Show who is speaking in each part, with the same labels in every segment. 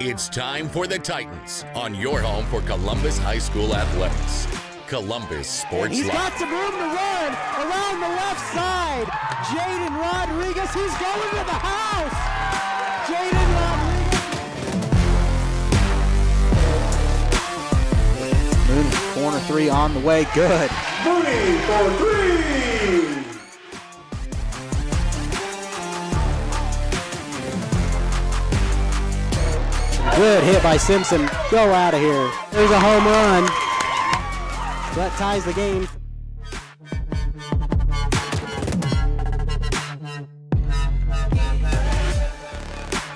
Speaker 1: It's time for the Titans on your home for Columbus High School athletics. Columbus Sports
Speaker 2: He's
Speaker 1: Live.
Speaker 2: got some room to run around the left side. Jaden Rodriguez, he's going to the house. Jaden Rodriguez. Mooney, corner three on the way, good.
Speaker 3: Mooney for three.
Speaker 2: Good hit by Simpson. Go out of here. There's a home run. That ties the game.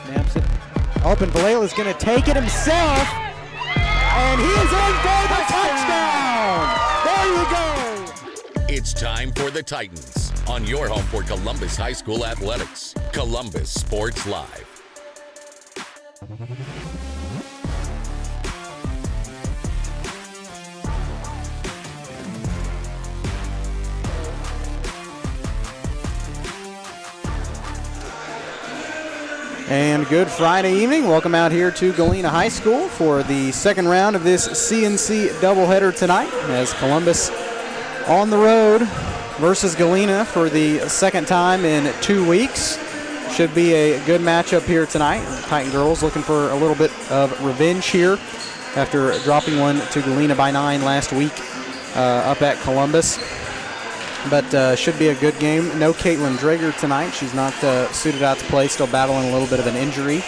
Speaker 2: Snaps it. Open. Valela's going to take it himself. And he is in for the touchdown. There you go.
Speaker 1: It's time for the Titans on your home for Columbus High School athletics. Columbus Sports Live.
Speaker 2: And good Friday evening. Welcome out here to Galena High School for the second round of this CNC doubleheader tonight as Columbus on the road versus Galena for the second time in 2 weeks. Should be a good matchup here tonight. The Titan girls looking for a little bit of revenge here after dropping one to Galena by 9 last week up at Columbus. But should be a good game. No Caitlin Drager tonight. She's not suited out to play, still battling a little bit of an injury.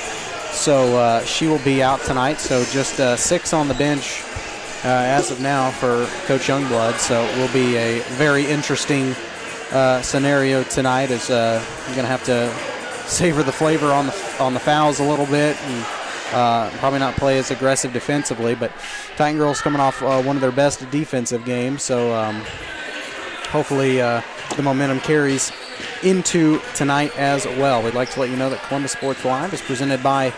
Speaker 2: So she will be out tonight. So just 6 on the bench as of now for Coach Youngblood. So it will be a very interesting scenario tonight as you're going to have to savor the flavor on the fouls a little bit and probably not play as aggressive defensively. But Titan girls coming off one of their best defensive games. So hopefully the momentum carries into tonight as well. We'd like to let you know that Columbus Sports Live is presented by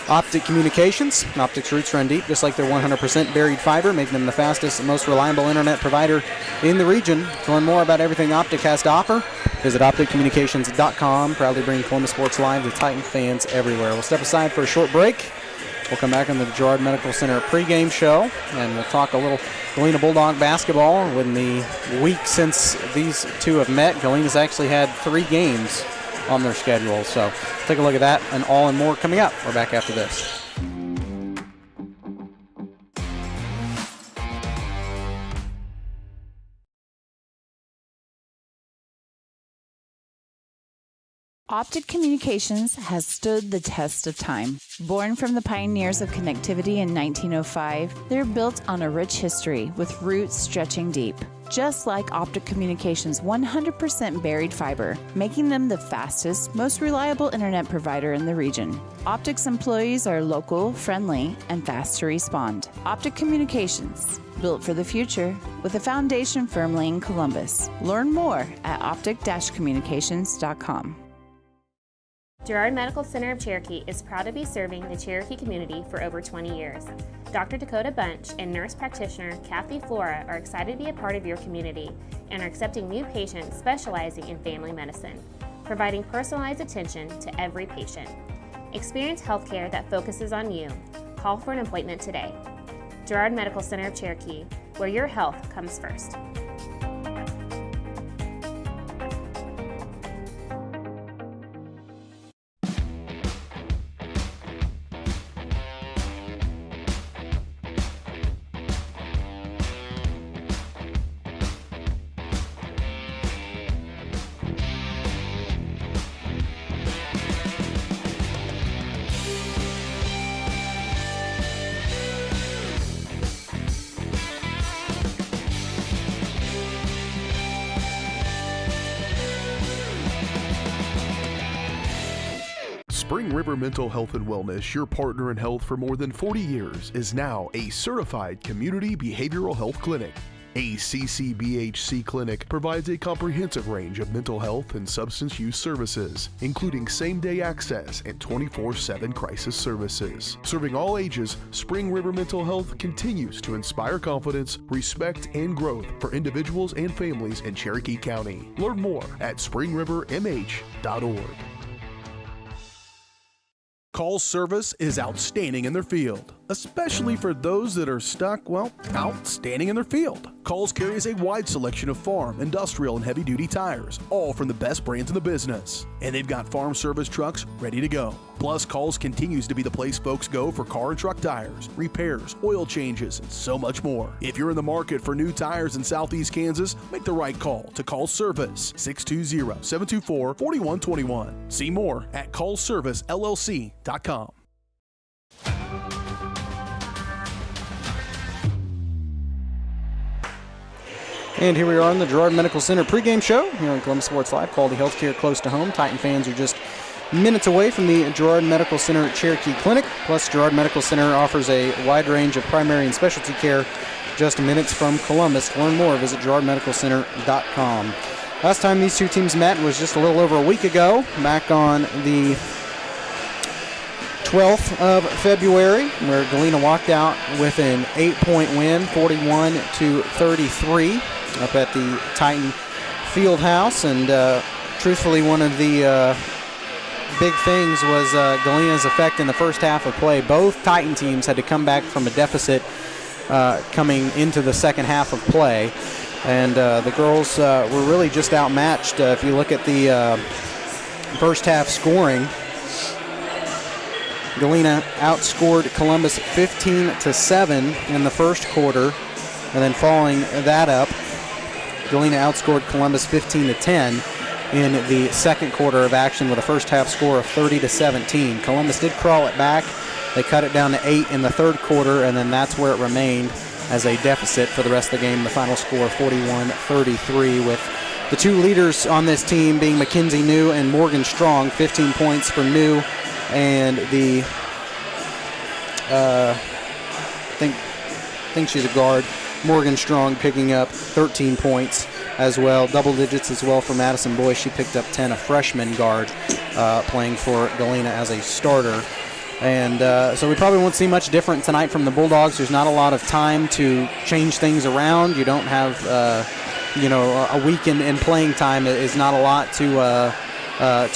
Speaker 2: Optic Communications. Optic's roots run deep, just like their 100% buried fiber, making them the fastest and most reliable internet provider in the region. To learn more about everything Optic has to offer, visit opticcommunications.com. Proudly bringing Columbus Sports Live to Titan fans everywhere. We'll step aside for a short break. We'll come back on the Girard Medical Center pregame show, and we'll talk a little Galena Bulldog basketball. In the week since these two have met, Galena's actually had 3 games on their schedule. So take a look at that and all and more coming up. We're back after this.
Speaker 4: Optic Communications has stood the test of time. Born from the pioneers of connectivity in 1905, they're built on a rich history with roots stretching deep. Just like Optic Communications' 100% buried fiber, making them the fastest, most reliable internet provider in the region. Optic's employees are local, friendly, and fast to respond. Optic Communications, built for the future, with a foundation firmly in Columbus. Learn more at optic-communications.com.
Speaker 5: Girard Medical Center of Cherokee is proud to be serving the Cherokee community for over 20 years. Dr. Dakota Bunch and nurse practitioner Kathy Flora are excited to be a part of your community and are accepting new patients specializing in family medicine, providing personalized attention to every patient. Experience healthcare that focuses on you. Call for an appointment today. Girard Medical Center of Cherokee, where your health comes first.
Speaker 6: Spring River Mental Health and Wellness, your partner in health for more than 40 years, is now a certified community behavioral health clinic. A CCBHC clinic provides a comprehensive range of mental health and substance use services, including same-day access and 24/7 crisis services. Serving all ages, Spring River Mental Health continues to inspire confidence, respect, and growth for individuals and families in Cherokee County. Learn more at springrivermh.org. Call's service is outstanding in their field, especially for those that are stuck, well, outstanding in their field. Call's carries a wide selection of farm, industrial, and heavy-duty tires, all from the best brands in the business. And they've got farm service trucks ready to go. Plus, Call's continues to be the place folks go for car and truck tires, repairs, oil changes, and so much more. If you're in the market for new tires in Southeast Kansas, make the right call to Call's Service, 620-724-4121. See more at callservicellc.com.
Speaker 2: And here we are on the Girard Medical Center pregame show here on Columbus Sports Live. Quality healthcare close to home. Titan fans are just minutes away from the Girard Medical Center Cherokee Clinic. Plus, Girard Medical Center offers a wide range of primary and specialty care just minutes from Columbus. To learn more, visit girardmedicalcenter.com. Last time these two teams met was just a little over a week ago, back on the 12th of February, where Galena walked out with an 8-point win, 41-33, up at the Titan Fieldhouse. And truthfully, one of the big things was Galena's effect in the first half of play. Both Titan teams had to come back from a deficit coming into the second half of play. And the girls were really just outmatched. If you look at the first half scoring, Galena outscored Columbus 15-7 in the first quarter, and then following that up, Galena outscored Columbus 15-10 in the second quarter of action with a first half score of 30-17. Columbus did crawl it back. They cut it down to 8 in the third quarter, and then that's where it remained as a deficit for the rest of the game. The final score 41-33, with the two leaders on this team being Mackenzie New and Morgan Strong. 15 points for New, and the I think she's a guard, Morgan Strong, picking up 13 points as well. Double digits as well for Madison Boyce. She picked up 10, a freshman guard playing for Galena as a starter. And so we probably won't see much different tonight from the Bulldogs. There's not a lot of time to change things around. You don't have, a week in playing time is not a lot to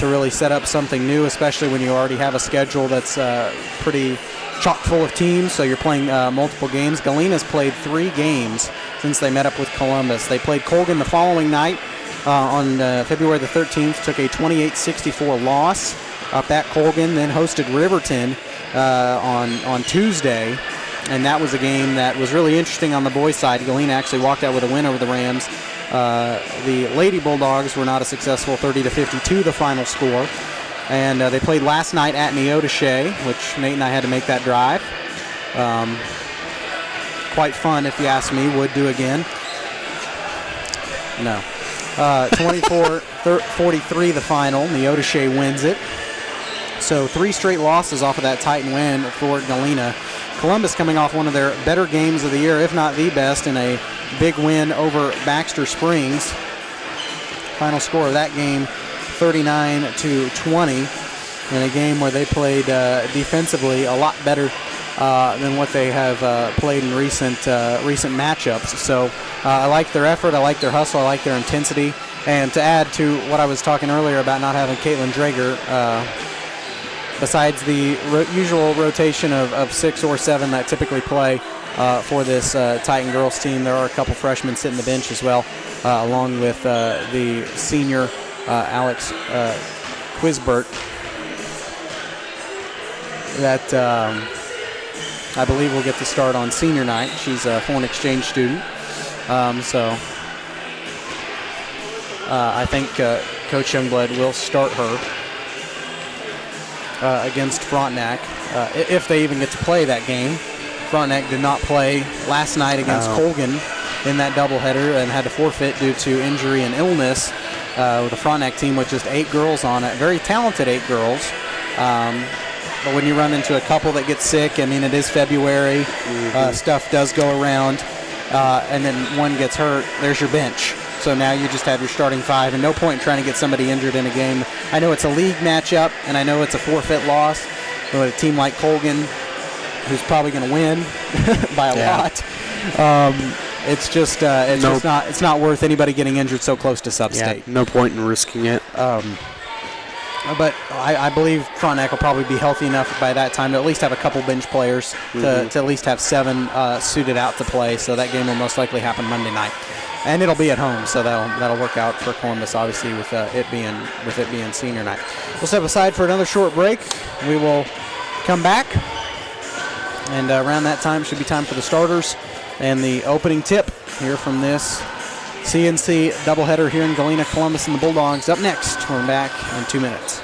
Speaker 2: really set up something new, especially when you already have a schedule that's pretty chock full of teams, so you're playing multiple games. Galena's played 3 games since they met up with Columbus. They played Colgan the following night on February the 13th, took a 28-64 loss up at Colgan, then hosted Riverton on Tuesday, and that was a game that was really interesting on the boys' side. Galena actually walked out with a win over the Rams. The Lady Bulldogs were not as successful, 30-52 the final score. And they played last night at Neodesha, which Nate and I had to make that drive. Quite fun, if you ask me. Would do again. No. 24-43 the final. Neodesha wins it. So 3 straight losses off of that Titan win for Galena. Columbus coming off one of their better games of the year, if not the best, in a big win over Baxter Springs. Final score of that game, 39-20, in a game where they played defensively a lot better than what they have played in recent matchups. So I like their effort, I like their hustle, I like their intensity. And to add to what I was talking earlier about not having Caitlin Drager, besides the usual rotation of 6 or 7 that typically play for this Titan girls team, there are a couple freshmen sitting the bench as well, along with the senior Alex Quisbert, that I believe will get the start on senior night. She's a foreign exchange student, so I think Coach Youngblood will start her against Frontenac, if they even get to play that game. Frontenac did not play last night against Colgan in that doubleheader and had to forfeit due to injury and illness, with the Frontenac team with just 8 girls on it. Very talented 8 girls. But when you run into a couple that get sick, I mean, it is February, stuff does go around, and then one gets hurt, there's your bench. So now you just have your starting 5, and no point in trying to get somebody injured in a game. I know it's a league matchup, and I know it's a forfeit loss, but a team like Colgan, who's probably going to win by a lot, it's just it's not worth anybody getting injured so close to Sub-State.
Speaker 7: No point in risking it.
Speaker 2: But I believe Frontenac will probably be healthy enough by that time to at least have a couple bench players to at least have 7 suited out to play. So that game will most likely happen Monday night, and it'll be at home. So that'll work out for Columbus, obviously, with it being senior night. We'll step aside for another short break. We will come back, and around that time should be time for the starters and the opening tip here from this CNC doubleheader here in Galena. Columbus and the Bulldogs up next. We're back in 2 minutes.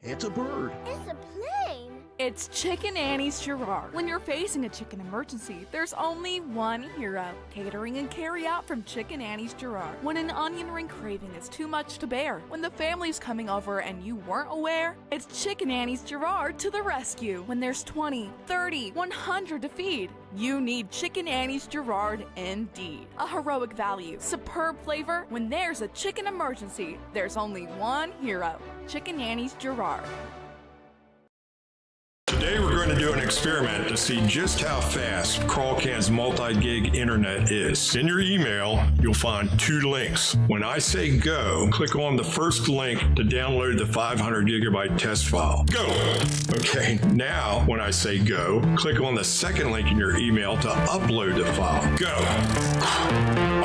Speaker 6: It's a bird.
Speaker 7: It's a plane.
Speaker 8: It's Chicken Annie's Girard. When you're facing a chicken emergency, there's only one hero. Catering and carry out from Chicken Annie's Girard. When an onion ring craving is too much to bear, when the family's coming over and you weren't aware, it's Chicken Annie's Girard to the rescue. When there's 20, 30, 100 to feed, you need Chicken Annie's Girard indeed. A heroic value, superb flavor. When there's a chicken emergency, there's only one hero. Chicken Annie's Girard.
Speaker 9: Today we're going to do an experiment to see just how fast Crawlcan's multi-gig internet is. In your email, you'll find 2 links. When I say go, click on the first link to download the 500 gigabyte test file. Go! Okay, now when I say go, click on the second link in your email to upload the file. Go!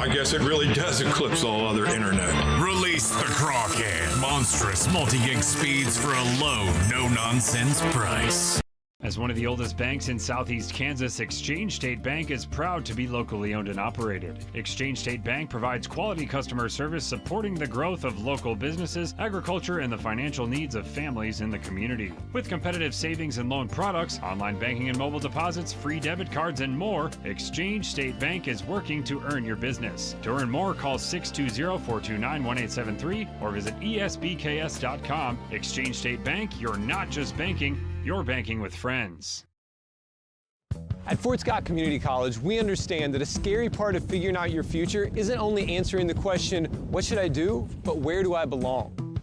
Speaker 9: I guess it really does eclipse all other internet.
Speaker 10: Release the Crawcan. Monstrous multi-gig speeds for a low, no-nonsense price.
Speaker 11: As one of the oldest banks in Southeast Kansas, Exchange State Bank is proud to be locally owned and operated. Exchange State Bank provides quality customer service supporting the growth of local businesses, agriculture, and the financial needs of families in the community. With competitive savings and loan products, online banking and mobile deposits, free debit cards, and more, Exchange State Bank is working to earn your business. To earn more, call 620-429-1873 or visit esbks.com. Exchange State Bank, you're not just banking, you're banking with friends.
Speaker 12: At Fort Scott Community College, we understand that a scary part of figuring out your future isn't only answering the question, what should I do, but where do I belong?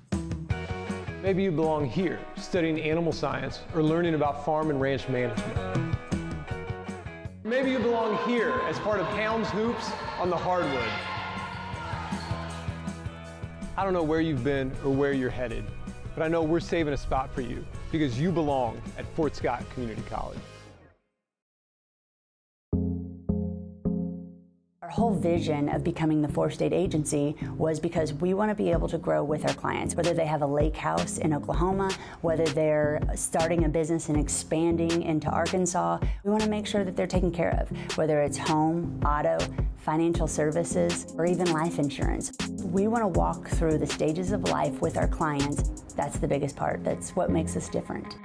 Speaker 12: Maybe you belong here, studying animal science or learning about farm and ranch management. Maybe you belong here as part of Hounds Hoops on the hardwood. I don't know where you've been or where you're headed, but I know we're saving a spot for you because you belong at Fort Scott Community College.
Speaker 13: Our whole vision of becoming the 4-state agency was because we want to be able to grow with our clients, whether they have a lake house in Oklahoma, whether they're starting a business and expanding into Arkansas. We want to make sure that they're taken care of, whether it's home, auto, financial services, or even life insurance. We want to walk through the stages of life with our clients. That's the biggest part. That's what makes us different.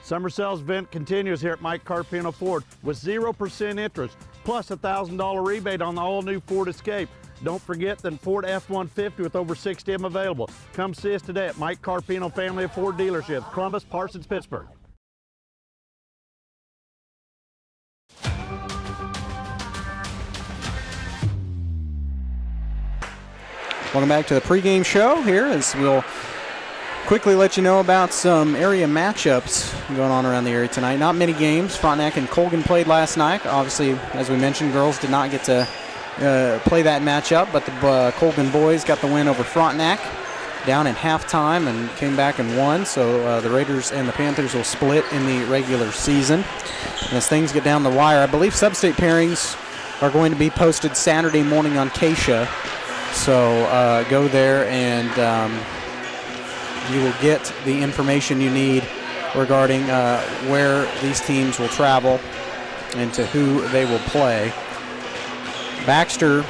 Speaker 14: Summer sales event continues here at Mike Carpino Ford with 0% interest, plus a $1,000 rebate on the all-new Ford Escape. Don't forget the Ford F-150 with over 60 of them available. Come see us today at Mike Carpino Family of Ford Dealerships, Columbus, Parsons, Pittsburgh.
Speaker 2: Welcome back to the pregame show here, as we'll quickly let you know about some area matchups going on around the area tonight. Not many games. Frontenac and Colgan played last night. Obviously, as we mentioned, girls did not get to play that matchup, but the Colgan boys got the win over Frontenac down in halftime and came back and won. So the Raiders and the Panthers will split in the regular season. And as things get down the wire, I believe sub-state pairings are going to be posted Saturday morning on Keisha. So go there and you will get the information you need regarding where these teams will travel and to who they will play. Baxter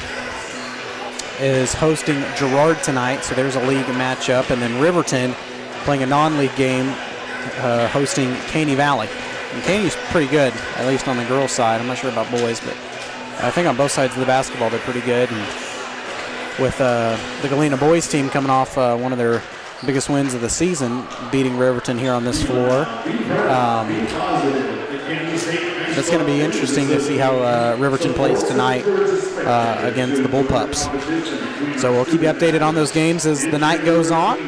Speaker 2: is hosting Girard tonight, so there's a league matchup. And then Riverton playing a non-league game, hosting Caney Valley. And Caney's pretty good, at least on the girls' side. I'm not sure about boys, but I think on both sides of the basketball they're pretty good. And with the Galena boys team coming off one of their biggest wins of the season, beating Riverton here on this floor. It's going to be interesting to see how Riverton plays tonight against the Bullpups. So we'll keep you updated on those games as the night goes on.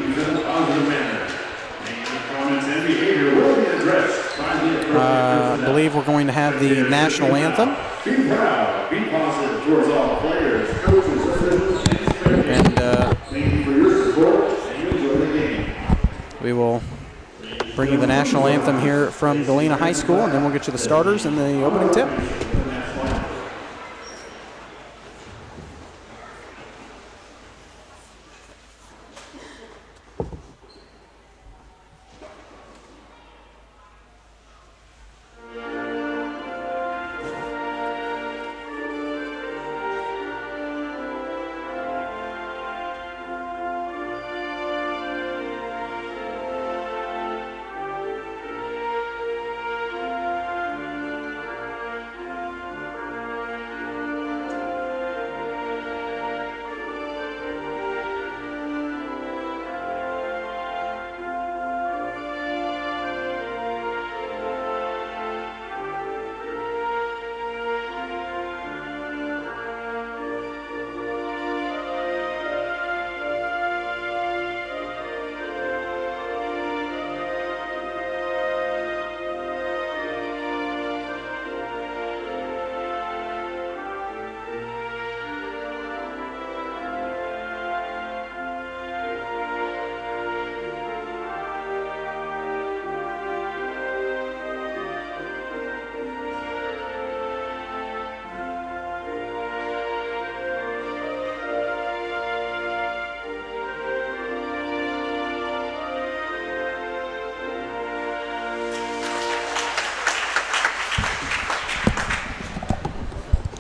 Speaker 2: I believe we're going to have the national anthem.
Speaker 3: Be proud, be positive towards all players, coaches, officials,
Speaker 2: and
Speaker 3: thank you for your support and enjoy the game.
Speaker 2: We will bring you the national anthem here from Galena High School, and then we'll get you the starters and the opening tip.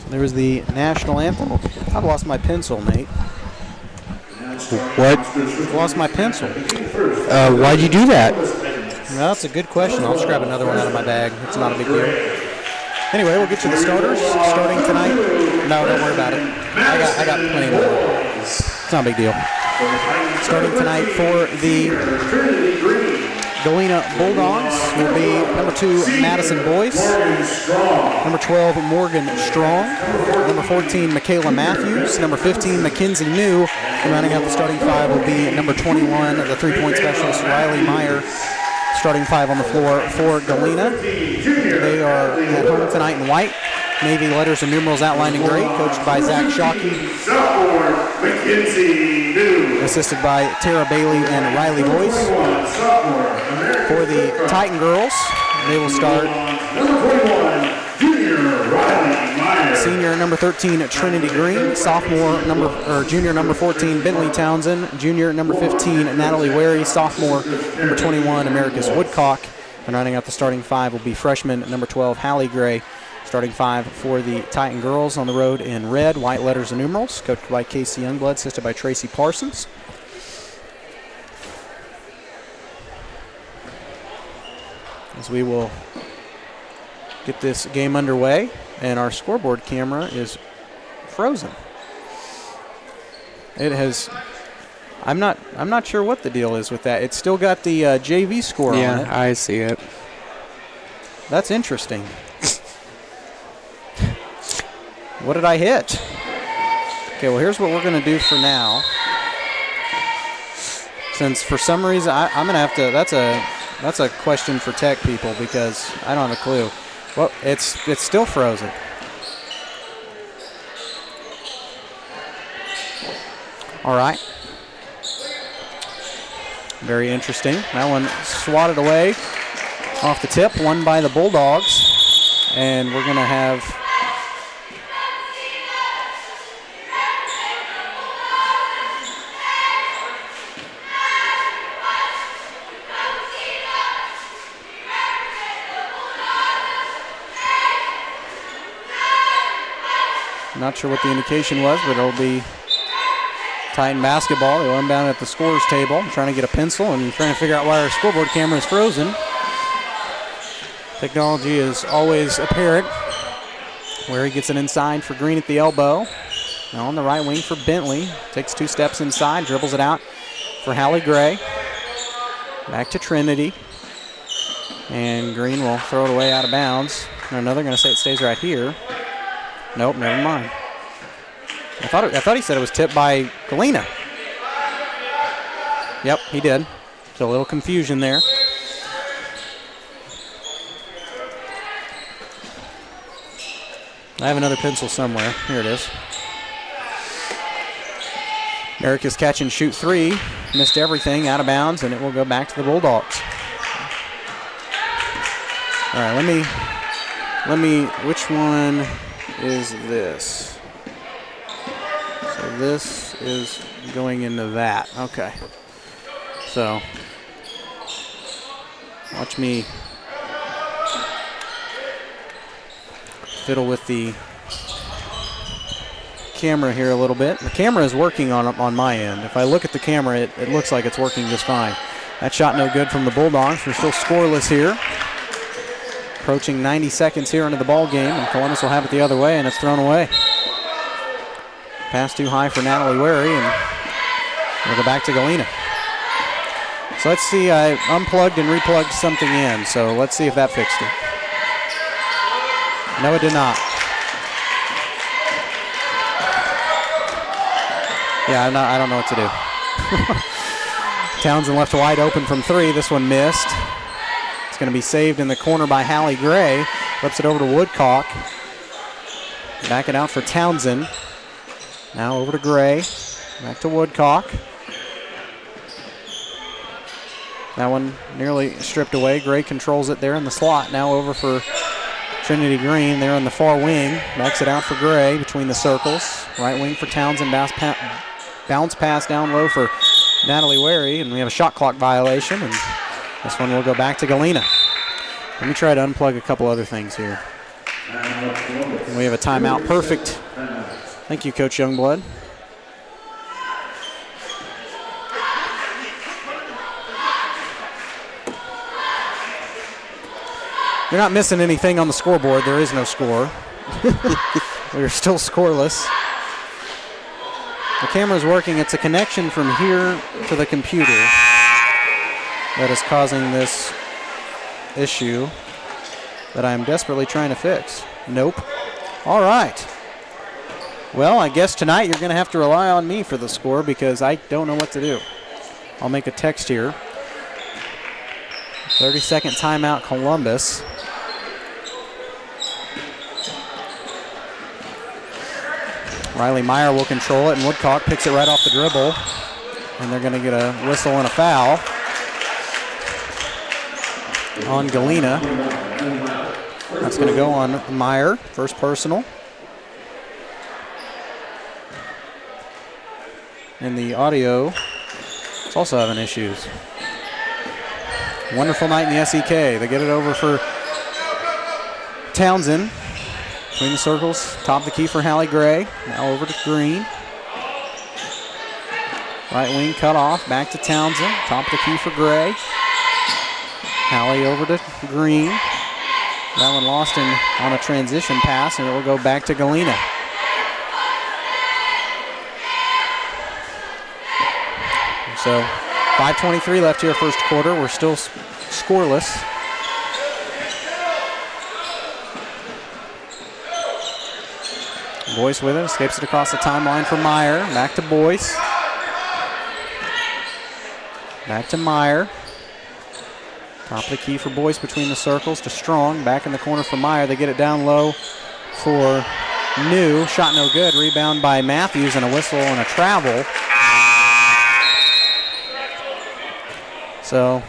Speaker 2: There was the national anthem. I've lost my pencil, Nate.
Speaker 7: What?
Speaker 2: Lost my pencil.
Speaker 7: Why'd you do that?
Speaker 2: Well, that's a good question. I'll just grab another one out of my bag. It's not a big deal. Anyway, we'll get you the starters starting tonight. No, don't worry about it. I got plenty more. It's not a big deal. Starting tonight for the Galena Bulldogs will be number 2, Madison Boyce, number 12, Morgan Strong, number 14, Michaela Matthews, number 15, Mackenzie New, and rounding out the starting 5 will be number 21, the three-point specialist, Riley Meyer, starting 5 on the floor for Galena. They are at home tonight in white. Navy letters and numerals outlined in gray, coached by Zach Shockey. Assisted by Tara Bailey and Riley Boyce. For the Titan girls, they will start senior number 13 Trinity Green, junior number 14 Bentley Townsend, junior number 15 Natalie Wary, sophomore number 21 Americus Woodcock, and rounding out the starting 5 will be freshman number 12 Hallie Gray. Starting 5 for the Titan girls on the road in red, white letters and numerals, coached by Casey Youngblood, assisted by Tracy Parsons. As we will get this game underway, and our scoreboard camera is frozen. It has. I'm not sure what the deal is with that. It's still got the JV score on it.
Speaker 7: Yeah, I see it.
Speaker 2: That's interesting. What did I hit? Okay, well, here's what we're going to do for now. Since for some reason I'm going to have to. That's a question for tech people because I don't have a clue. Well, it's still frozen. All right. Very interesting. That one swatted away off the tip, won by the Bulldogs, and we're going to have. Not sure what the indication was, but it'll be Titan basketball. They'll inbound at the scorer's table. I'm trying to get a pencil and trying to figure out why our scoreboard camera is frozen. Technology is always apparent. Where he gets it inside for Green at the elbow. Now on the right wing for Bentley. Takes 2 steps inside, dribbles it out for Hallie Gray. Back to Trinity. And Green will throw it away out of bounds. No, they're going to say it stays right here. Nope, never mind. I thought he said it was tipped by Galena. Yep, he did. So a little confusion there. I have another pencil somewhere. Here it is. America's catch and shoot three. Missed everything, out of bounds, and it will go back to the Bulldogs. All right, let me, which one is this? So this is going into that. Okay. So watch me fiddle with the camera here a little bit. The camera is working on my end. If I look at the camera, it looks like it's working just fine. That shot no good from the Bulldogs. We're still scoreless here. Approaching 90 seconds here into the ball game, and Columbus will have it the other way, and it's thrown away. Pass too high for Natalie Wary, and we'll go back to Galena. So let's see, I unplugged and replugged something in, so let's see if that fixed it. No, it did not. Yeah, I don't know what to do. Townsend left wide open from three. This one missed. It's going to be saved in the corner by Hallie Gray. Flips it over to Woodcock. Back it out for Townsend. Now over to Gray. Back to Woodcock. That one nearly stripped away. Gray controls it there in the slot. Now over for Trinity Green there in the far wing. Backs it out for Gray between the circles. Right wing for Townsend. Bounce pass down low for Natalie Wary. And we have a shot clock violation. And this one will go back to Galena. Let me try to unplug a couple other things here. We have a timeout. Perfect. Thank you, Coach Youngblood. You're not missing anything on the scoreboard. There is no score. We're still scoreless. The camera's working. It's a connection from here to the computer that is causing this issue that I'm desperately trying to fix. Nope. All right. Well, I guess tonight you're going to have to rely on me for the score because I don't know what to do. I'll make a text here. 30-second timeout, Columbus. Riley Meyer will control it, and Woodcock picks it right off the dribble. And they're going to get a whistle and a foul on Galena. That's going to go on Meyer, first personal. And the audio is also having issues. Wonderful night in the SEK. They get it over for Townsend. Between the circles, top of the key for Hallie Gray. Now over to Green. Right wing cut off, back to Townsend. Top of the key for Gray. Hallie over to Green. That one lost on a transition pass, and it will go back to Galena. So 5:23 left here, first quarter. We're still scoreless. Boyce with it, escapes it across the timeline for Meyer. Back to Boyce. Back to Meyer. Top of the key for Boyce between the circles to Strong. Back in the corner for Meyer. They get it down low for New. Shot no good. Rebound by Matthews and a whistle and a travel. So,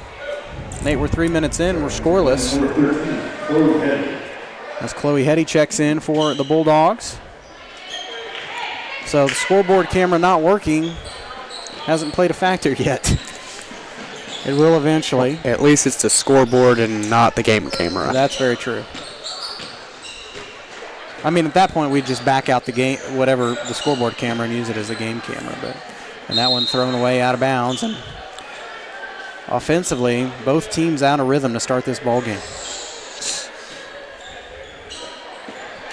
Speaker 2: Nate, we're 3 minutes in. We're scoreless. As Chloe Hetty checks in for the Bulldogs. So the scoreboard camera not working hasn't played a factor yet. It will eventually.
Speaker 7: At least it's the scoreboard and not the game camera.
Speaker 2: That's very true. I mean, at that point, we'd just back out the game, whatever the scoreboard camera, and use it as a game camera. And that one thrown away out of bounds. And offensively, both teams out of rhythm to start this ball game.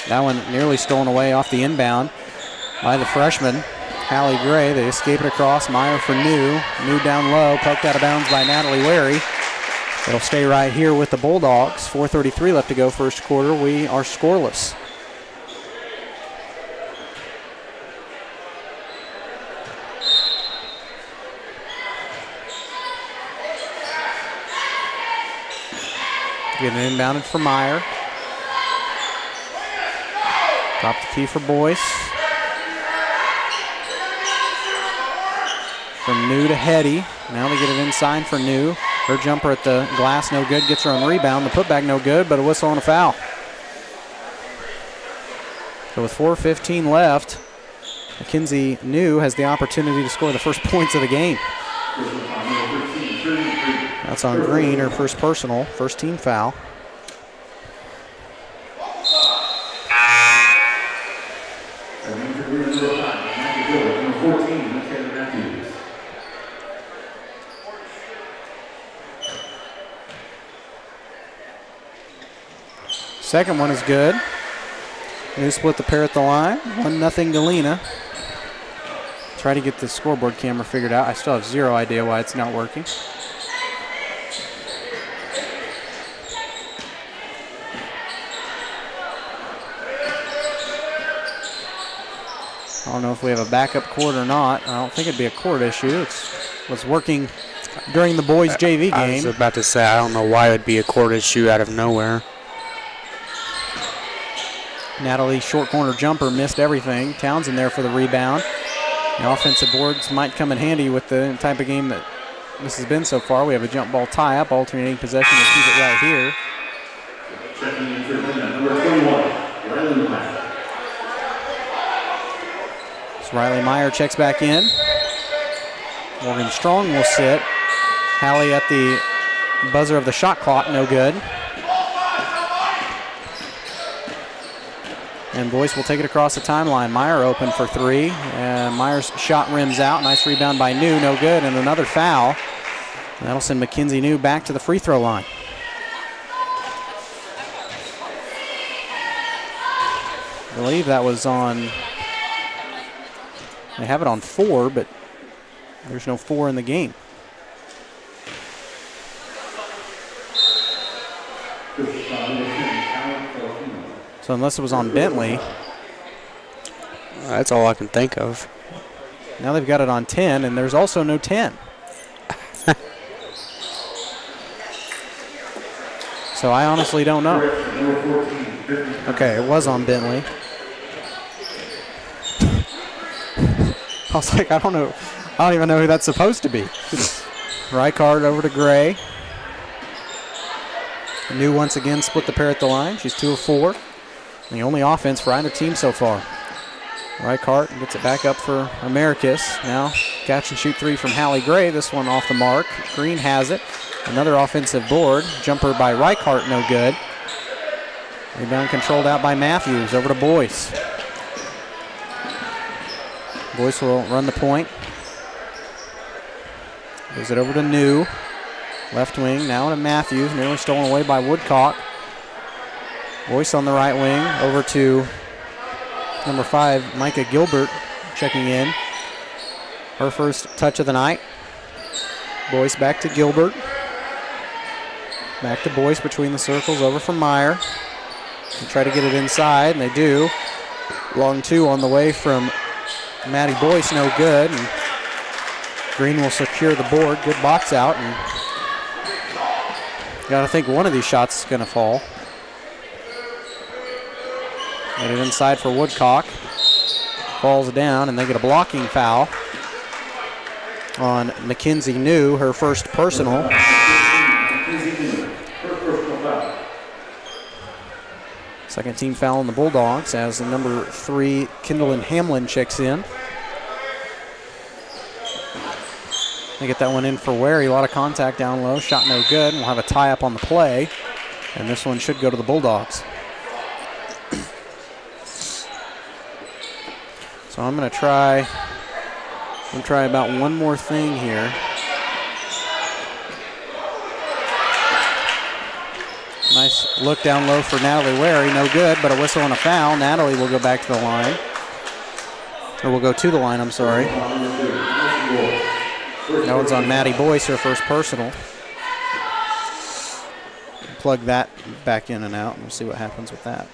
Speaker 2: That one nearly stolen away off the inbound by the freshman, Hallie Gray. They escape it across. Meyer for New. New down low, poked out of bounds by Natalie Wary. It'll stay right here with the Bulldogs. 4:33 left to go first quarter. We are scoreless. Getting inbounded for Meyer. Drop the key for Boyce. From New to Hetty. Now they get it inside for New. Her jumper at the glass, no good. Gets her own rebound. The putback, no good, but a whistle and a foul. So with 4:15 left, Mackenzie New has the opportunity to score the first points of the game. That's on Green, her first personal, first team foul. Second one is good. They split the pair at the line. 1-0 Galena. Try to get the scoreboard camera figured out. I still have zero idea why it's not working. I don't know if we have a backup court or not. I don't think it'd be a court issue. It was working during the boys' JV game.
Speaker 7: I was about to say, I don't know why it would be a court issue out of nowhere.
Speaker 2: Natalie, short corner jumper, missed everything. Townsend there for the rebound. The offensive boards might come in handy with the type of game that this has been so far. We have a jump ball tie-up, alternating possession to keep it right here.
Speaker 3: Checking in for number 21, Riley Meyer.
Speaker 2: So Riley Meyer checks back in. Morgan Strong will sit. Hallie at the buzzer of the shot clock, no good. And Boyce will take it across the timeline. Meyer open for three. Meyer's shot rims out. Nice rebound by New, no good. And another foul. That'll send Mackenzie New back to the free throw line. I believe that was on, they have it on 4, but there's no 4 in the game. So unless it was on Bentley.
Speaker 7: That's all I can think of.
Speaker 2: Now they've got it on 10, and there's also no 10. So I honestly don't know. Okay, it was on Bentley. I was like, I don't know. I don't even know who that's supposed to be. Reichard over to Gray. New once again split the pair at the line. She's 2 of 4. The only offense for either team so far. Reichart gets it back up for Americus. Now catch and shoot three from Hallie Gray. This one off the mark. Green has it. Another offensive board. Jumper by Reichart, no good. Rebound controlled out by Matthews. Over to Boyce. Boyce will run the point. Gives it over to New. Left wing, now to Matthews. Nearly stolen away by Woodcock. Boyce on the right wing, over to number 5, Micah Gilbert, checking in. Her first touch of the night. Boyce back to Gilbert. Back to Boyce between the circles, over from Meyer. They try to get it inside, and they do. Long 2 on the way from Maddie Boyce, no good. And Green will secure the board. Good box out, and got to think one of these shots is going to fall. Get it inside for Woodcock. Falls down, and they get a blocking foul on Mackenzie New, her first personal. Second team foul on the Bulldogs as the number 3, Kendall Hamlin, checks in. They get that one in for Wary. A lot of contact down low. Shot no good. We'll have a tie-up on the play. And this one should go to the Bulldogs. So I'm going to try about one more thing here. Nice look down low for Natalie Wary. No good, but a whistle and a foul. Natalie will go back to the line. Or will go to the line, I'm sorry. That one's on Maddie Boyce, her first personal. Plug that back in and out, and we'll see what happens with that.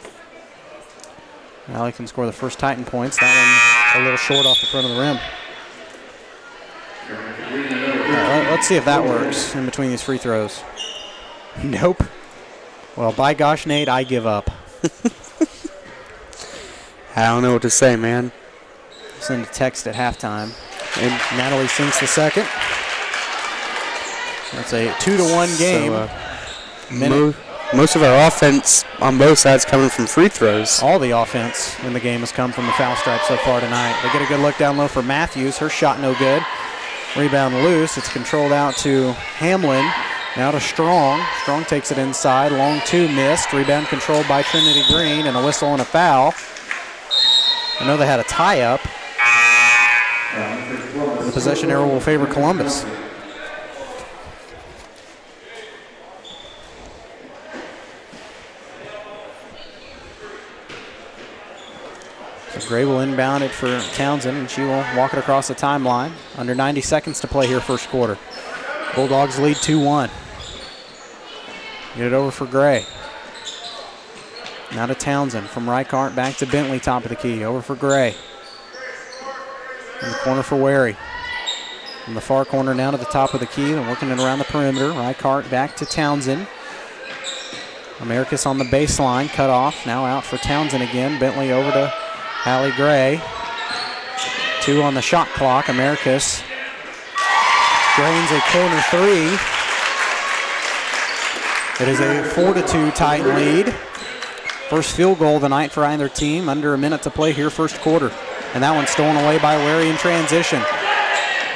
Speaker 2: Allie can score the first Titan points. That one a little short off the front of the rim. Right, let's see if that works in between these free throws. Nope. Well, by gosh, Nate, I give up.
Speaker 7: I don't know what to say, man.
Speaker 2: Send a text at halftime. And Natalie sinks the second. That's a 2-1 game.
Speaker 7: So, most of our offense on both sides coming from free throws.
Speaker 2: All the offense in the game has come from the foul stripe so far tonight. They get a good look down low for Matthews. Her shot no good. Rebound loose. It's controlled out to Hamlin. Now to Strong. Strong takes it inside. Long two missed. Rebound controlled by Trinity Green, and a whistle and a foul. I know they had a tie-up. The possession arrow will favor Columbus. So Gray will inbound it for Townsend, and she will walk it across the timeline. Under 90 seconds to play here first quarter. Bulldogs lead 2-1. Get it over for Gray. Now to Townsend from Reichart back to Bentley, top of the key. Over for Gray. In the corner for Wary. From the far corner now to the top of the key and working it around the perimeter. Reichart back to Townsend. Americus on the baseline, cut off. Now out for Townsend again. Bentley over to Hallie Gray. 2 on the shot clock. Americus drains a corner 3. It is a 4-2 Titan lead. First field goal of the night for either team. Under a minute to play here first quarter. And that one's stolen away by Wary in transition.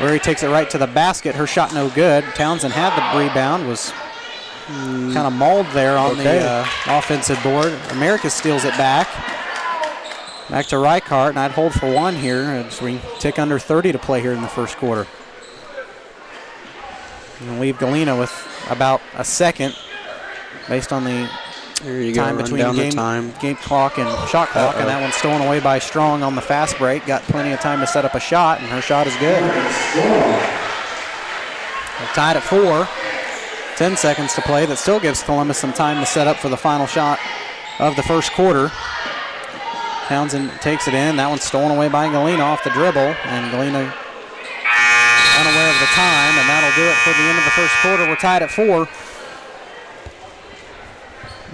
Speaker 2: Wary takes it right to the basket. Her shot no good. Townsend had the rebound, was kind of mauled there on the offensive board. Americus steals it back. Back to Reichart, and I'd hold for one here as we tick under 30 to play here in the first quarter. And leave Galena with about a second based on the time between game clock and shot clock. And that one's stolen away by Strong on the fast break. Got plenty of time to set up a shot, and her shot is good. We're tied at 4. 10 seconds to play. That still gives Columbus some time to set up for the final shot of the first quarter. Townsend takes it in. That one's stolen away by Galena off the dribble, and Galena unaware of the time, and that'll do it for the end of the first quarter. We're tied at 4.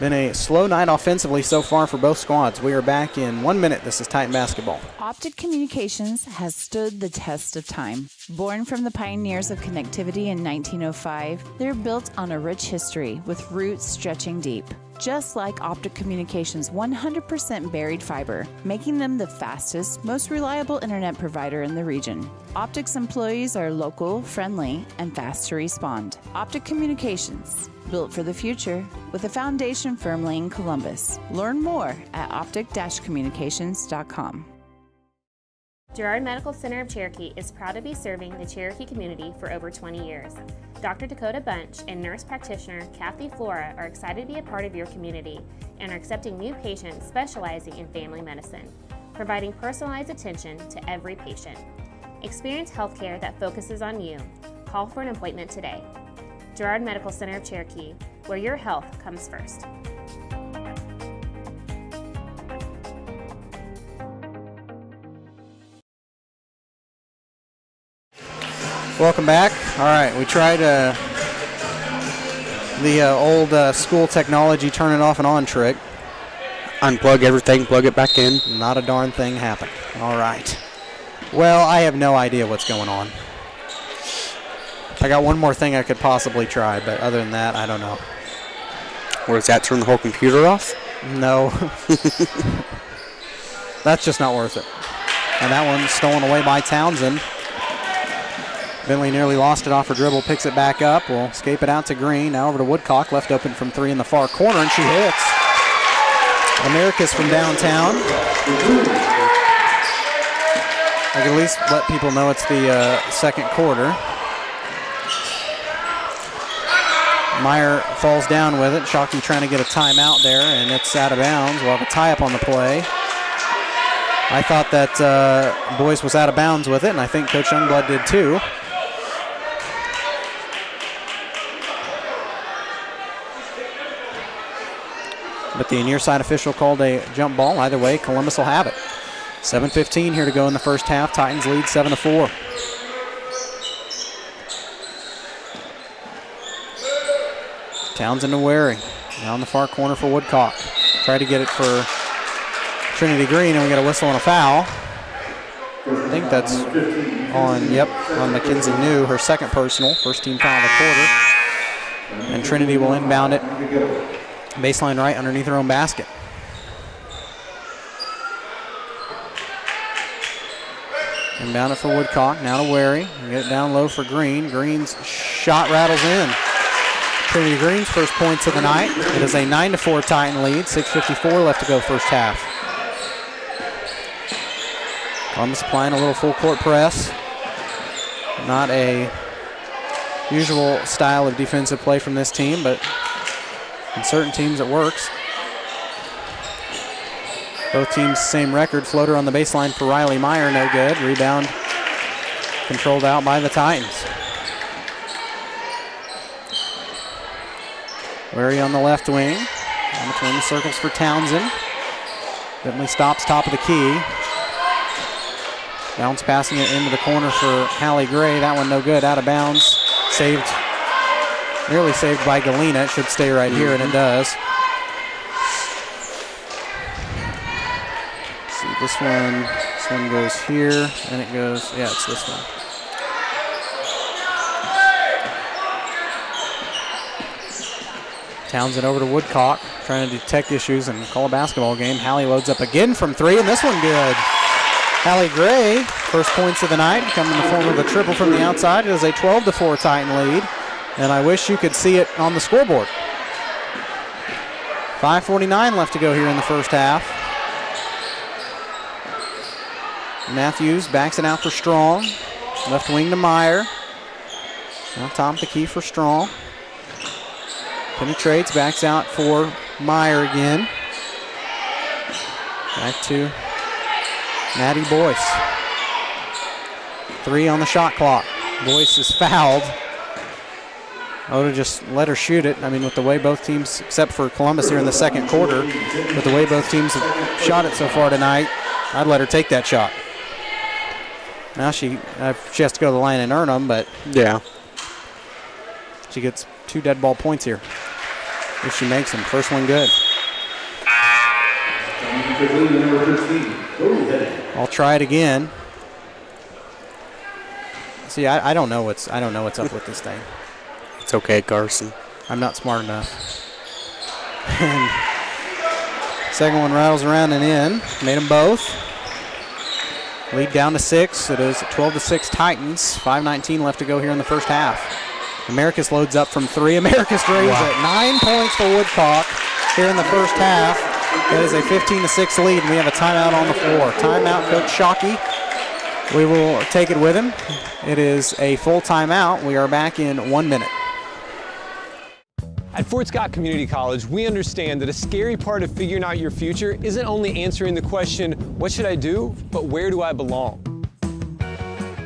Speaker 2: Been a slow night offensively so far for both squads. We are back in 1 minute. This is Titan basketball.
Speaker 4: Optic Communications has stood the test of time. Born from the pioneers of connectivity in 1905, they're built on a rich history with roots stretching deep. Just like Optic Communications' 100% buried fiber, making them the fastest, most reliable internet provider in the region. Optic's employees are local, friendly, and fast to respond. Optic Communications, built for the future, with a foundation firmly in Columbus. Learn more at optic-communications.com.
Speaker 5: Girard Medical Center of Cherokee is proud to be serving the Cherokee community for over 20 years. Dr. Dakota Bunch and nurse practitioner Kathy Flora are excited to be a part of your community and are accepting new patients specializing in family medicine, providing personalized attention to every patient. Experience healthcare that focuses on you. Call for an appointment today. Girard Medical Center of Cherokee, where your health comes first.
Speaker 2: Welcome back. All right, we tried the old school technology turn it off and on trick.
Speaker 7: Unplug everything, plug it back in.
Speaker 2: Not a darn thing happened. All right. Well, I have no idea what's going on. I got one more thing I could possibly try, but other than that, I don't know.
Speaker 7: Or does that turn the whole computer off?
Speaker 2: No. That's just not worth it. And that one's stolen away by Townsend. Bentley nearly lost it off her dribble, picks it back up, will escape it out to Green. Now over to Woodcock, left open from 3 in the far corner, and she hits. Americus from downtown. I can at least let people know it's the second quarter. Meyer falls down with it. Shockey trying to get a timeout there, and it's out of bounds. We'll have a tie-up on the play. I thought that Boyce was out of bounds with it, and I think Coach Youngblood did too. But the near side official called a jump ball. Either way, Columbus will have it. 7:15 here to go in the first half. Titans lead 7-4. Townsend to Waring. Now in the far corner for Woodcock. Try to get it for Trinity Green, and we got a whistle and a foul. I think that's on Mackenzie New, her second personal, first team foul of the quarter. And Trinity will inbound it baseline right underneath her own basket. Inbound it for Woodcock, now to Wary. Get it down low for Green. Green's shot rattles in. Trinity Green's first points of the night. It is a 9-4 Titan lead, 6:54 left to go first half. Columbus applying a little full court press. Not a usual style of defensive play from this team, but in certain teams it works. Both teams same record. Floater on the baseline for Riley Meyer, no good. Rebound controlled out by the Titans. Wary on the left wing. In between the circles for Townsend. Bentley stops top of the key. Bounce passing it into the corner for Hallie Gray. That one no good, out of bounds. Saved, nearly saved by Galena. It should stay right here, and it does. Let's see, this one goes here, and it goes, yeah, it's this one. Townsend over to Woodcock, trying to detect issues and call a basketball game. Hallie loads up again from three, and this one good. Hallie Gray, first points of the night, come in the form of a triple from the outside. It is a 12-4 Titan lead, and I wish you could see it on the scoreboard. 5:49 left to go here in the first half. Matthews backs it out for Strong. Left wing to Meyer. Now top of the key for Strong. Penetrates, backs out for Meyer again. Back to Maddie Boyce. 3 on the shot clock. Boyce is fouled. Oda just let her shoot it. I mean, with the way both teams, except for Columbus here in the second quarter, with the way both teams have shot it so far tonight, I'd let her take that shot. Now she has to go to the line and earn them, but
Speaker 7: yeah,
Speaker 2: she gets 2 dead ball points here if she makes them. First one good. I'll try it again. See, I don't know what's up with this thing.
Speaker 7: It's okay, Carson.
Speaker 2: I'm not smart enough. And second one rattles around and in. Made them both. Lead down to 6. It is 12-6 Titans. 5:19 left to go here in the first half. Americus loads up from 3. Americus drains it. 9 points for Woodcock here in the first half. That is a 15-6 lead, and we have a timeout on the floor. Timeout, Coach Shockey. We will take it with him. It is a full timeout. We are back in 1 minute.
Speaker 12: At Fort Scott Community College, we understand that a scary part of figuring out your future isn't only answering the question, what should I do, but where do I belong?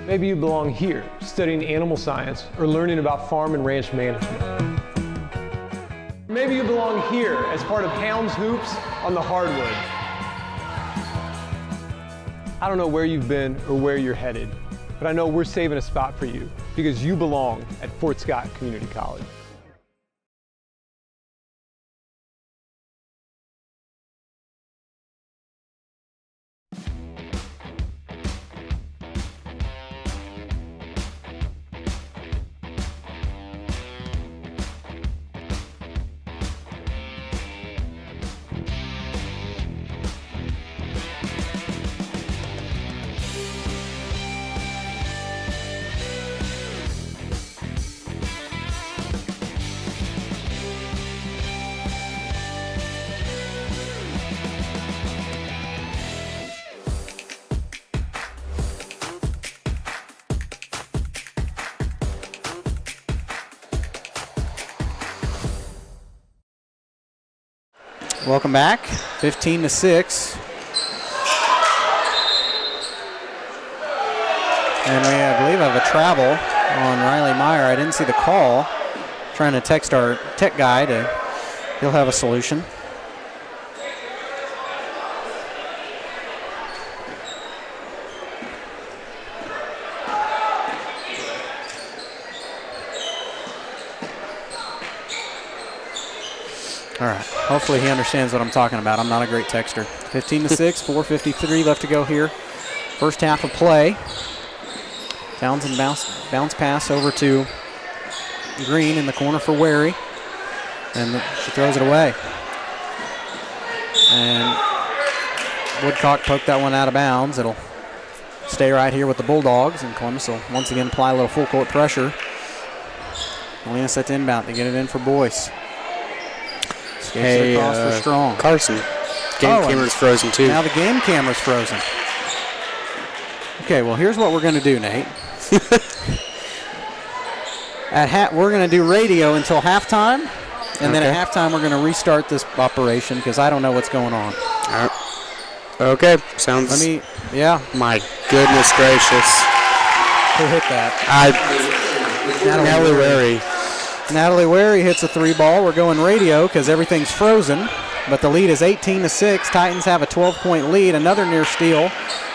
Speaker 12: Maybe you belong here, studying animal science or learning about farm and ranch management. Maybe you belong here as part of Hounds Hoops on the hardwood. I don't know where you've been or where you're headed, but I know we're saving a spot for you because you belong at Fort Scott Community College.
Speaker 2: Welcome back, 15-6. And we, I believe, have a travel on Riley Meyer. I didn't see the call. Trying to text our tech guy he'll have a solution. All right, hopefully he understands what I'm talking about. I'm not a great texter. 15-6, 4:53 left to go here. First half of play. Townsend bounce pass over to Green in the corner for Wary. And she throws it away. And Woodcock poked that one out of bounds. It'll stay right here with the Bulldogs, and Columbus will once again apply a little full court pressure. Galena set to inbound to get it in for Boyce.
Speaker 7: Hey,
Speaker 2: across for Strong.
Speaker 7: Carson, game camera's frozen too.
Speaker 2: Now the game camera's frozen. Okay, well, here's what we're going to do, Nate. We're going to do radio until halftime, and then at halftime we're going to restart this operation because I don't know what's going on.
Speaker 7: Okay, sounds.
Speaker 2: Yeah.
Speaker 7: My goodness gracious.
Speaker 2: Who hit that?
Speaker 7: Natalie Wary.
Speaker 2: Natalie Wary hits a 3-ball. We're going radio because everything's frozen, but the lead is 18-6. Titans have a 12-point lead. Another near steal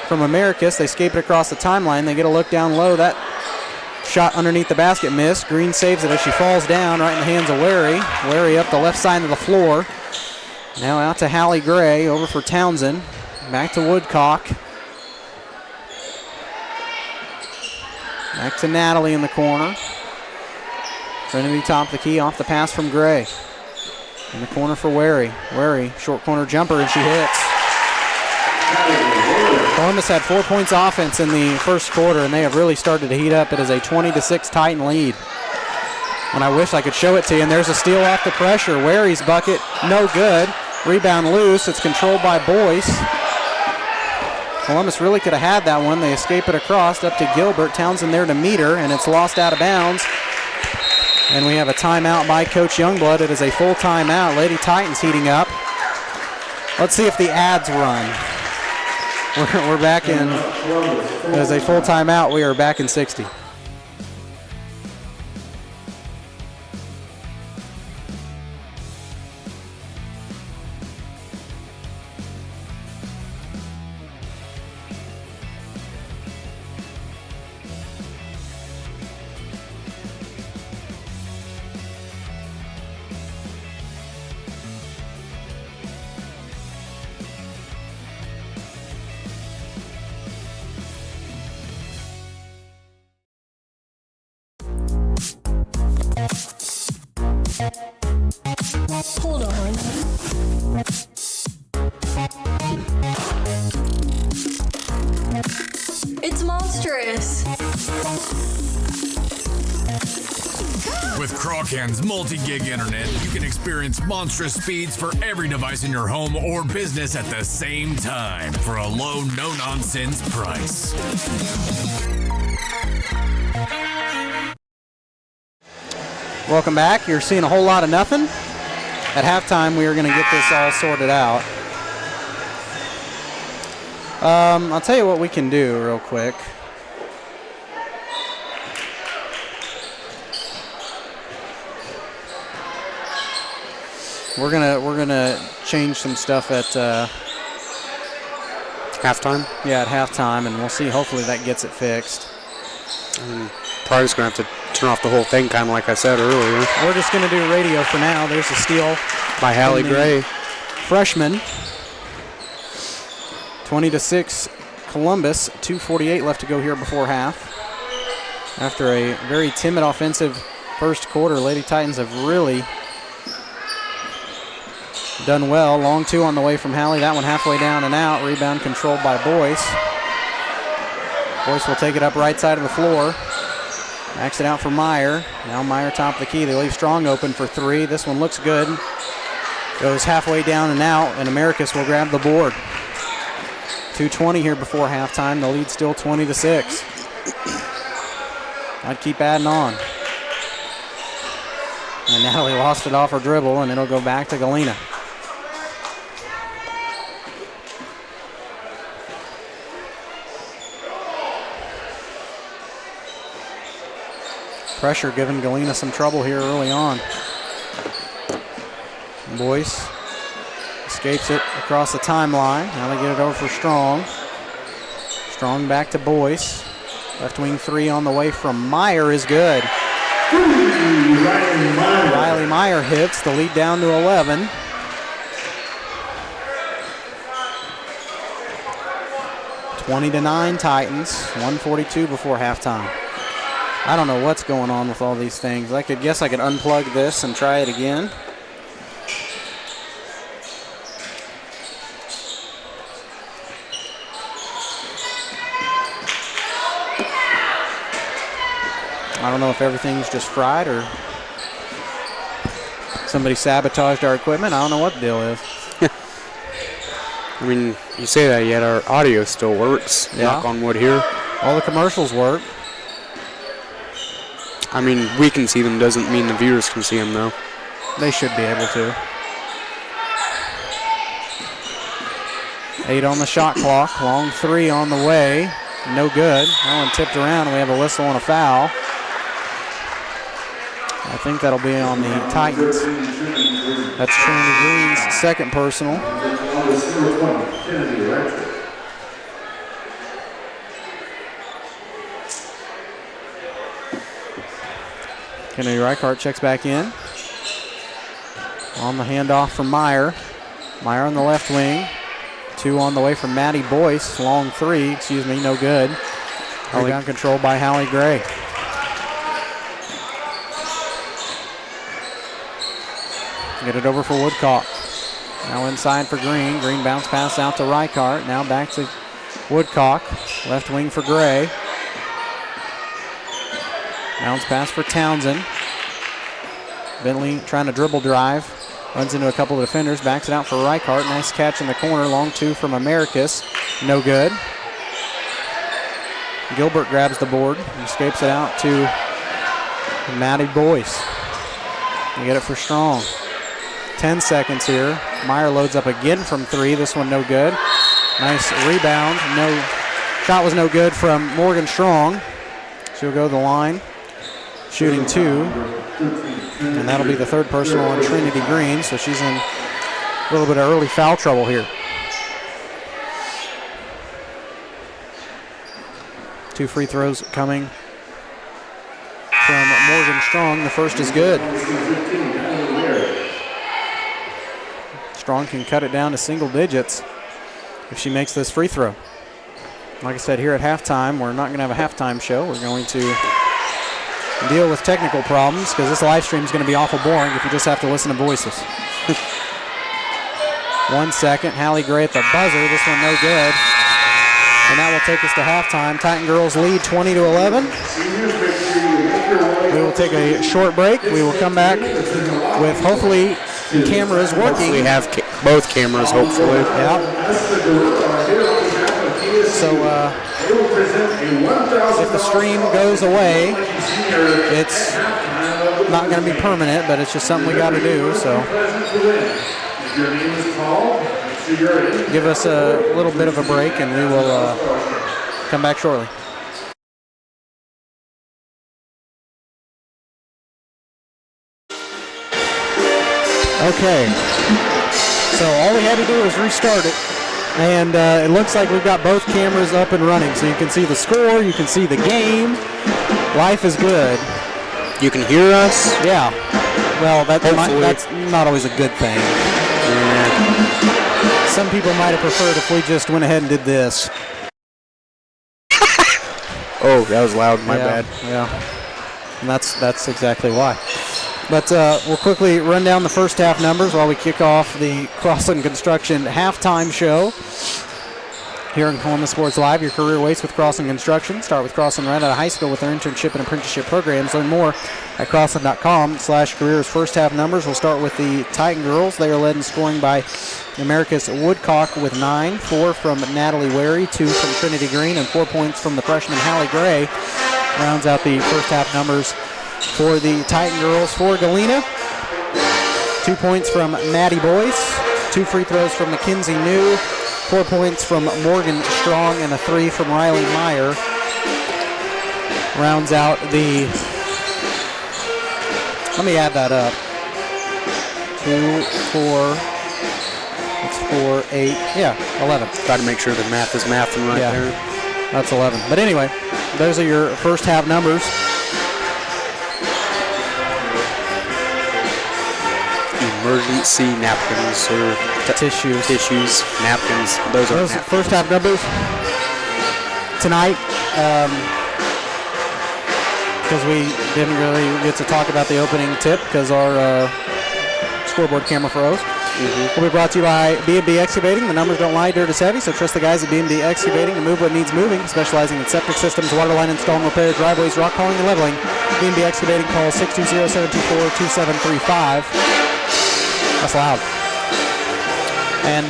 Speaker 2: from Americus. They escape it across the timeline. They get a look down low. That shot underneath the basket missed. Green saves it as she falls down right in the hands of Wary. Wary up the left side of the floor. Now out to Hallie Gray, over for Townsend. Back to Woodcock. Back to Natalie in the corner. Trinity top of the key off the pass from Gray. In the corner for Wary. Wary, short corner jumper, and she hits. Columbus had 4 points offense in the first quarter, and they have really started to heat up. It is a 20-6 Titan lead. And I wish I could show it to you. And there's a steal off the pressure. Wary's bucket, no good. Rebound loose. It's controlled by Boyce. Columbus really could have had that one. They escape it across up to Gilbert. Townsend there to meet her, and it's lost out of bounds. And we have a timeout by Coach Youngblood. It is a full timeout. Lady Titans heating up. Let's see if the ads run. We're back in. It is a full timeout. We are back in 60.
Speaker 15: Hold on. It's monstrous.
Speaker 10: With Crawcan's multi-gig internet, you can experience monstrous speeds for every device in your home or business at the same time for a low, no-nonsense price.
Speaker 2: Welcome back. You're seeing a whole lot of nothing. At halftime, we are going to get this all sorted out. I'll tell you what we can do real quick. We're gonna change some stuff at
Speaker 7: halftime.
Speaker 2: Yeah, at halftime, and we'll see. Hopefully, that gets it fixed.
Speaker 7: Probably just gonna have to turn off the whole thing, kind of like I said earlier.
Speaker 2: We're just gonna do radio for now. There's a steal
Speaker 7: by Hallie Gray,
Speaker 2: freshman. 20-6, Columbus. 2:48 left to go here before half. After a very timid offensive first quarter, Lady Titans have really done well. Long two on the way from Hallie. That one halfway down and out. Rebound controlled by Boyce. Boyce will take it up right side of the floor. Backs it out for Meyer. Now Meyer top of the key. They leave Strong open for three. This one looks good. Goes halfway down and out, and Americus will grab the board. 2:20 here before halftime. The lead still 20-6. I'd keep adding on. And Natalie lost it off her dribble, and it'll go back to Galena. Pressure giving Galena some trouble here early on. Boyce escapes it across the timeline. Now they get it over for Strong. Strong back to Boyce. Left wing three on the way from Meyer is good. Riley Meyer hits the lead down to 11. 20-9 Titans, 1:42 before halftime. I don't know what's going on with all these things. I could unplug this and try it again. I don't know if everything's just fried or somebody sabotaged our equipment. I don't know what the deal is.
Speaker 7: I mean, you say that, yet our audio still works.
Speaker 2: Yeah.
Speaker 7: Knock on wood here.
Speaker 2: All the commercials work.
Speaker 7: I mean, we can see them, doesn't mean the viewers can see them, though.
Speaker 2: They should be able to. 8 on the shot clock. Long 3 on the way. No good. That one tipped around, and we have a whistle and a foul. I think that'll be on the Titans. That's Trinity Green's second personal. Kennedy Reichart checks back in. On the handoff from Meyer. Meyer on the left wing. 2 on the way from Maddie Boyce. Long 3, no good. Rebound controlled by Hallie Gray. Get it over for Woodcock. Now inside for Green. Green bounce pass out to Reichart. Now back to Woodcock. Left wing for Gray. Bounce pass for Townsend. Bentley trying to dribble drive. Runs into a couple of defenders. Backs it out for Reichart. Nice catch in the corner. Long 2 from Americus. No good. Gilbert grabs the board. Escapes it out to Maddie Boyce. You get it for Strong. 10 seconds here. Meyer loads up again from 3. This one no good. Nice rebound. Shot was no good from Morgan Strong. She'll go to the line. Shooting 2. And that'll be the third personal on Trinity Green. So she's in a little bit of early foul trouble here. 2 free throws coming from Morgan Strong. The first is good. Strong can cut it down to single digits if she makes this free throw. Like I said, here at halftime, we're not going to have a halftime show. We're going to deal with technical problems because this live stream is going to be awful boring if you just have to listen to voices. 1 second. Hallie Gray at the buzzer. This one no good. And that will take us to halftime. Titan girls lead 20-11. We will take a short break. We will come back with hopefully cameras working.
Speaker 7: We have both cameras, hopefully.
Speaker 2: Yeah. So if the stream goes away, it's not going to be permanent, but it's just something we got to do. So give us a little bit of a break, and we will come back shortly. Okay, so all we had to do was restart it, and it looks like we've got both cameras up and running, so you can see the score, you can see the game. Life is good.
Speaker 7: You can hear us?
Speaker 2: Yeah. Well, that's not always a good thing. Yeah. Some people might have preferred if we just went ahead and did this.
Speaker 7: Oh, that was loud. My bad.
Speaker 2: Yeah. And that's exactly why. But we'll quickly run down the first half numbers while we kick off the Crossland Construction halftime show. Here in Columbus Sports Live, your career waits with Crossland Construction. Start with Crossland right out of high school with their internship and apprenticeship programs. Learn more at crossland.com/careers. First half numbers. We'll start with the Titan girls. They are led in scoring by Americus Woodcock with 9, 4 from Natalie Wary, 2 from Trinity Green, and 4 points from the freshman Hallie Gray. Rounds out the first half numbers for the Titan girls. For Galena, 2 points from Maddie Boyce, 2 free throws from Mackenzie New, 4 points from Morgan Strong, and a 3 from Riley Meyer. Rounds out the, let me add that up. 2, 4, that's 4, 8, 11.
Speaker 7: Got to make sure the math is mathing right there.
Speaker 2: That's 11. But anyway, those are your first half numbers.
Speaker 7: Emergency napkins or
Speaker 2: tissues,
Speaker 7: napkins. Those are
Speaker 2: first half numbers. tonight, because we didn't really get to talk about the opening tip because our scoreboard camera froze. Will be brought to you by B&B Excavating. The numbers don't lie, dirt is heavy, so trust the guys at B&B Excavating to move what needs moving, specializing in septic systems, water line install and repair, driveways, rock hauling, and leveling. B&B Excavating, call 620-724-2735. That's loud. And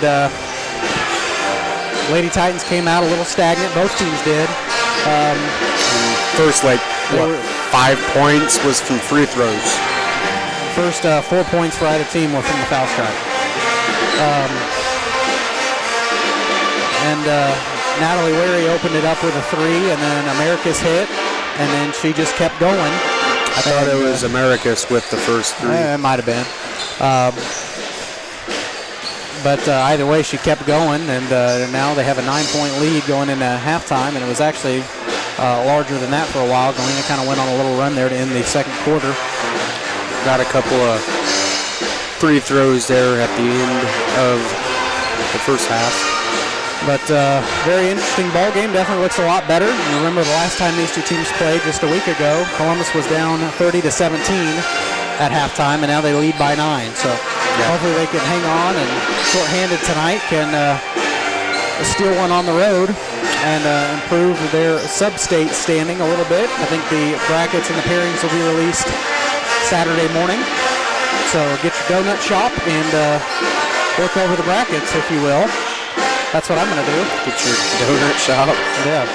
Speaker 2: Lady Titans came out a little stagnant. Both teams did.
Speaker 7: First, 5 points was from free throws.
Speaker 2: First 4 points for either team were from the foul stripe. Natalie Wary opened it up with a 3, and then Americas hit, and then she just kept going.
Speaker 7: I thought it was Americas with the first 3.
Speaker 2: It might have been. But either way, she kept going, and now they have a 9-point lead going into halftime, and it was actually larger than that for a while. Galena kind of went on a little run there to end the second quarter.
Speaker 7: Got a couple of free throws there at the end of the first half.
Speaker 2: But very interesting ball game. Definitely looks a lot better. And remember the last time these two teams played just a week ago, Columbus was down 30-17 at halftime, and now they lead by 9. So hopefully they can hang on, and short-handed tonight can steal one on the road and improve their sub-state standing a little bit. I think the brackets and the pairings will be released Saturday morning. So get your donut shop and work over the brackets, if you will. That's what I'm going to do.
Speaker 7: Get your donut shop.
Speaker 2: Yeah.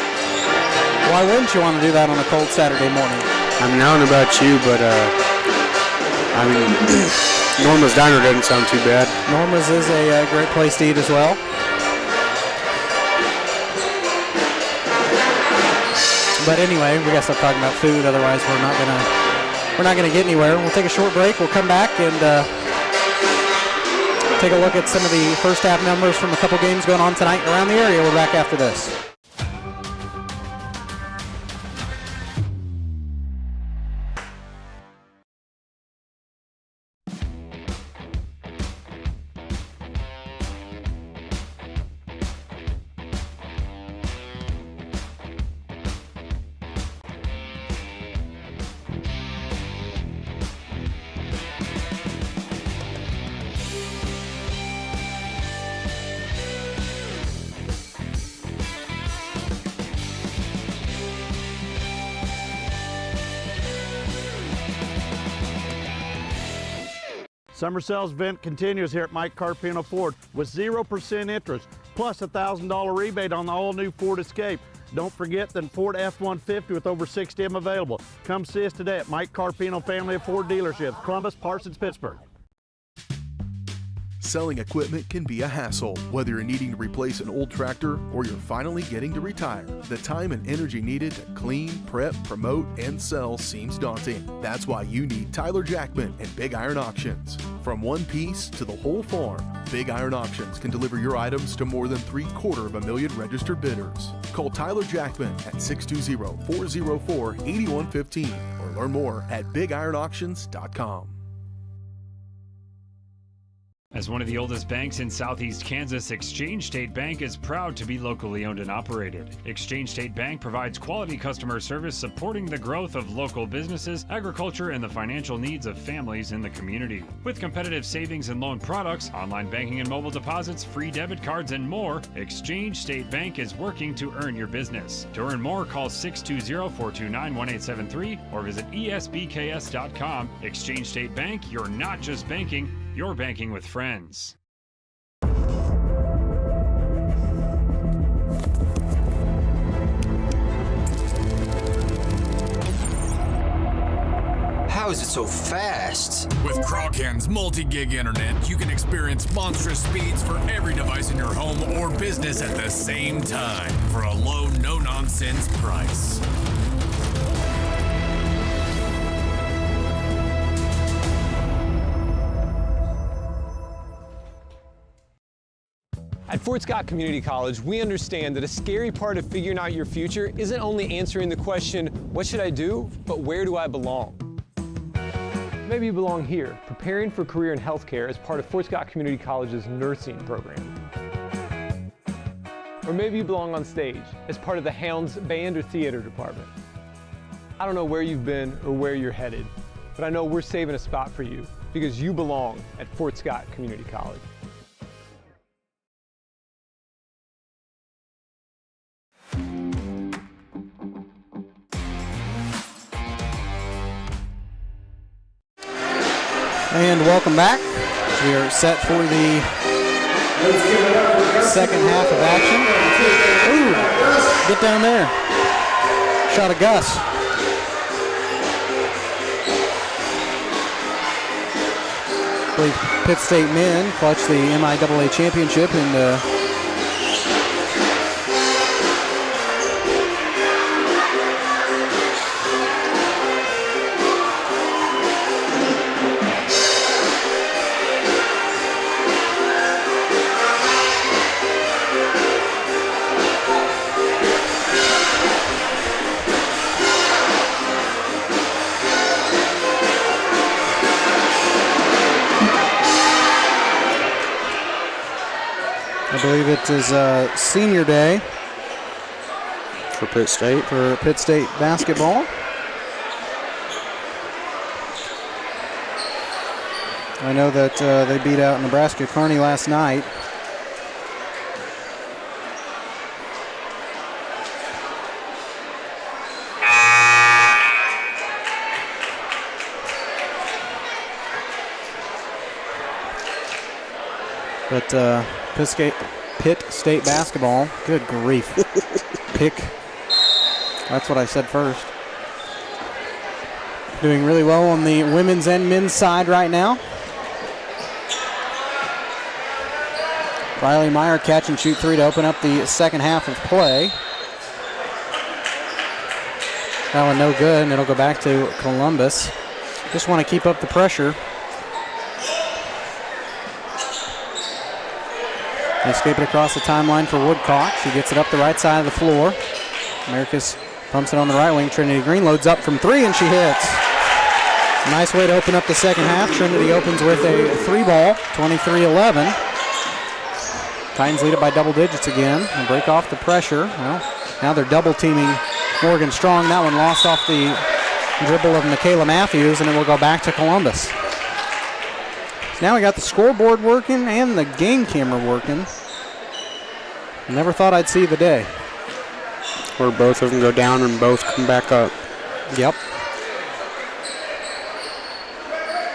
Speaker 2: Why wouldn't you want to do that on a cold Saturday morning?
Speaker 7: I mean, I don't know about you, but Norma's Diner doesn't sound too bad.
Speaker 2: Norma's is a great place to eat as well. But anyway, we got to stop talking about food, otherwise we're not gonna get anywhere. We'll take a short break. We'll come back and take a look at some of the first half numbers from a couple games going on tonight around the area. We're back after this.
Speaker 14: Summer sales event continues here at Mike Carpino Ford with 0% interest, plus a $1,000 rebate on the all-new Ford Escape. Don't forget the Ford F-150 with over 60 of them available. Come see us today at Mike Carpino Family of Ford Dealerships, Columbus, Parsons, Pittsburgh.
Speaker 6: Selling equipment can be a hassle, whether you're needing to replace an old tractor or you're finally getting to retire. The time and energy needed to clean, prep, promote, and sell seems daunting. That's why you need Tyler Jackman and Big Iron Auctions. From one piece to the whole farm, Big Iron Auctions can deliver your items to more than 750,000 registered bidders. Call Tyler Jackman at 620-404-8115 or learn more at BigIronAuctions.com.
Speaker 11: As one of the oldest banks in Southeast Kansas, Exchange State Bank is proud to be locally owned and operated. Exchange State Bank provides quality customer service supporting the growth of local businesses, agriculture, and the financial needs of families in the community. With competitive savings and loan products, online banking and mobile deposits, free debit cards, and more, Exchange State Bank is working to earn your business. To earn more, call 620-429-1873 or visit esbks.com. Exchange State Bank, you're not just banking, you're banking with friends.
Speaker 16: How is it so fast?
Speaker 10: With Crawcan's multi-gig internet, you can experience monstrous speeds for every device in your home or business at the same time for a low, no-nonsense price.
Speaker 12: At Fort Scott Community College, we understand that a scary part of figuring out your future isn't only answering the question, what should I do, but where do I belong? Maybe you belong here, preparing for a career in healthcare as part of Fort Scott Community College's nursing program. Or maybe you belong on stage as part of the Hounds band or theater department. I don't know where you've been or where you're headed, but I know we're saving a spot for you because you belong at Fort Scott Community College.
Speaker 2: And welcome back. We are set for the second half of action. Ooh, get down there. Shot of Gus. I believe Pitt State men clutched the MIAA championship and I believe it is senior day
Speaker 7: for Pitt State.
Speaker 2: For Pitt State basketball. I know that they beat out Nebraska Kearney last night. But Pitt State basketball, good grief. Pick, that's what I said first. Doing really well on the women's and men's side right now. Riley Meyer catch and shoot three to open up the second half of play. That one no good, and it'll go back to Columbus. Just want to keep up the pressure. They escape it across the timeline for Woodcock. She gets it up the right side of the floor. Americus pumps it on the right wing. Trinity Green loads up from three, and she hits. Nice way to open up the second half. Trinity opens with a three ball, 23-11. Titans lead it by double digits again and break off the pressure. Well, now they're double teaming Morgan Strong. That one lost off the dribble of Michaela Matthews, and it will go back to Columbus. Now we got the scoreboard working and the game camera working. Never thought I'd see the day.
Speaker 7: Where both of them go down and both come back up.
Speaker 2: Yep.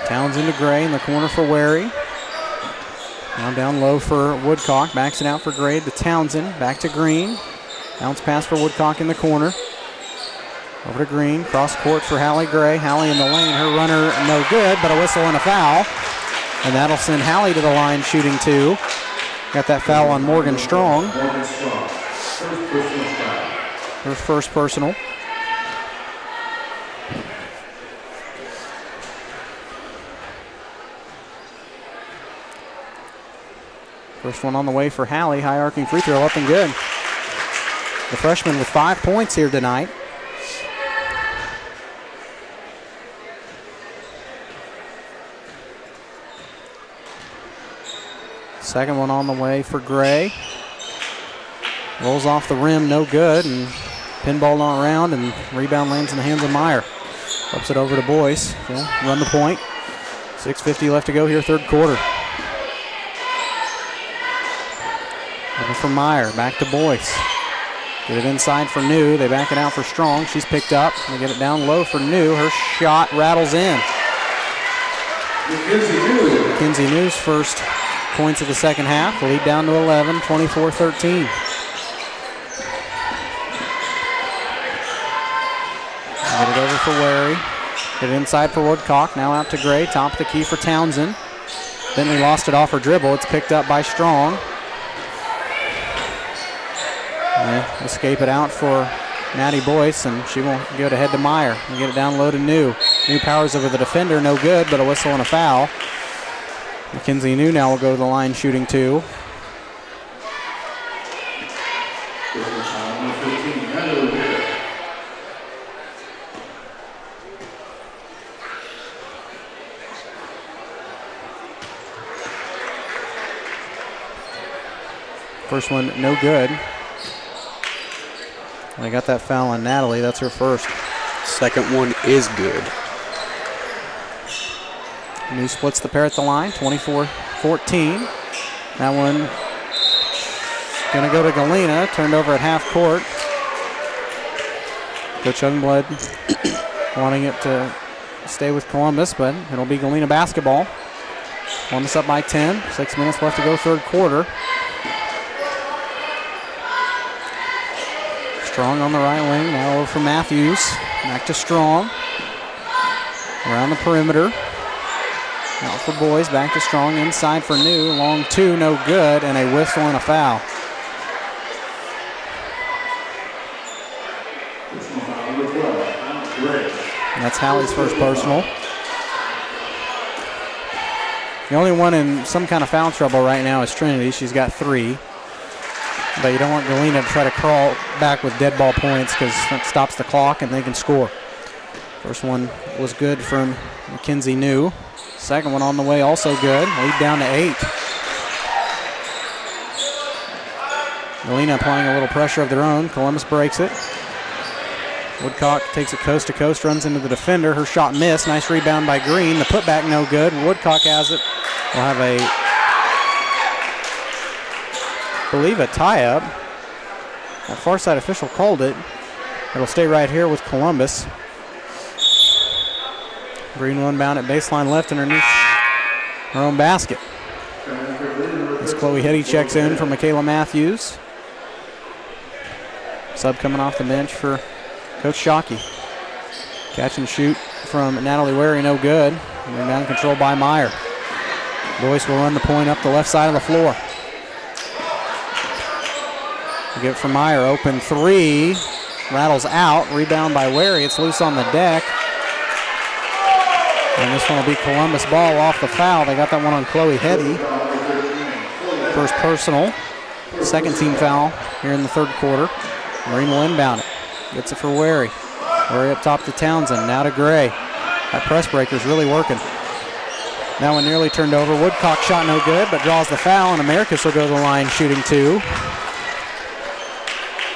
Speaker 2: Townsend to Gray in the corner for Wary. Now down low for Woodcock. Backs it out for Gray to Townsend. Back to Green. Bounce pass for Woodcock in the corner. Over to Green. Cross court for Hallie Gray. Hallie in the lane. Her runner no good, but a whistle and a foul. And that'll send Hallie to the line shooting two. Got that foul on Morgan Strong. Her first personal. First one on the way for Hallie. High arcing free throw up and good. The freshman with 5 points here tonight. Second one on the way for Gray. Rolls off the rim, no good, and pinball on around, and rebound lands in the hands of Meyer. Ups it over to Boyce. He'll run the point. 6:50 left to go here, third quarter. Over for Meyer, back to Boyce. Get it inside for New. They back it out for Strong. She's picked up. They get it down low for New. Her shot rattles in. Mackenzie New's first points of the second half. Lead down to 11, 24-13. Get it over for Wary. Get it inside for Woodcock. Now out to Gray. Top of the key for Townsend. Bentley lost it off her dribble. It's picked up by Strong. They escape it out for Maddie Boyce, and she will go to head to Meyer and get it down low to New. New powers over the defender. No good, but a whistle and a foul. Mackenzie New now will go to the line shooting two. First one, no good. They got that foul on Natalie. That's her first.
Speaker 7: Second one is good.
Speaker 2: New splits the pair at the line, 24-14. That one going to go to Galena, turned over at half court. Coach Youngblood wanting it to stay with Columbus, but it'll be Galena basketball. Columbus up by 10, 6 minutes left to go third quarter. Strong on the right wing, now over for Matthews. Back to Strong. Around the perimeter. Out for Boys, back to Strong, inside for New. Long two, no good, and a whistle and a foul. That's Hallie's first personal. The only one in some kind of foul trouble right now is Trinity. She's got 3. But you don't want Galena to try to crawl back with dead ball points because that stops the clock and they can score. First one was good from Mackenzie New. Second one on the way, also good. Lead down to 8. Galena applying a little pressure of their own. Columbus breaks it. Woodcock takes it coast to coast, runs into the defender. Her shot missed. Nice rebound by Green. The putback no good. Woodcock has it. We'll have I believe a tie-up. That far side official called it. It'll stay right here with Columbus. Green one bound at baseline left underneath her own basket. As Chloe Hetty checks in for Michaela Matthews. Sub coming off the bench for Coach Shockey. Catch and shoot from Natalie Wary, no good. Rebound controlled by Meyer. Boyce will run the point up the left side of the floor. Give it for Meyer, open 3. Rattles out, rebound by Wary. It's loose on the deck. And this one will be Columbus ball off the foul. They got that one on Chloe Hetty. First personal. Second team foul here in the third quarter. Marine will inbound it. Gets it for Wary. Wary up top to Townsend. Now to Gray. That press breaker's really working. That one nearly turned over. Woodcock shot no good, but draws the foul, and Americus will go to the line shooting 2.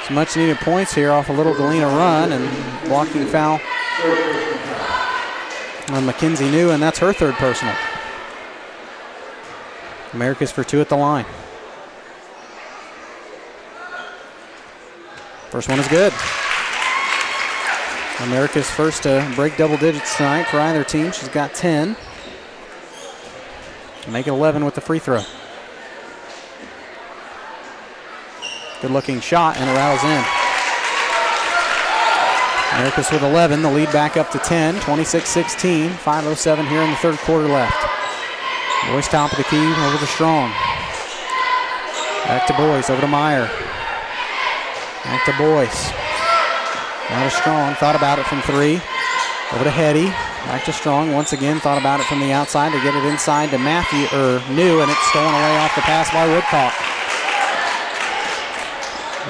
Speaker 2: Some much needed points here off a little Galena run, and blocking foul on Mackenzie New, and that's her third personal. Americus for 2 at the line. First one is good. Americus first to break double digits tonight for either team. She's got 10. Make it 11 with the free throw. Good looking shot, and it rattles in. Americus with 11, the lead back up to 10, 26-16, 5:07 here in the third quarter left. Boyce top of the key, over to Strong. Back to Boyce, over to Meyer. Back to Boyce. Now to Strong, thought about it from 3. Over to Hetty, back to Strong. Once again, thought about it from the outside to get it inside to New, and it's stolen away off the pass by Woodcock.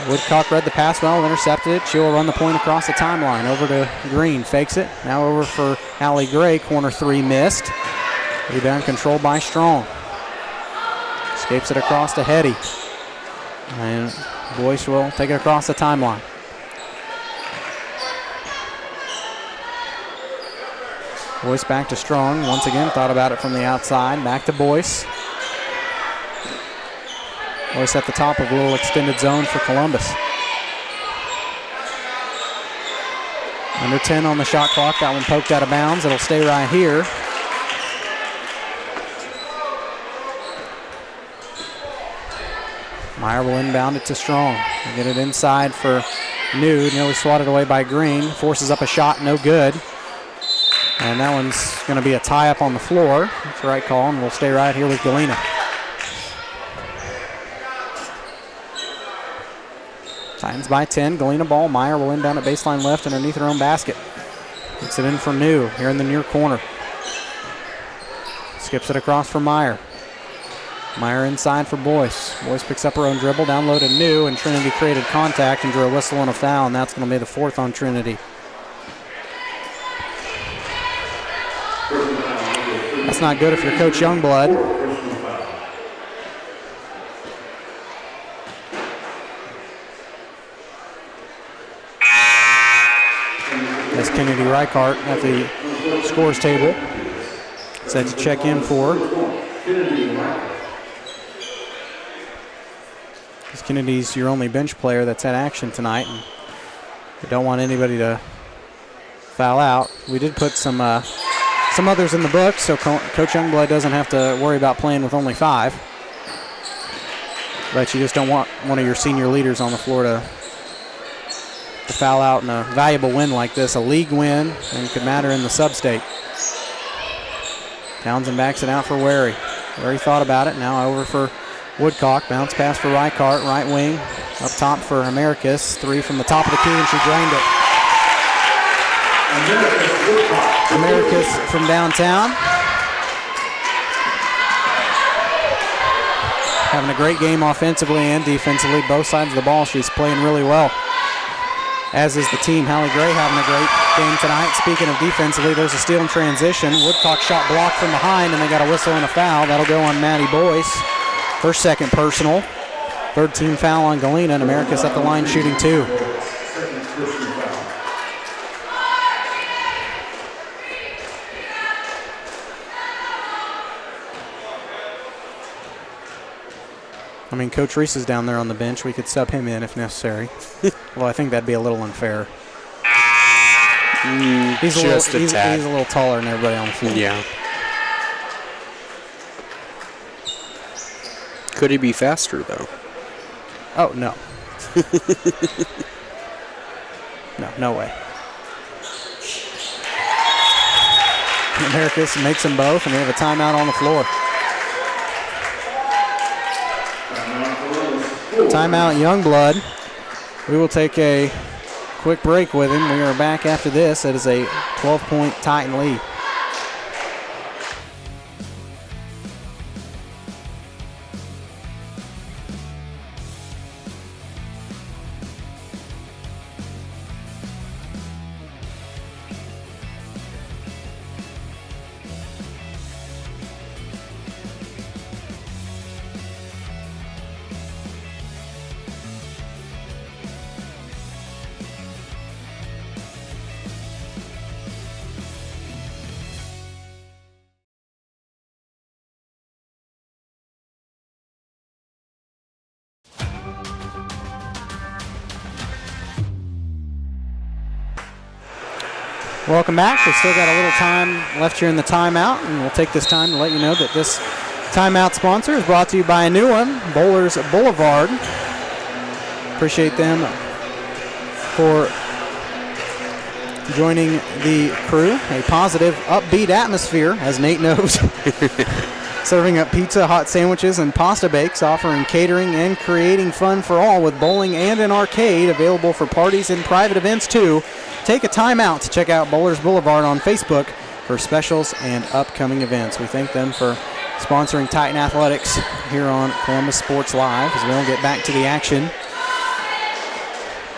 Speaker 2: Woodcock read the pass well, intercepted it. She'll run the point across the timeline. Over to Green, fakes it. Now over for Allie Gray, corner 3 missed. Rebound controlled by Strong. Escapes it across to Hetty. And Boyce will take it across the timeline. Boyce back to Strong. Once again, thought about it from the outside. Back to Boyce. Boyce at the top of a little extended zone for Columbus. Under 10 on the shot clock. That one poked out of bounds. It'll stay right here. Meyer will inbound it to Strong. Get it inside for New. Nearly swatted away by Green. Forces up a shot, no good. And that one's going to be a tie-up on the floor. That's the right call, and we'll stay right here with Galena. Titans by 10. Galena ball. Meyer will inbound at baseline left underneath her own basket. Gets it in for New here in the near corner. Skips it across for Meyer. Meyer inside for Boyce. Boyce picks up her own dribble, down low to New, and Trinity created contact and drew a whistle and a foul, and that's going to be the 4th on Trinity. That's not good if you're Coach Youngblood. As Kennedy Reichart at the scores table. Set to check in for. Because Kennedy's your only bench player that's had action tonight. And we don't want anybody to foul out. We did put some others in the book, so Coach Youngblood doesn't have to worry about playing with only 5. But you just don't want one of your senior leaders on the floor to foul out in a valuable win like this, a league win, and could matter in the sub-state. Townsend backs it out for Wary. Wary thought about it. Now over for Woodcock. Bounce pass for Reichart, right wing. Up top for Americus. 3 from the top of the key, and she drained it. Americus from downtown. Having a great game offensively and defensively. Both sides of the ball, she's playing really well. As is the team. Hallie Gray having a great game tonight. Speaking of defensively, there's a steal in transition. Woodcock shot blocked from behind, and they got a whistle and a foul. That'll go on Maddie Boyce. Her second personal. Third team foul on Galena, and Americus at the line shooting 2. I mean, Coach Reese is down there on the bench. We could sub him in if necessary. Well, I think that'd be a little unfair. He's a little taller than everybody on the floor.
Speaker 7: Yeah. Could he be faster, though?
Speaker 2: Oh, no. No way. Americus makes them both, and we have a timeout on the floor. Timeout Youngblood. We will take a quick break with him. We are back after this. It is a 12-point Titan lead. Welcome back. We've still got a little time left here in the timeout, and we'll take this time to let you know that this timeout sponsor is brought to you by a new one, Bowlers Boulevard. Appreciate them for joining the crew. A positive, upbeat atmosphere, as Nate knows. Serving up pizza, hot sandwiches, and pasta bakes, offering catering and creating fun for all with bowling and an arcade available for parties and private events too. Take a time out to check out Bowlers Boulevard on Facebook for specials and upcoming events. We thank them for sponsoring Titan Athletics here on Columbus Sports Live as we'll get back to the action.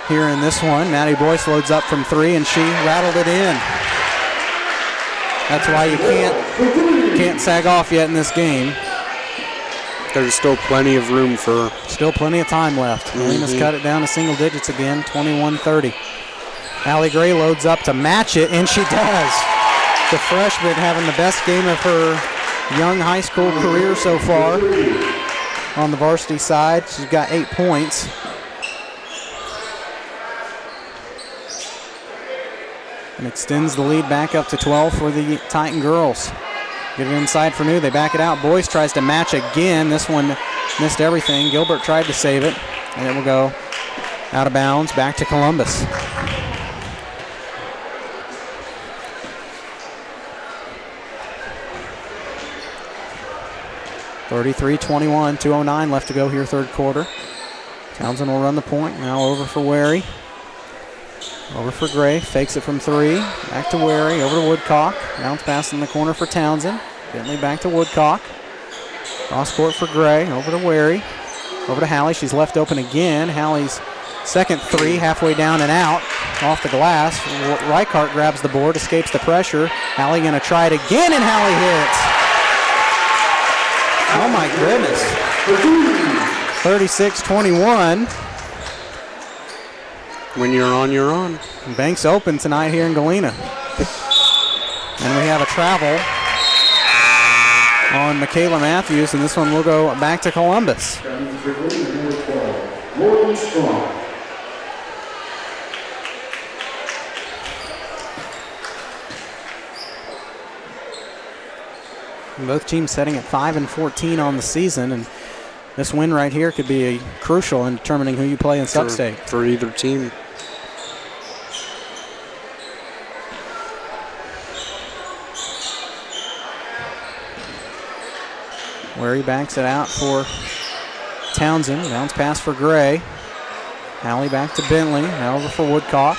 Speaker 2: Here in this one, Maddie Boyce loads up from 3 and she rattled it in. That's why you can't sag off yet in this game.
Speaker 7: There's still plenty of room for...
Speaker 2: Still plenty of time left. Galena's cut it down to single digits again, 21-30. Allie Gray loads up to match it, and she does. The freshman having the best game of her young high school career so far on the varsity side. She's got 8 points. And extends the lead back up to 12 for the Titan girls. Get it inside for New. They back it out. Boyce tries to match again. This one missed everything. Gilbert tried to save it, and it will go out of bounds back to Columbus. 33-21, 2:09 left to go here, third quarter. Townsend will run the point. Now over for Wary. Over for Gray. Fakes it from 3. Back to Wary. Over to Woodcock. Bounce pass in the corner for Townsend. Bentley back to Woodcock. Cross court for Gray. Over to Wary. Over to Hallie. She's left open again. Hallie's second 3, halfway down and out. Off the glass. Reichart grabs the board, escapes the pressure. Hallie going to try it again, and Hallie hits. Oh my goodness. 36-21.
Speaker 7: When you're on, you're on.
Speaker 2: Banks open tonight here in Galena. And we have a travel on Michaela Matthews, and this one will go back to Columbus. Both teams setting at 5-14 on the season, and this win right here could be crucial in determining who you play in Sub-State.
Speaker 7: For either team.
Speaker 2: Where he banks it out for Townsend. Bounce pass for Gray. Alley back to Bentley. Now over for Woodcock.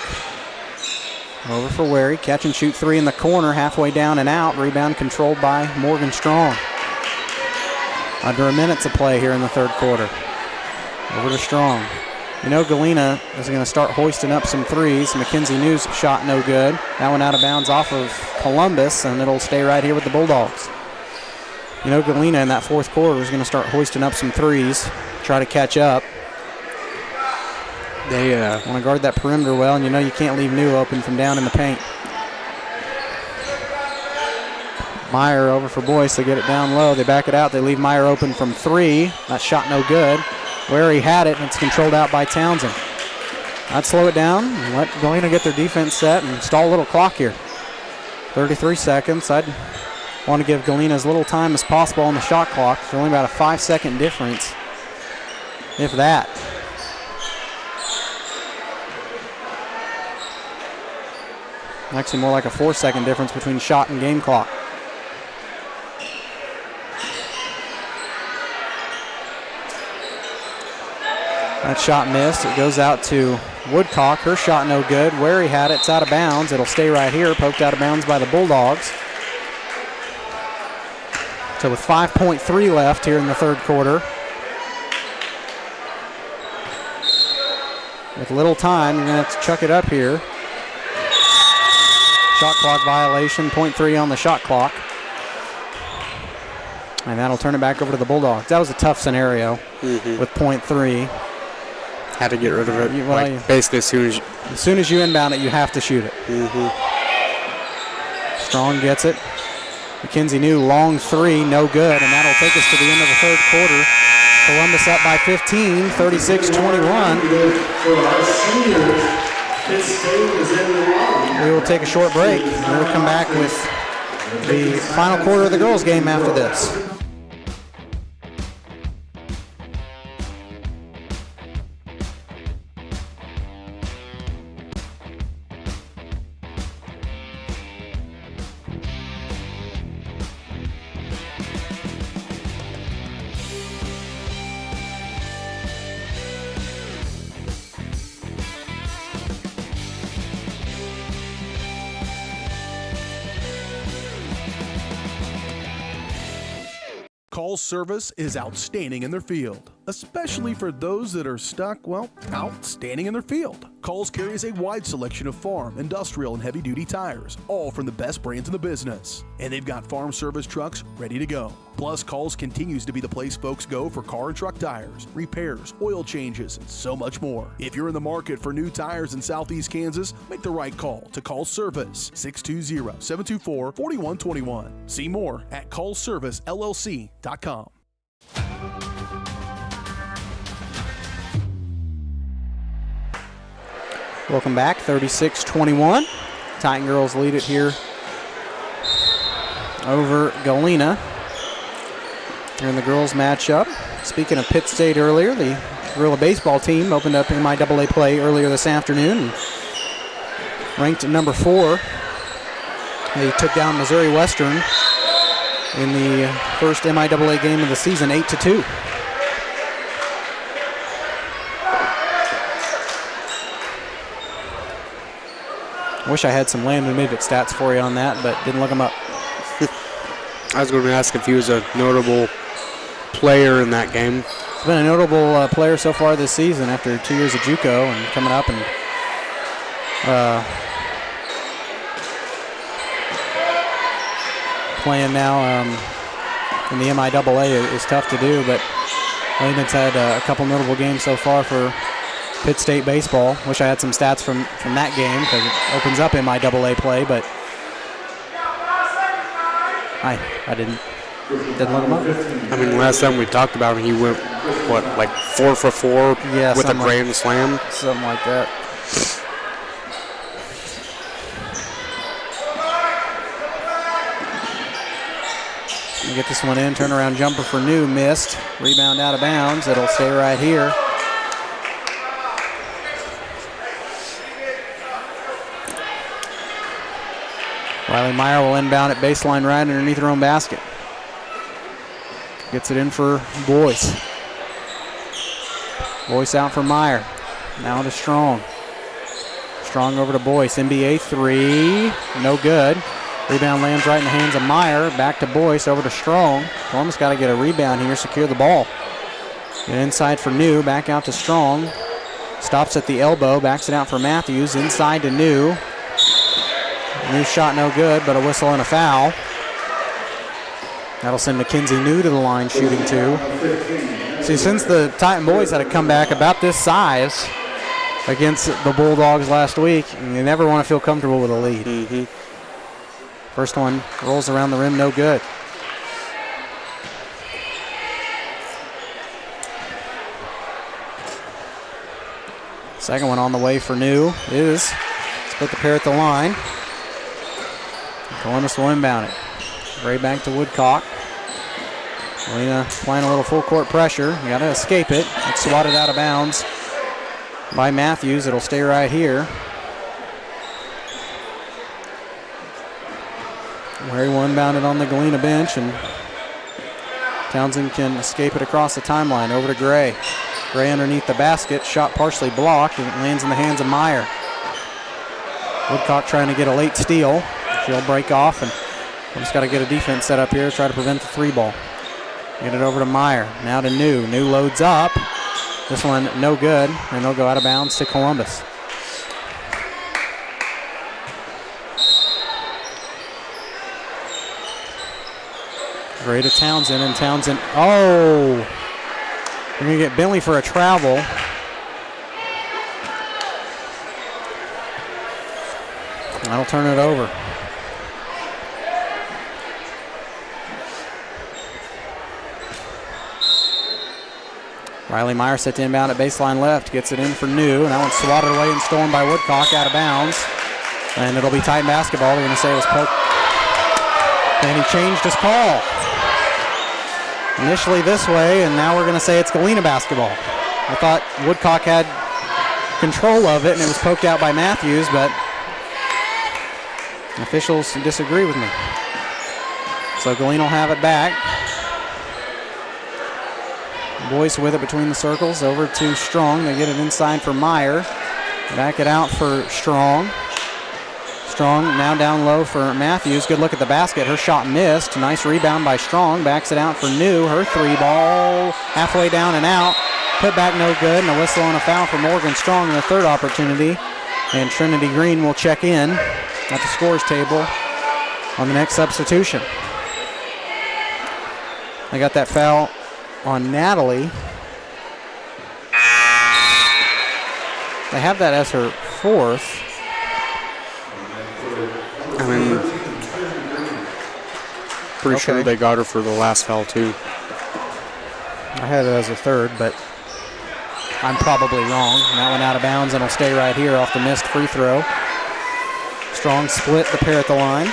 Speaker 2: Over for Wary. Catch and shoot three in the corner. Halfway down and out. Rebound controlled by Morgan Strong. Under a minute to play here in the third quarter. Over to Strong. You know Galena is going to start hoisting up some threes. Mackenzie News shot no good. That one out of bounds off of Columbus, and it'll stay right here with the Bulldogs. You know Galena in that fourth quarter is going to start hoisting up some threes, try to catch up. They want to guard that perimeter well, and you know you can't leave New open from down in the paint. Meyer over for Boyce. They get it down low. They back it out. They leave Meyer open from three. That shot no good. Where he had it, and it's controlled out by Townsend. I'd slow it down and let Galena get their defense set and stall a little clock here. 33 seconds. I'd want to give Galena as little time as possible on the shot clock. It's only about a 5-second difference, if that. Actually more like a 4-second difference between shot and game clock. That shot missed. It goes out to Woodcock. Her shot no good. Where he had it, it's out of bounds. It'll stay right here. Poked out of bounds by the Bulldogs. So with 5.3 left here in the third quarter, with little time, you're going to have to chuck it up here. Shot clock violation, 0.3 on the shot clock. And that'll turn it back over to the Bulldogs. That was a tough scenario with 0.3.
Speaker 7: Had to get rid of it. Basically, as soon as
Speaker 2: you inbound it, you have to shoot it. Strong gets it. Mackenzie New, long three, no good, and that'll take us to the end of the third quarter. Columbus up by 15, 36-21. We will take a short break, and we'll come back with the final quarter of the girls' game after this.
Speaker 6: Call's service is outstanding in their field, especially for those that are stuck, well, outstanding in their field. Call's carries a wide selection of farm, industrial, and heavy-duty tires, all from the best brands in the business. And they've got farm service trucks ready to go. Plus, Call's continues to be the place folks go for car and truck tires, repairs, oil changes, and so much more. If you're in the market for new tires in Southeast Kansas, make the right call to Call's Service, 620-724-4121. See more at callservicellc.com.
Speaker 2: Welcome back, 36-21. Titan girls lead it here over Galena. Here in the girls matchup. Speaking of Pitt State earlier, the Gorilla baseball team opened up MIAA play earlier this afternoon. Ranked at number 4. They took down Missouri Western in the first MIAA game of the season, 8-2. I wish I had some Landon Midget stats for you on that, but didn't look them up.
Speaker 7: I was going to ask if he was a notable player in that game.
Speaker 2: He's been a notable player so far this season after 2 years of JUCO and coming up and playing now in the MIAA is tough to do, but Landon's had a couple notable games so far for Pitt State baseball. Wish I had some stats from that game because it opens up in my AA play, but I didn't look him up.
Speaker 7: I mean, last time we talked about him, he went, what, like 4 for 4 with a grand slam?
Speaker 2: Something like that. Get this one in, turnaround jumper for New, missed. Rebound out of bounds, it'll stay right here. Riley Meyer will inbound at baseline right underneath her own basket. Gets it in for Boyce. Boyce out for Meyer. Now to Strong. Strong over to Boyce. NBA 3, no good. Rebound lands right in the hands of Meyer. Back to Boyce, over to Strong. Columbus got to get a rebound here, secure the ball. Get inside for New, back out to Strong. Stops at the elbow, backs it out for Matthews. Inside to New. New shot no good, but a whistle and a foul. That'll send Mackenzie New to the line, shooting 2. See, since the Titan boys had a comeback about this size against the Bulldogs last week, they never want to feel comfortable with a lead.
Speaker 7: Mm-hmm.
Speaker 2: First one rolls around the rim, no good. Second one on the way for New is split the pair at the line. Columbus will inbound it. Right back to Woodcock. Galena playing a little full court pressure. You got to escape it. It's swatted out of bounds by Matthews. It'll stay right here. Larry will inbound it on the Galena bench, and Townsend can escape it across the timeline. Over to Gray. Gray underneath the basket. Shot partially blocked, and it lands in the hands of Meyer. Woodcock trying to get a late steal. She'll break off, and just got to get a defense set up here to try to prevent the 3-ball. Get it over to Meyer. Now to New. New loads up. This one no good, and they'll go out of bounds to Columbus. Gray to Townsend, and Townsend, oh! We're going to get Bentley for a travel. That'll turn it over. Riley Meyer set to inbound at baseline left, gets it in for New, and that one's swatted away and stolen by Woodcock out of bounds. And it'll be Titan basketball. They're going to say it was poked. And he changed his call. Initially this way, and now we're going to say it's Galena basketball. I thought Woodcock had control of it, and it was poked out by Matthews, but officials disagree with me. So Galena will have it back. Boyce with it between the circles, over to Strong. They get it inside for Meyer. Back it out for Strong. Strong now down low for Matthews. Good look at the basket. Her shot missed. Nice rebound by Strong. Backs it out for New. Her 3-ball halfway down and out. Put back no good, and a whistle and a foul for Morgan Strong in the third opportunity. And Trinity Green will check in at the scores table on the next substitution. I got that foul on Natalie. They have that as her fourth.
Speaker 7: I mean, pretty sure they got her for the last foul too.
Speaker 2: I had it as a third, but I'm probably wrong. And that one out of bounds, and it'll stay right here off the missed free throw. Strong split the pair at the line.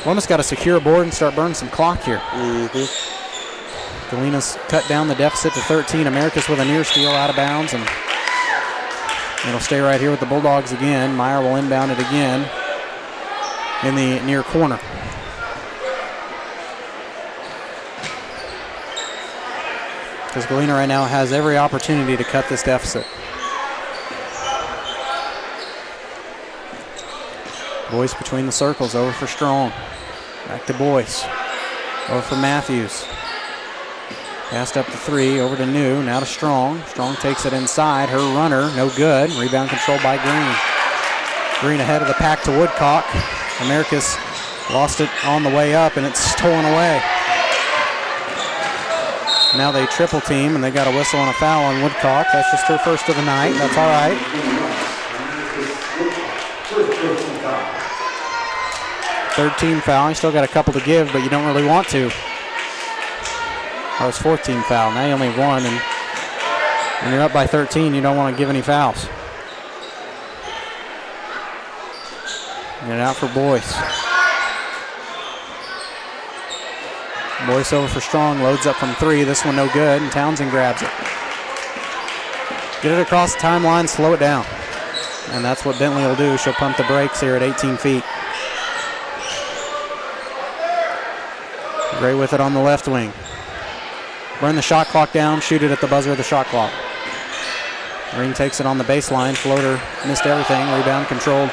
Speaker 2: Columbus got to secure a board and start burning some clock here.
Speaker 7: Mm-hmm.
Speaker 2: Galena's cut down the deficit to 13. Americas with a near steal out of bounds, and it'll stay right here with the Bulldogs again. Meyer will inbound it again in the near corner. Because Galena right now has every opportunity to cut this deficit. Boyce between the circles, over for Strong. Back to Boyce. Over for Matthews. Passed up the 3, over to New, now to Strong. Strong takes it inside. Her runner, no good. Rebound controlled by Green. Green ahead of the pack to Woodcock. Americas lost it on the way up, and it's stolen away. Now they triple team, and they got a whistle and a foul on Woodcock. That's just her first of the night. That's all right. Third team foul. You still got a couple to give, but you don't really want to. Or it's fourth team foul. Now you only have one, and when you're up by 13, you don't want to give any fouls. Get it out for Boyce. Boyce over for Strong, loads up from 3. This one no good, and Townsend grabs it. Get it across the timeline, slow it down. And that's what Bentley will do. She'll pump the brakes here at 18 feet. Gray with it on the left wing. Burn the shot clock down, shoot it at the buzzer of the shot clock. Green takes it on the baseline. Floater missed everything. Rebound controlled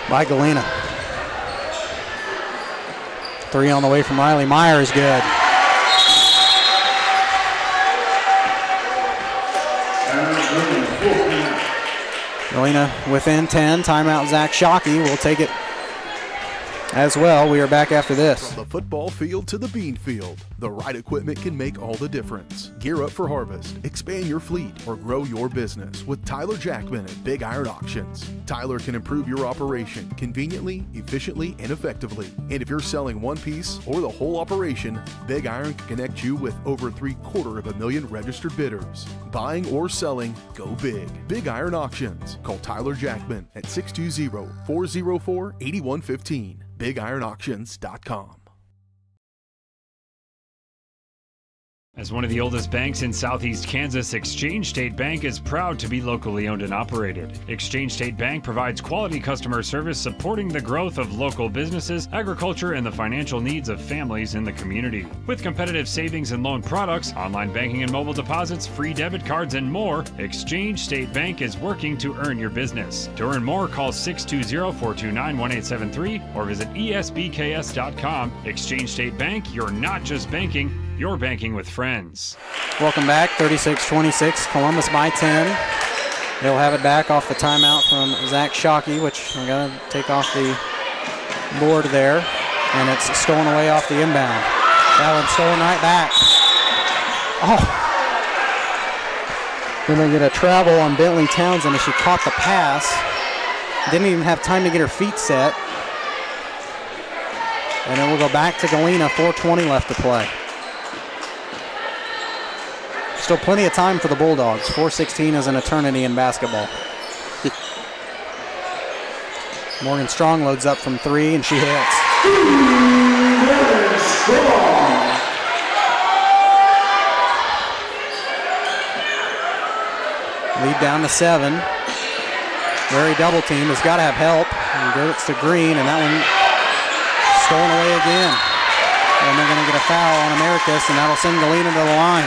Speaker 2: by Galena. 3 on the way from Riley Meyer is good. Galena within 10. Timeout Zach Shockey will take it as well. We are back after this.
Speaker 6: From the football field to the bean field, the right equipment can make all the difference. Gear up for harvest, expand your fleet, or grow your business with Tyler Jackman at Big Iron Auctions. Tyler can improve your operation conveniently, efficiently, and effectively. And if you're selling one piece or the whole operation, Big Iron can connect you with over 750,000 registered bidders. Buying or selling, go big. Big Iron Auctions. Call Tyler Jackman at 620-404-8115. BigIronAuctions.com.
Speaker 11: As one of the oldest banks in Southeast Kansas, Exchange State Bank is proud to be locally owned and operated. Exchange State Bank provides quality customer service supporting the growth of local businesses, agriculture, and the financial needs of families in the community. With competitive savings and loan products, online banking and mobile deposits, free debit cards, and more, Exchange State Bank is working to earn your business. To earn more, call 620-429-1873 or visit esbks.com. Exchange State Bank, you're not just banking, you're banking with friends.
Speaker 2: Welcome back, 36-26, Columbus by 10. They'll have it back off the timeout from Zach Shockey, which I'm going to take off the board there, and it's stolen away off the inbound. That one's stolen right back. Oh. Then they get a travel on Bentley Townsend as she caught the pass. Didn't even have time to get her feet set. And then we'll go back to Galena, 4:20 left to play. Still plenty of time for the Bulldogs. 4:16 is an eternity in basketball. Morgan Strong loads up from 3, and she hits. Lead down to 7. Very double team. Has got to have help. And goes to Green, and that one stolen away again. And they're going to get a foul on Americus, and that'll send Galena to the line.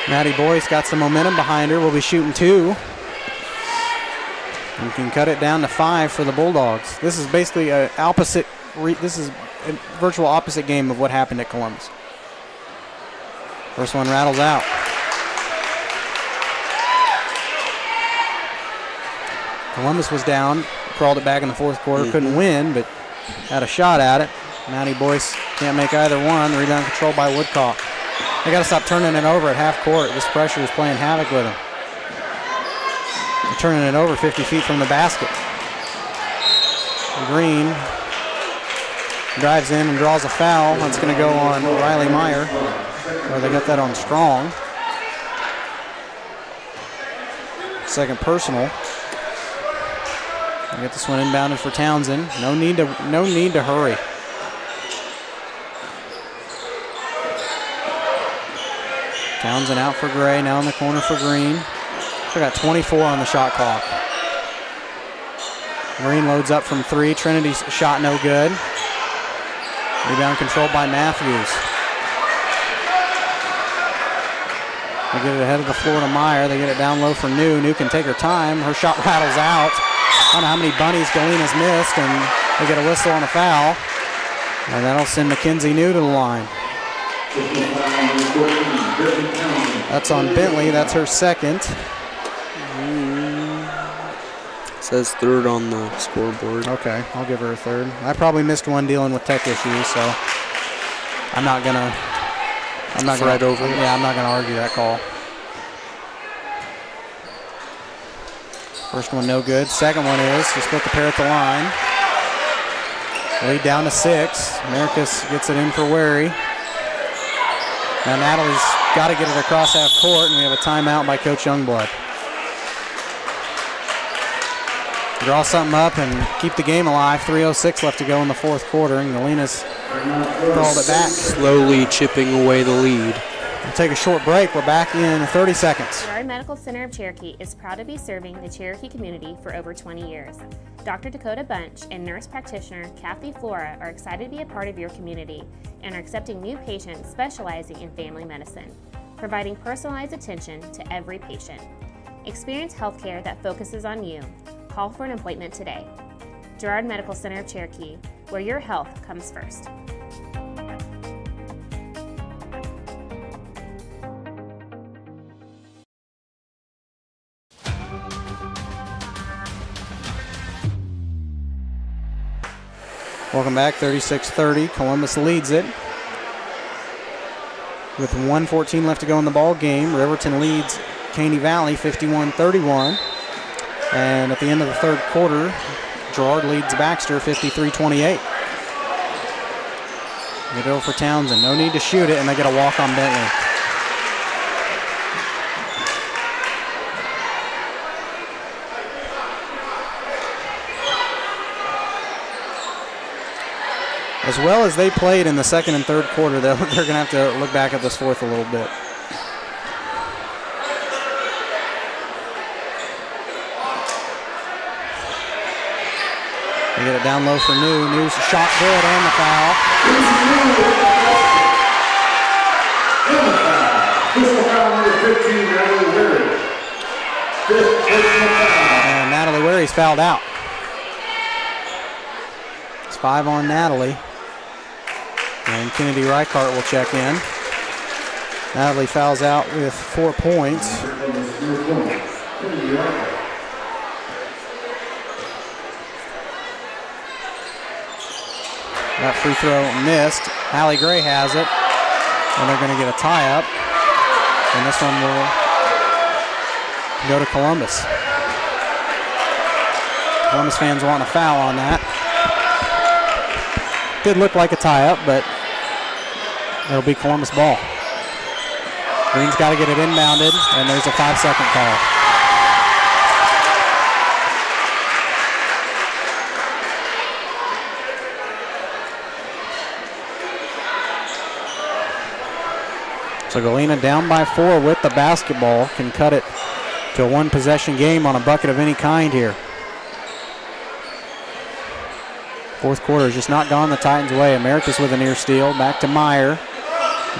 Speaker 2: Maddie Boyce got some momentum behind her. Will be shooting 2. And can cut it down to 5 for the Bulldogs. This is basically a virtual opposite game of what happened at Columbus. First one rattles out. Columbus was down, crawled it back in the fourth quarter, couldn't win, but had a shot at it. Maddie Boyce can't make either one. The rebound controlled by Woodcock. They got to stop turning it over at half court. This pressure is playing havoc with them. They're turning it over 50 feet from the basket. Green drives in and draws a foul. That's going to go on Riley Meyer. Or they got that on Strong. Second personal. They get this one inbounded for Townsend. No need to hurry. Townsend out for Gray, now in the corner for Green. They got 24 on the shot clock. Green loads up from 3. Trinity's shot no good. Rebound controlled by Matthews. They get it ahead of the floor to Meyer. They get it down low for New. New can take her time. Her shot rattles out. I don't know how many bunnies Galena's missed, and they get a whistle on a foul. And that'll send Mackenzie New to the line. That's on Bentley. That's her second.
Speaker 7: says third on the scoreboard.
Speaker 2: Okay, I'll give her a third. I probably missed one dealing with tech issues, so I'm not gonna
Speaker 7: Fret over it.
Speaker 2: Yeah, I'm not gonna argue that call. First one no good. Second one is to split the pair at the line. Lead down to 6. Americus gets it in for Wary. Now Natalie's got to get it across half court, and we have a timeout by Coach Youngblood. Draw something up and keep the game alive. 3:06 left to go in the fourth quarter, and Galena's crawled it back.
Speaker 7: Slowly chipping away the lead.
Speaker 2: We'll take a short break. We're back in 30 seconds.
Speaker 5: Girard Medical Center of Cherokee is proud to be serving the Cherokee community for over 20 years. Dr. Dakota Bunch and nurse practitioner Kathy Flora are excited to be a part of your community and are accepting new patients specializing in family medicine, providing personalized attention to every patient. Experience healthcare that focuses on you. Call for an appointment today. Girard Medical Center of Cherokee, where your health comes first.
Speaker 2: Welcome back, 36-30. Columbus leads it with 1:14 left to go in the ball game. Riverton leads Caney Valley 51-31. And at the end of the third quarter, Girard leads Baxter 53-28. Get it over for Townsend. No need to shoot it, and they get a walk on Bentley. As well as they played in the second and third quarter, they're going to have to look back at this fourth a little bit. They get it down low for New. New's shot good and the foul. And Natalie Wary's fouled out. It's 5 on Natalie. And Kennedy Reichart will check in. Natalie fouls out with 4 points. That free throw missed. Hallie Gray has it. And they're going to get a tie-up. And this one will go to Columbus. Columbus fans want a foul on that. Did look like a tie-up, but it'll be Columbus ball. Green's got to get it inbounded, and there's a 5-second call. So Galena down by 4 with the basketball, can cut it to a one-possession game on a bucket of any kind here. Fourth quarter has just not gone the Titans' way. Americas with a near steal. Back to Meyer.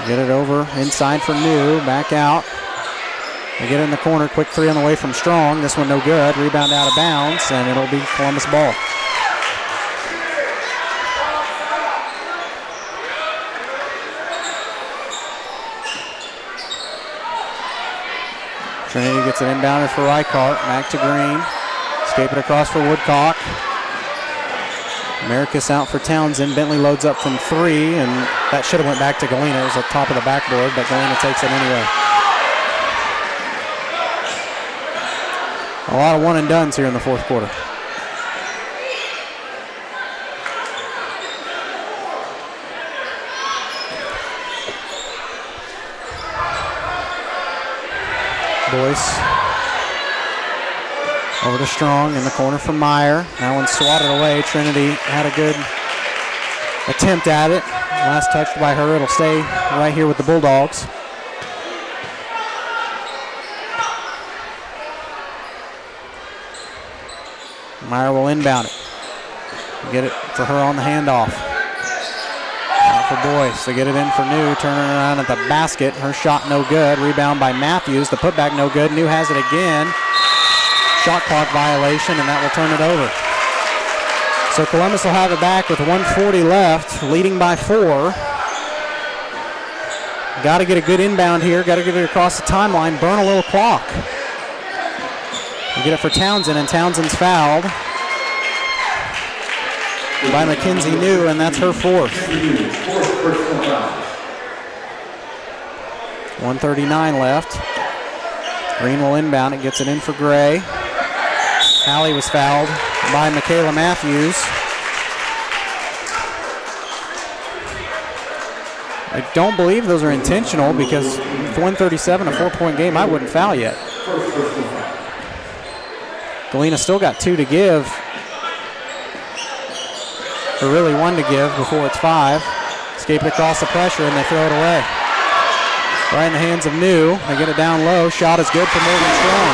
Speaker 2: Get it over inside for New. Back out. They get it in the corner. Quick three on the way from Strong. This one no good. Rebound out of bounds, and it'll be Columbus ball. Trinity gets it inbounded for Reichart. Back to Green. Escape it across for Woodcock. Americus out for Townsend. Bentley loads up from 3, and that should have went back to Galena. It was at the top of the backboard, but Galena takes it anyway. A lot of one-and-dones here in the fourth quarter. Boyce over to Strong in the corner for Meyer. That one's swatted away. Trinity had a good attempt at it. Last touched by her. It'll stay right here with the Bulldogs. Meyer will inbound it. Get it for her on the handoff. Out for Boyce. They get it in for New. Turning around at the basket. Her shot no good. Rebound by Matthews. The putback no good. New has it again. Shot clock violation, and that will turn it over. So Columbus will have it back with 1:40 left, leading by 4. Got to get a good inbound here. Got to get it across the timeline. Burn a little clock. We get it for Townsend, and Townsend's fouled by Mackenzie New, and that's her fourth. 1:39 left. Green will inbound it, gets it in for Gray. Hallie was fouled by Michaela Matthews. I don't believe those are intentional because with 1:37, a 4-point game, I wouldn't foul yet. Galena still got 2 to give. Or really 1 to give before it's 5. Escape it across the pressure and they throw it away. Right in the hands of New. They get it down low. Shot is good for Morgan Strong.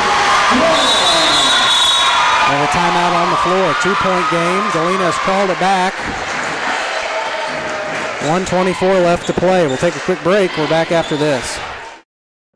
Speaker 2: And a timeout on the floor. 2-point game. Galena has called it back. 1:24 left to play. We'll take a quick break. We're back after this.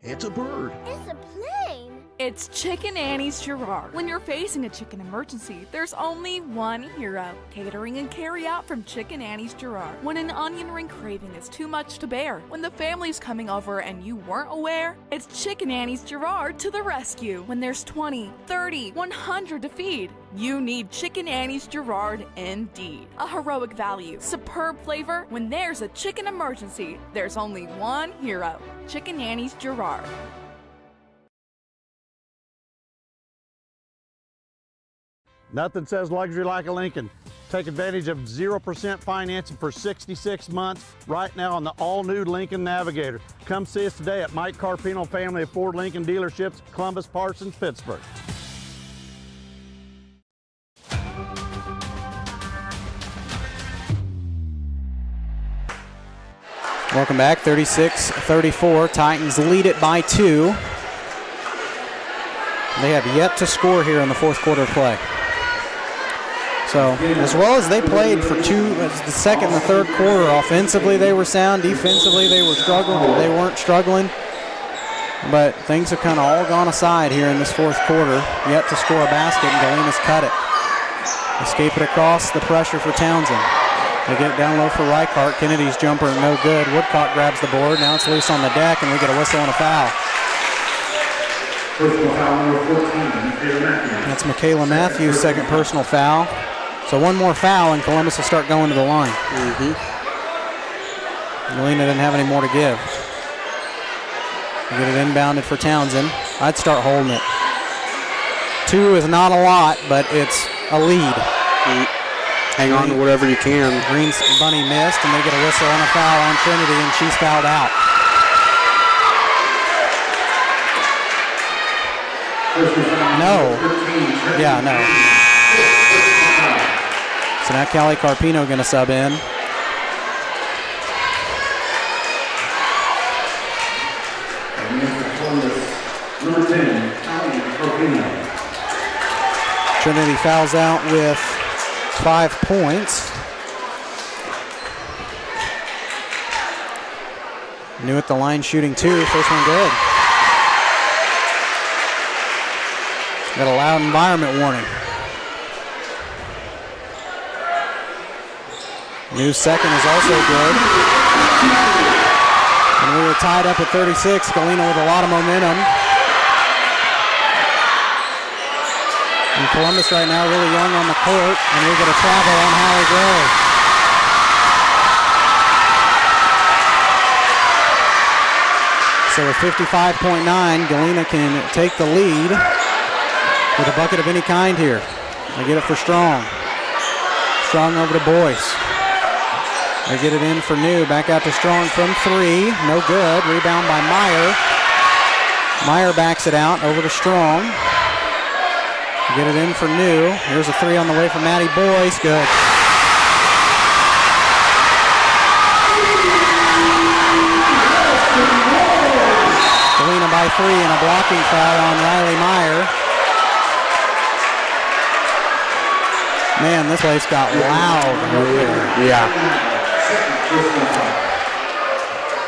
Speaker 6: It's a bird.
Speaker 15: It's a plane.
Speaker 8: It's Chicken Annie's Girard. When you're facing a chicken emergency, there's only one hero. Catering and carry out from Chicken Annie's Girard. When an onion ring craving is too much to bear, when the family's coming over and you weren't aware, it's Chicken Annie's Girard to the rescue. When there's 20, 30, 100 to feed, you need Chicken Annie's Girard indeed. A heroic value, superb flavor. When there's a chicken emergency, there's only one hero. Chicken Annie's Girard.
Speaker 14: Nothing says luxury like a Lincoln. Take advantage of 0% financing for 66 months right now on the all-new Lincoln Navigator. Come see us today at Mike Carpino Family of Ford Lincoln Dealerships, Columbus, Parsons, Pittsburgh.
Speaker 2: Welcome back, 36-34. Titans lead it by 2. They have yet to score here in the fourth quarter of play. So, as well as they played for the second and the third quarter, offensively they were sound, defensively they were struggling, they weren't struggling. But things have kind of all gone aside here in this fourth quarter. Yet to score a basket, and Galena's cut it. Escape it across the pressure for Townsend. They get it down low for Reichart. Kennedy's jumper no good. Woodcock grabs the board. Now it's loose on the deck, and we get a whistle and a foul.
Speaker 3: Personal foul number 14, Michaela Matthews.
Speaker 2: That's Michaela Matthews' second personal foul. So one more foul, and Columbus will start going to the line. Galena didn't have any more to give. They get it inbounded for Townsend. I'd start holding it. 2 is not a lot, but it's a lead.
Speaker 7: Hang on to whatever you can.
Speaker 2: Green's bunny missed, and they get a whistle and a foul on Trinity, and she's fouled out. No. Yeah, no. So now Callie Carpino going to sub in.
Speaker 3: Number 10, Callie Carpino.
Speaker 2: Trinity fouls out with 5 points. New at the line shooting 2. First one good. Got a loud environment warning. New second is also good. And we were tied up at 36. Galena with a lot of momentum. And Columbus right now really young on the court. And we're going to travel on Hallie Gray. So with 55.9, Galena can take the lead with a bucket of any kind here. They get it for Strong. Strong over to Boyce. They get it in for New. Back out to Strong from 3. No good. Rebound by Meyer. Meyer backs it out over to Strong. Get it in for New. Here's a 3 on the way from Maddie Boyce. Good. Galena by 3 and a blocking foul on Riley Meyer. Man, this place got loud.
Speaker 7: Yeah.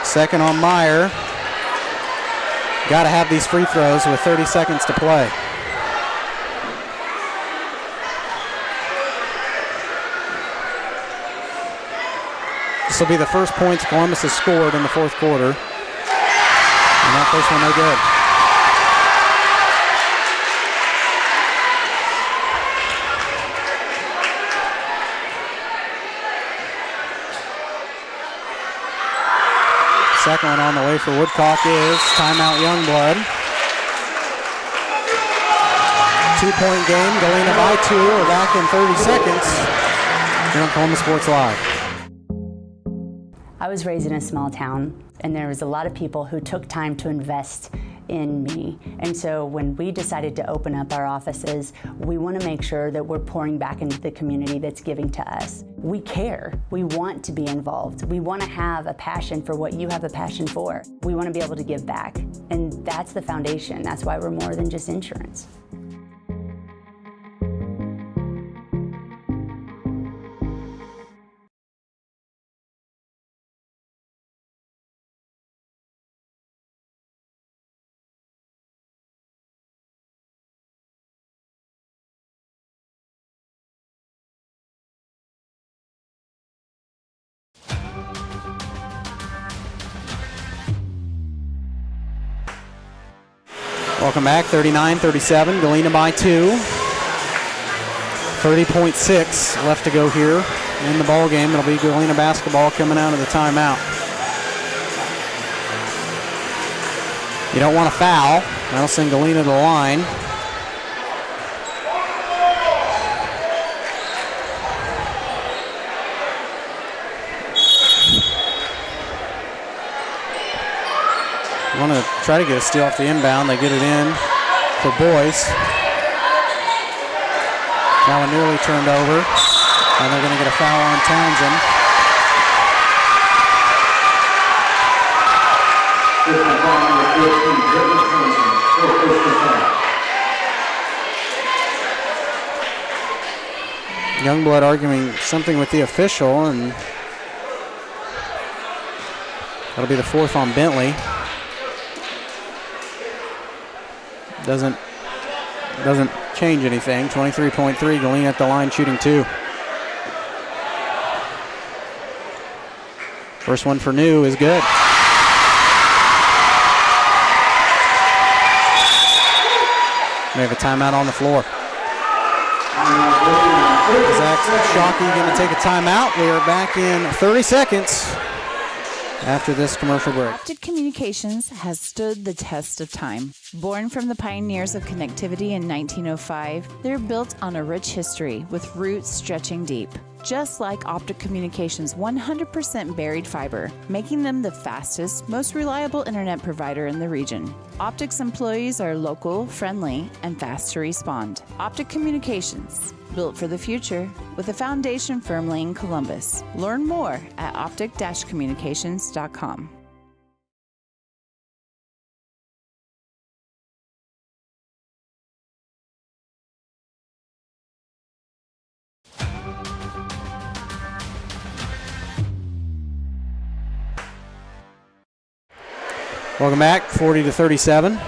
Speaker 2: Second on Meyer. Got to have these free throws with 30 seconds to play. This will be the first points Columbus has scored in the fourth quarter. And that first one no good. Second one on the way for Woodcock is timeout Youngblood. 2-point game, Galena by 2. We're back in 30 seconds here on Columbus Sports Live.
Speaker 13: I was raised in a small town, and there was a lot of people who took time to invest in me. And so when we decided to open up our offices, we want to make sure that we're pouring back into the community that's giving to us. We care. We want to be involved. We want to have a passion for what you have a passion for. We want to be able to give back. And that's the foundation. That's why we're more than just insurance.
Speaker 2: Welcome back, 39-37, Galena by 2. 30.6 left to go here in the ball game. It'll be Galena basketball coming out of the timeout. You don't want to foul. That'll send Galena to the line. Want to try to get a steal off the inbound. They get it in for Boyce. That one nearly turned over, and they're going to get a foul on Townsend. Youngblood arguing something with the official, and that'll be the fourth on Bentley. Doesn't change anything. 23.3, Galena at the line shooting 2. First one for New is good. We have a timeout on the floor. Zach Shockey going to take a timeout. We are back in 30 seconds after this commercial break.
Speaker 4: Optic Communications has stood the test of time. Born from the pioneers of connectivity in 1905, they're built on a rich history with roots stretching deep. Just like Optic Communications' 100% buried fiber, making them the fastest, most reliable internet provider in the region. Optic's employees are local, friendly, and fast to respond. Optic Communications, built for the future, with a foundation firmly in Columbus. Learn more at optic-communications.com.
Speaker 2: Welcome back, 40-37.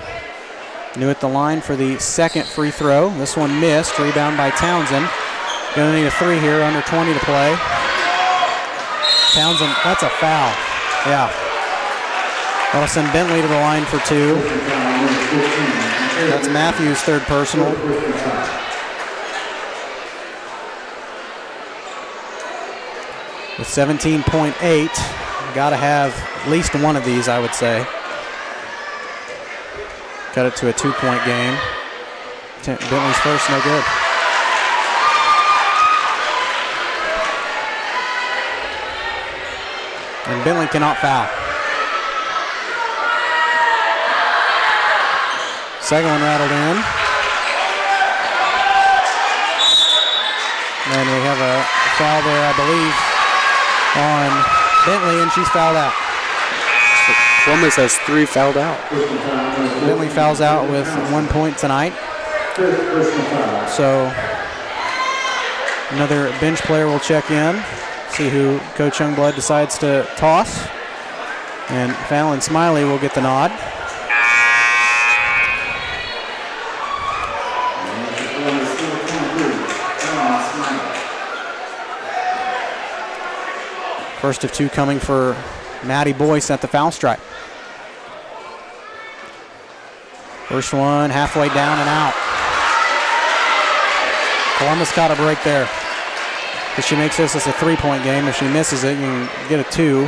Speaker 2: New at the line for the second free throw. This one missed, rebound by Townsend. Gonna need a 3 here, under 20 to play. Townsend, that's a foul. Yeah. That'll send Bentley to the line for 2. That's Matthews' third personal. With 17.8, gotta have at least one of these, I would say. Cut it to a 2-point game. Bentley's first, no good. And Bentley cannot foul. Second one rattled in. And we have a foul there, I believe, on Bentley, and she's fouled out.
Speaker 7: Columbus has 3 fouled out.
Speaker 2: Bentley fouls out with 1 point tonight. So another bench player will check in, see who Coach Youngblood decides to toss. And Fallon Smiley will get the nod. First of 2 coming for Maddie Boyce at the foul stripe. First one halfway down and out. Columbus got a break there. If she makes this as a 3-point game, if she misses it, you can get a 2.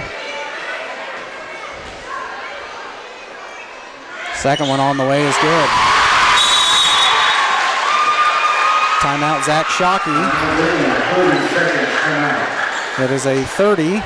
Speaker 2: Second one on the way is good. Timeout, Zach Shockey. It is a 30.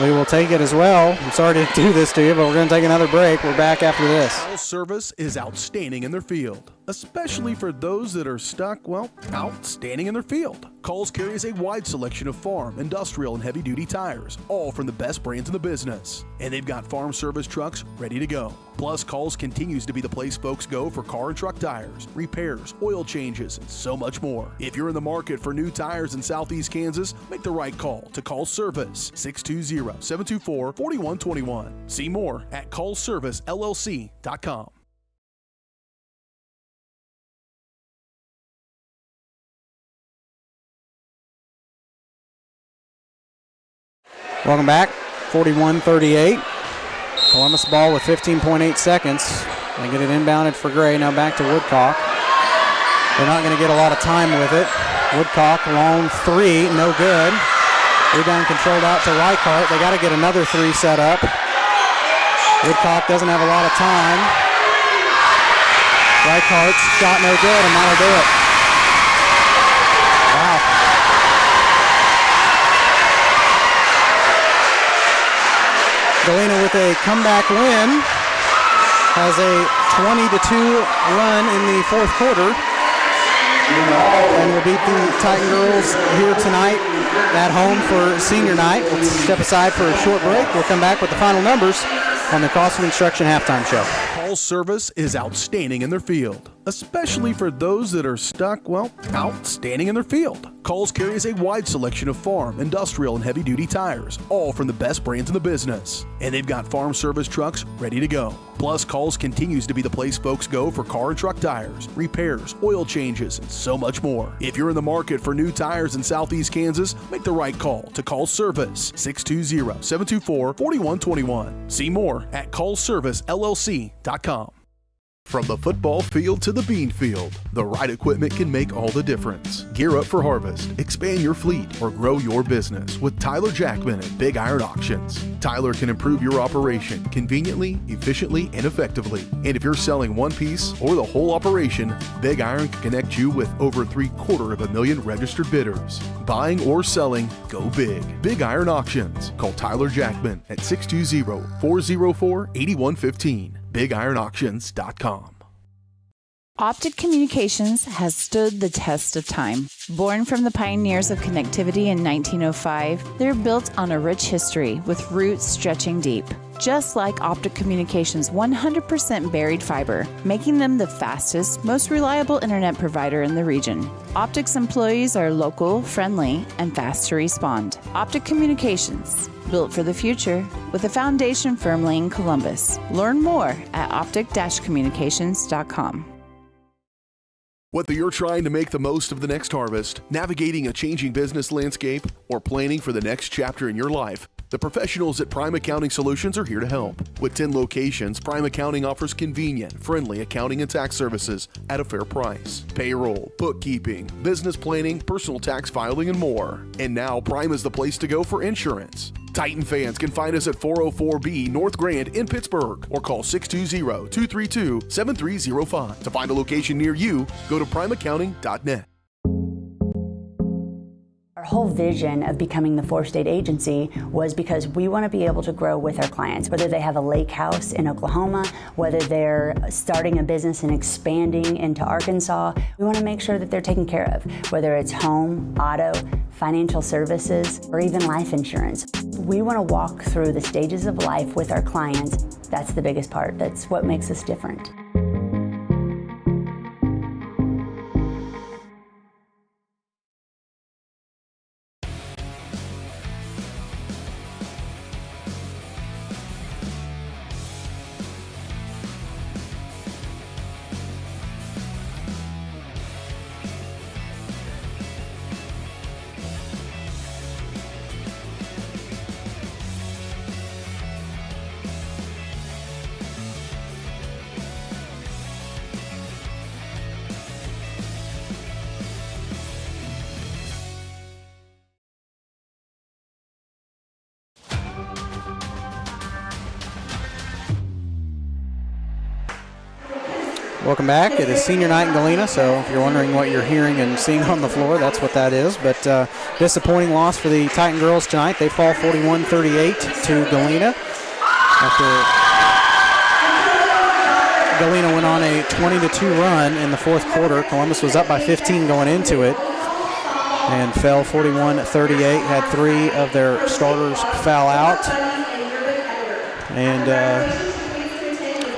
Speaker 2: We will take it as well. I'm sorry to do this to you, but we're going to take another break. We're back after this.
Speaker 6: Call's service is outstanding in their field, especially for those that are stuck, well, outstanding in their field. Call's carries a wide selection of farm, industrial, and heavy-duty tires, all from the best brands in the business. And they've got farm service trucks ready to go. Plus, Call's continues to be the place folks go for car and truck tires, repairs, oil changes, and so much more. If you're in the market for new tires in Southeast Kansas, make the right call to Call's Service, 620-724-4121. See more at callservicellc.com.
Speaker 2: Welcome back, 41-38. Columbus ball with 15.8 seconds. They get it inbounded for Gray, now back to Woodcock. They're not going to get a lot of time with it. Woodcock, long three, no good. Rebound controlled out to Reichart. They got to get another three set up. Woodcock doesn't have a lot of time. Reichart's shot no good, and that'll do it. Wow. Galena with a comeback win, has a 20-2 run in the fourth quarter, and will beat the Titan girls here tonight at home for senior night. We'll step aside for a short break. We'll come back with the final numbers on the Cost of Instruction halftime show.
Speaker 6: Call's service is outstanding in their field, especially for those that are stuck, well, outstanding in their field. Call's carries a wide selection of farm, industrial, and heavy-duty tires, all from the best brands in the business. And they've got farm service trucks ready to go. Plus, Call's continues to be the place folks go for car and truck tires, repairs, oil changes, and so much more. If you're in the market for new tires in Southeast Kansas, make the right call to Call's Service, 620-724-4121. See more at callservicellc.com. From the football field to the bean field, the right equipment can make all the difference. Gear up for harvest, expand your fleet, or grow your business with Tyler Jackman at Big Iron Auctions. Tyler can improve your operation conveniently, efficiently, and effectively. And if you're selling one piece or the whole operation, Big Iron can connect you with over 750,000 registered bidders. Buying or selling, go big. Big Iron Auctions. Call Tyler Jackman at 620-404-8115. BigIronAuctions.com.
Speaker 4: Optic Communications has stood the test of time. Born from the pioneers of connectivity in 1905, they're built on a rich history with roots stretching deep. Just like Optic Communications' 100% buried fiber, making them the fastest, most reliable internet provider in the region. Optic's employees are local, friendly, and fast to respond. Optic Communications, built for the future, with a foundation firmly in Columbus. Learn more at optic-communications.com.
Speaker 6: Whether you're trying to make the most of the next harvest, navigating a changing business landscape, or planning for the next chapter in your life, the professionals at Prime Accounting Solutions are here to help. With 10 locations, Prime Accounting offers convenient, friendly accounting and tax services at a fair price. Payroll, bookkeeping, business planning, personal tax filing, and more. And now Prime is the place to go for insurance. Titan fans can find us at 404B North Grand in Pittsburgh or call 620-232-7305. To find a location near you, go to primeaccounting.net.
Speaker 13: Our whole vision of becoming the four-state agency was because we want to be able to grow with our clients, whether they have a lake house in Oklahoma, whether they're starting a business and expanding into Arkansas. We want to make sure that they're taken care of, whether it's home, auto, financial services, or even life insurance. We want to walk through the stages of life with our clients. That's the biggest part. That's what makes us different.
Speaker 2: Welcome back. It is senior night in Galena, so if you're wondering what you're hearing and seeing on the floor, that's what that is. But disappointing loss for the Titan girls tonight. They fall 41-38 to Galena after Galena went on a 20-2 run in the fourth quarter. Columbus was up by 15 going into it and fell 41-38. Had 3 of their starters foul out. And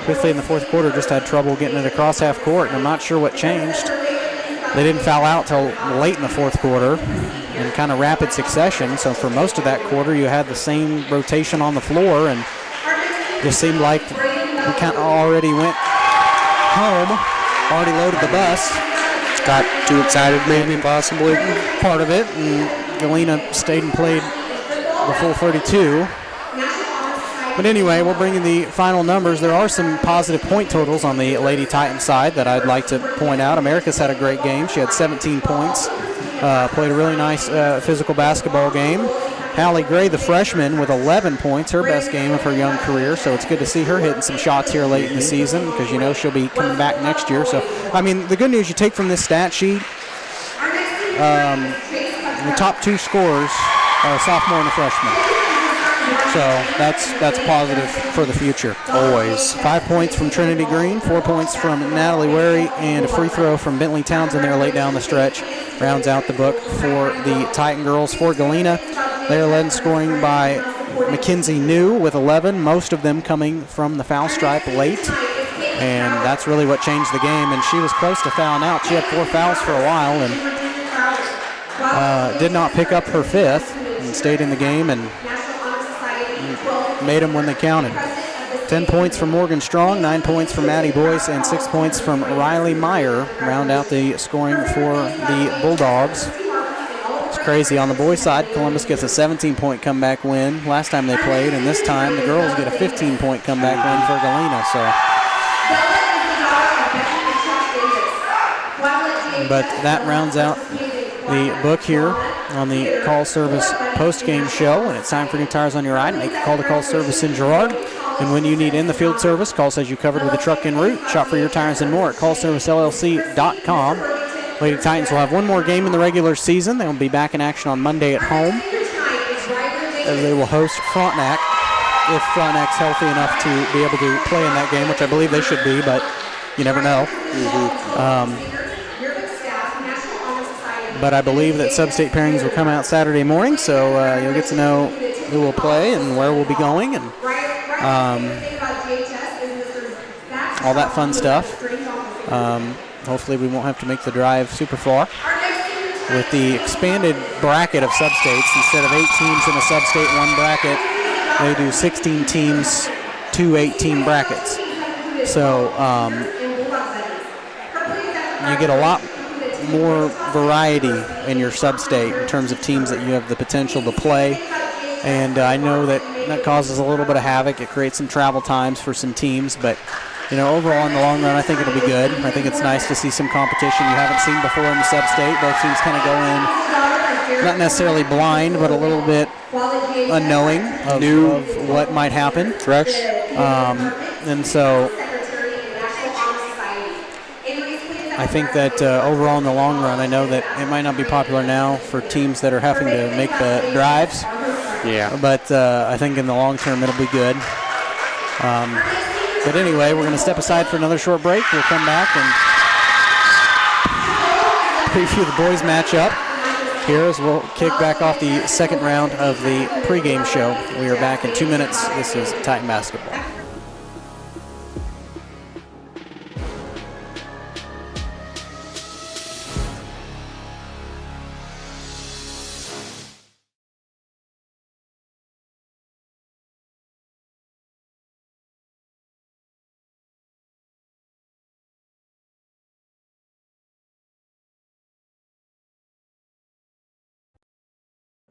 Speaker 2: quickly in the fourth quarter just had trouble getting it across half court, and I'm not sure what changed. They didn't foul out till late in the fourth quarter in kind of rapid succession. So for most of that quarter, you had the same rotation on the floor, and just seemed like we kind of already went home, already loaded the bus.
Speaker 7: Got too excited, maybe, possibly.
Speaker 2: Part of it, and Galena stayed and played the full 32. But anyway, we'll bring you the final numbers. There are some positive point totals on the Lady Titans side that I'd like to point out. America's had a great game. She had 17 points, played a really nice physical basketball game. Hallie Gray, the freshman, with 11 points, her best game of her young career. So it's good to see her hitting some shots here late in the season because, you know, she'll be coming back next year. So, I mean, the good news you take from this stat sheet, the top 2 scorers are a sophomore and a freshman. So that's positive for the future.
Speaker 7: Always.
Speaker 2: 5 points from Trinity Green, 4 points from Natalie Wary, and a free throw from Bentley Townsend there late down the stretch. Rounds out the book for the Titan girls. For Galena, they are led in scoring by Mackenzie New with 11, most of them coming from the foul stripe late. And that's really what changed the game. And she was close to fouling out. She had 4 fouls for a while and did not pick up her 5th and stayed in the game and made them when they counted. 10 points from Morgan Strong, 9 points from Maddie Boyce, and 6 points from Riley Meyer round out the scoring for the Bulldogs. It's crazy. On the boys' side, Columbus gets a 17-point comeback win last time they played, and this time the girls get a 15-point comeback win for Galena. But that rounds out the book here on the call service post-game show, and it's time for new tires on your ride. Make a call to call service in Girard. And when you need in-the-field service, call says you covered with a truck en route. Shop for your tires and more at callservicellc.com. Lady Titans will have one more game in the regular season. They will be back in action on Monday at home, as they will host Frontenac, if Frontenac's healthy enough to be able to play in that game, which I believe they should be, but you never know. But I believe that sub-state pairings will come out Saturday morning, so you'll get to know who will play and where we'll be going, and all that fun stuff. Hopefully we won't have to make the drive super far. With the expanded bracket of sub-states, instead of 8 teams in a sub-state, 1 bracket, they do 16 teams, 2 8-team brackets. So you get a lot more variety in your sub-state in terms of teams that you have the potential to play. And I know that causes a little bit of havoc. It creates some travel times for some teams, but you know, overall in the long run, I think it'll be good. I think it's nice to see some competition you haven't seen before in the sub-state. Both teams kind of go in, not necessarily blind, but a little bit unknowing of what might happen.
Speaker 7: Fresh.
Speaker 2: And so I think that overall in the long run, I know that it might not be popular now for teams that are having to make the drives.
Speaker 7: Yeah.
Speaker 2: But I think in the long term, it'll be good. But anyway, we're going to step aside for another short break. We'll come back and preview the boys matchup here as we'll kick back off the second round of the pregame show. We are back in 2 minutes. This is Titan Basketball.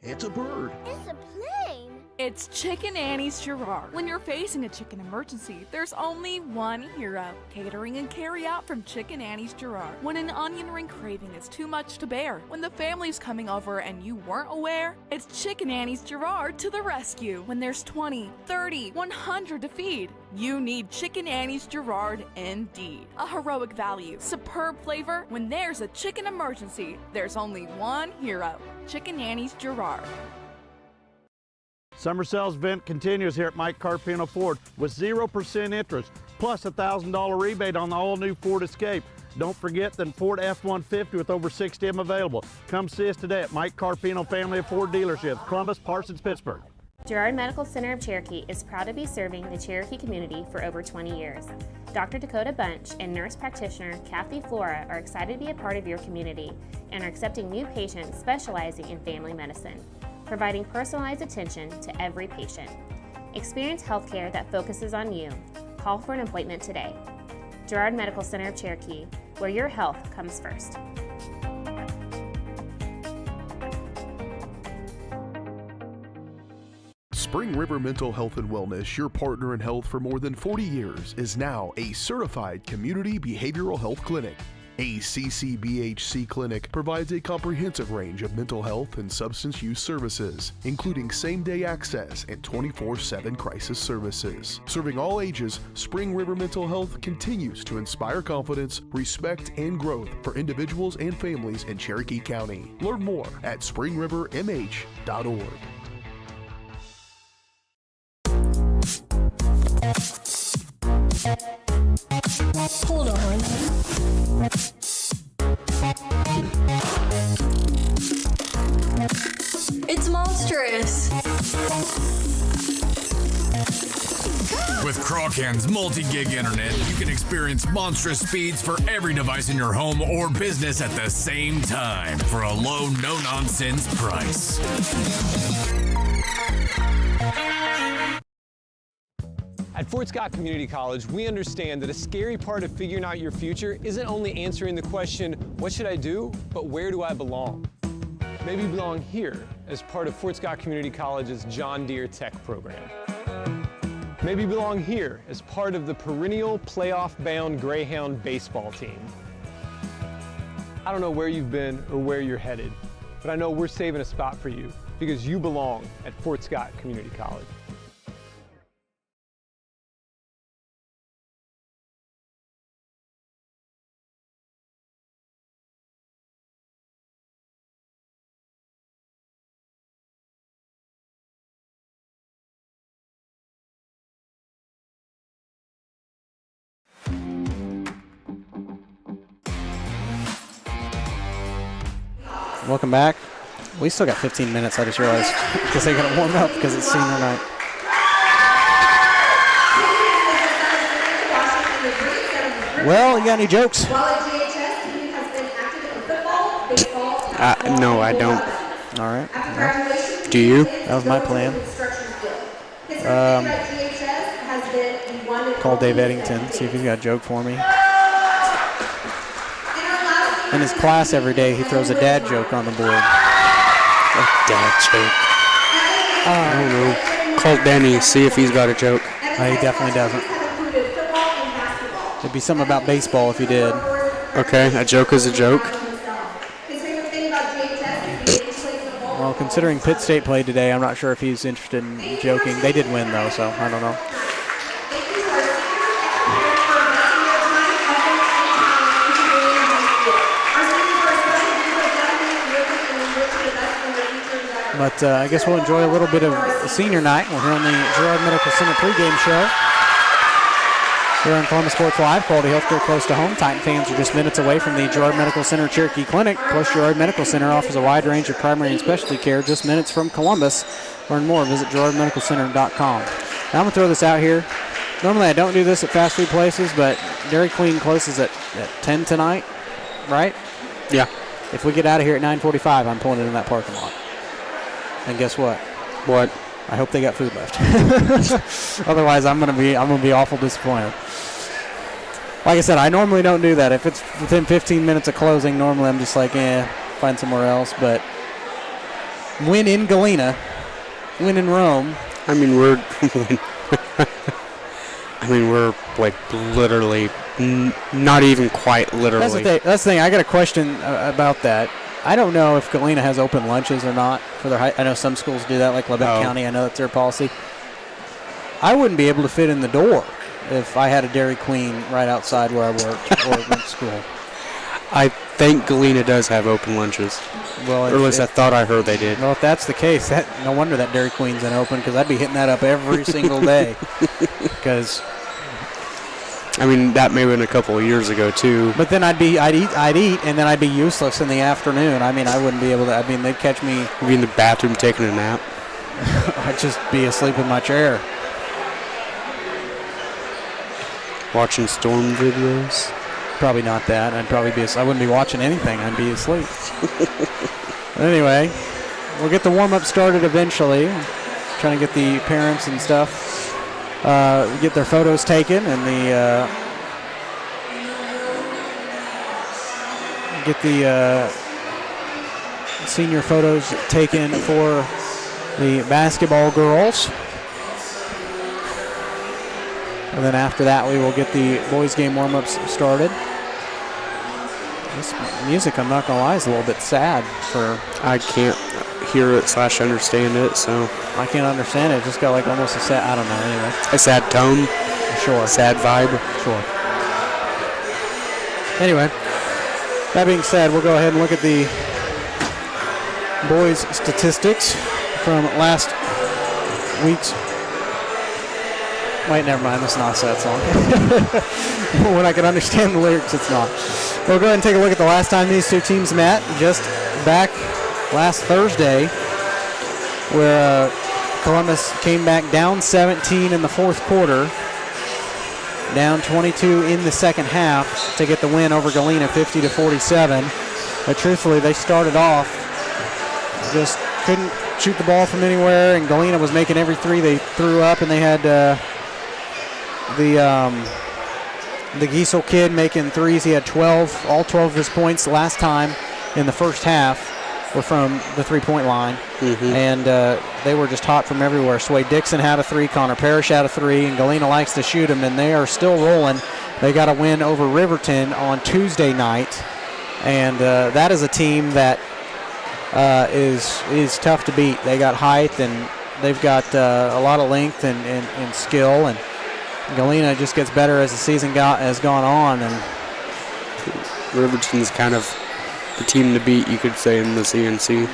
Speaker 6: It's a bird.
Speaker 15: It's a plane.
Speaker 8: It's Chicken Annie's Girard. When you're facing a chicken emergency, there's only one hero. Catering and carry out from Chicken Annie's Girard. When an onion ring craving is too much to bear, when the family's coming over and you weren't aware, it's Chicken Annie's Girard to the rescue. When there's 20, 30, 100 to feed, you need Chicken Annie's Girard indeed. A heroic value, superb flavor. When there's a chicken emergency, there's only one hero. Chicken Annie's Girard.
Speaker 14: Summer sales event continues here at Mike Carpino Ford with 0% interest, plus a $1,000 rebate on the all-new Ford Escape. Don't forget the Ford F-150 with over 60 of them available. Come see us today at Mike Carpino Family of Ford Dealerships, Columbus, Parsons, Pittsburgh.
Speaker 5: Girard Medical Center of Cherokee is proud to be serving the Cherokee community for over 20 years. Dr. Dakota Bunch and nurse practitioner Kathy Flora are excited to be a part of your community and are accepting new patients specializing in family medicine, providing personalized attention to every patient. Experience healthcare that focuses on you. Call for an appointment today. Girard Medical Center of Cherokee, where your health comes first.
Speaker 6: Spring River Mental Health and Wellness, your partner in health for more than 40 years, is now a certified community behavioral health clinic. A CCBHC clinic provides a comprehensive range of mental health and substance use services, including same-day access and 24/7 crisis services. Serving all ages, Spring River Mental Health continues to inspire confidence, respect, and growth for individuals and families in Cherokee County. Learn more at springrivermh.org.
Speaker 15: Hold on. It's monstrous.
Speaker 10: With Crawcan's multi-gig internet, you can experience monstrous speeds for every device in your home or business at the same time for a low, no-nonsense price.
Speaker 12: At Fort Scott Community College, we understand that a scary part of figuring out your future isn't only answering the question, what should I do, but where do I belong? Maybe you belong here as part of Fort Scott Community College's John Deere Tech program. Maybe you belong here as part of the perennial playoff-bound Greyhound baseball team. I don't know where you've been or where you're headed, but I know we're saving a spot for you because you belong at Fort Scott Community College.
Speaker 2: Welcome back. We still got 15 minutes, I just realized, because they got to warm up because it's senior night. Well, you got any jokes?
Speaker 7: No, I don't.
Speaker 2: All right. Well,
Speaker 7: do you?
Speaker 2: That was my plan. Call Dave Eddington, see if he's got a joke for me. In his class every day, he throws a dad joke on the board.
Speaker 7: A dad joke? I don't know. Call Denny, see if he's got a joke.
Speaker 2: He definitely doesn't. It'd be something about baseball if he did.
Speaker 7: Okay, a joke is a joke.
Speaker 2: Well, considering Pitt State played today, I'm not sure if he's interested in joking. They did win, though, so I don't know. But I guess we'll enjoy a little bit of a senior night. We're here on the Girard Medical Center pregame show. Here on Columbus Sports Live, quality healthcare close to home. Titan fans are just minutes away from the Girard Medical Center Cherokee Clinic. Plus, Girard Medical Center offers a wide range of primary and specialty care just minutes from Columbus. Learn more, visit girardmedicalcenter.com. Now I'm going to throw this out here. Normally I don't do this at fast food places, but Dairy Queen closes at 10 tonight, right?
Speaker 7: Yeah.
Speaker 2: If we get out of here at 9:45, I'm pulling it in that parking lot. And guess what?
Speaker 7: What?
Speaker 2: I hope they got food left. Otherwise, I'm gonna be awful disappointed. Like I said, I normally don't do that. If it's within 15 minutes of closing, normally I'm just like, find somewhere else. But win in Galena, win in Rome,
Speaker 7: I mean, we're like literally, not even quite literally.
Speaker 2: That's the thing. I got a question about that. I don't know if Galena has open lunches or not for their I know some schools do that, like Lebec County. I know that's their policy. I wouldn't be able to fit in the door if I had a Dairy Queen right outside where I worked or went to school.
Speaker 7: I think Galena does have open lunches. Well, or at least I thought I heard they did.
Speaker 2: Well, if that's the case, no wonder that Dairy Queen's in open, because I'd be hitting that up every single day. Because
Speaker 7: I mean, that may have been a couple of years ago too.
Speaker 2: But then I'd eat, and then I'd be useless in the afternoon. I mean, I wouldn't be able to. I mean, they'd catch me.
Speaker 7: You'd be in the bathroom taking a nap.
Speaker 2: I'd just be asleep in my chair.
Speaker 7: Watching storm videos.
Speaker 2: Probably not that. I wouldn't be watching anything. I'd be asleep. Anyway, we'll get the warm-up started eventually. Trying to get the parents and stuff, get their photos taken, and get the senior photos taken for the basketball girls. And then after that, we will get the boys' game warm-ups started. This music, I'm not going to lie, is a little bit sad.
Speaker 7: I can't hear it / understand it, so.
Speaker 2: I can't understand it. It just got like almost a sad, I don't know, anyway.
Speaker 7: A sad tone?
Speaker 2: Sure.
Speaker 7: Sad vibe?
Speaker 2: Sure. Anyway, that being said, we'll go ahead and look at the boys' statistics from last week's. Wait, never mind. That's not a sad song. When I can understand the lyrics, it's not. We'll go ahead and take a look at the last time these two teams met, just back last Thursday, where Columbus came back down 17 in the fourth quarter, down 22 in the second half to get the win over Galena, 50-47. But truthfully, they started off, just couldn't shoot the ball from anywhere, and Galena was making every three they threw up, and they had the Giesel kid making threes. He had 12. All 12 of his points last time in the first half were from the three-point line. And they were just hot from everywhere. Sway Dixon had a three. Connor Parrish had a three. And Galena likes to shoot them, and they are still rolling. They got a win over Riverton on Tuesday night. And that is a team that is tough to beat. They got height, and they've got a lot of length and skill, and Galena just gets better as the season has gone on. And
Speaker 7: Riverton's kind of the team to beat, you could say, in the CNC.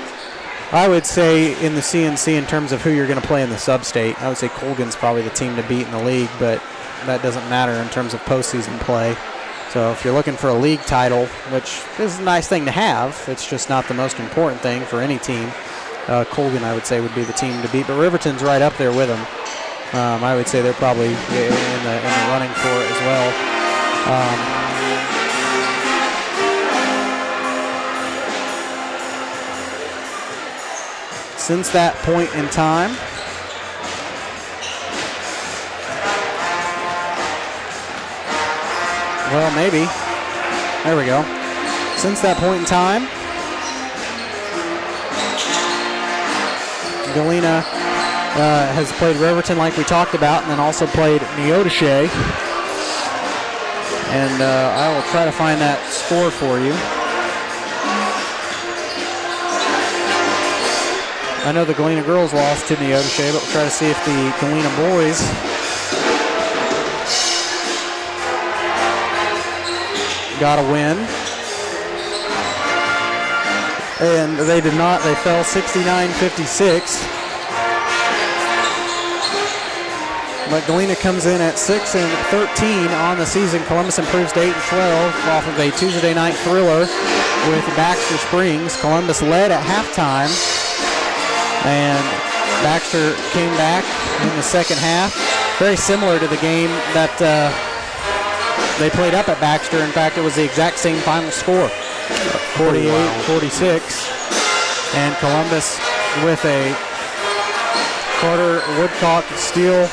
Speaker 2: I would say in the CNC, in terms of who you're going to play in the sub-state, I would say Colgan's probably the team to beat in the league, but that doesn't matter in terms of postseason play. So if you're looking for a league title, which is a nice thing to have, it's just not the most important thing for any team, Colgan, I would say, would be the team to beat. But Riverton's right up there with them. I would say they're probably in the running for it as well. Since that point in time, well, maybe. There we go. Since that point in time, Galena has played Riverton like we talked about, and then also played Neodesha. And I will try to find that score for you. I know the Galena girls lost to Neodesha, but we'll try to see if the Galena boys got a win. And they did not. They fell 69-56. But Galena comes in at 6-13 on the season. Columbus improves to 8-12 off of a Tuesday night thriller with Baxter Springs. Columbus led at halftime, and Baxter came back in the second half. Very similar to the game that they played up at Baxter. In fact, it was the exact same final score, 48-46. And Columbus with a Carter Woodcock steal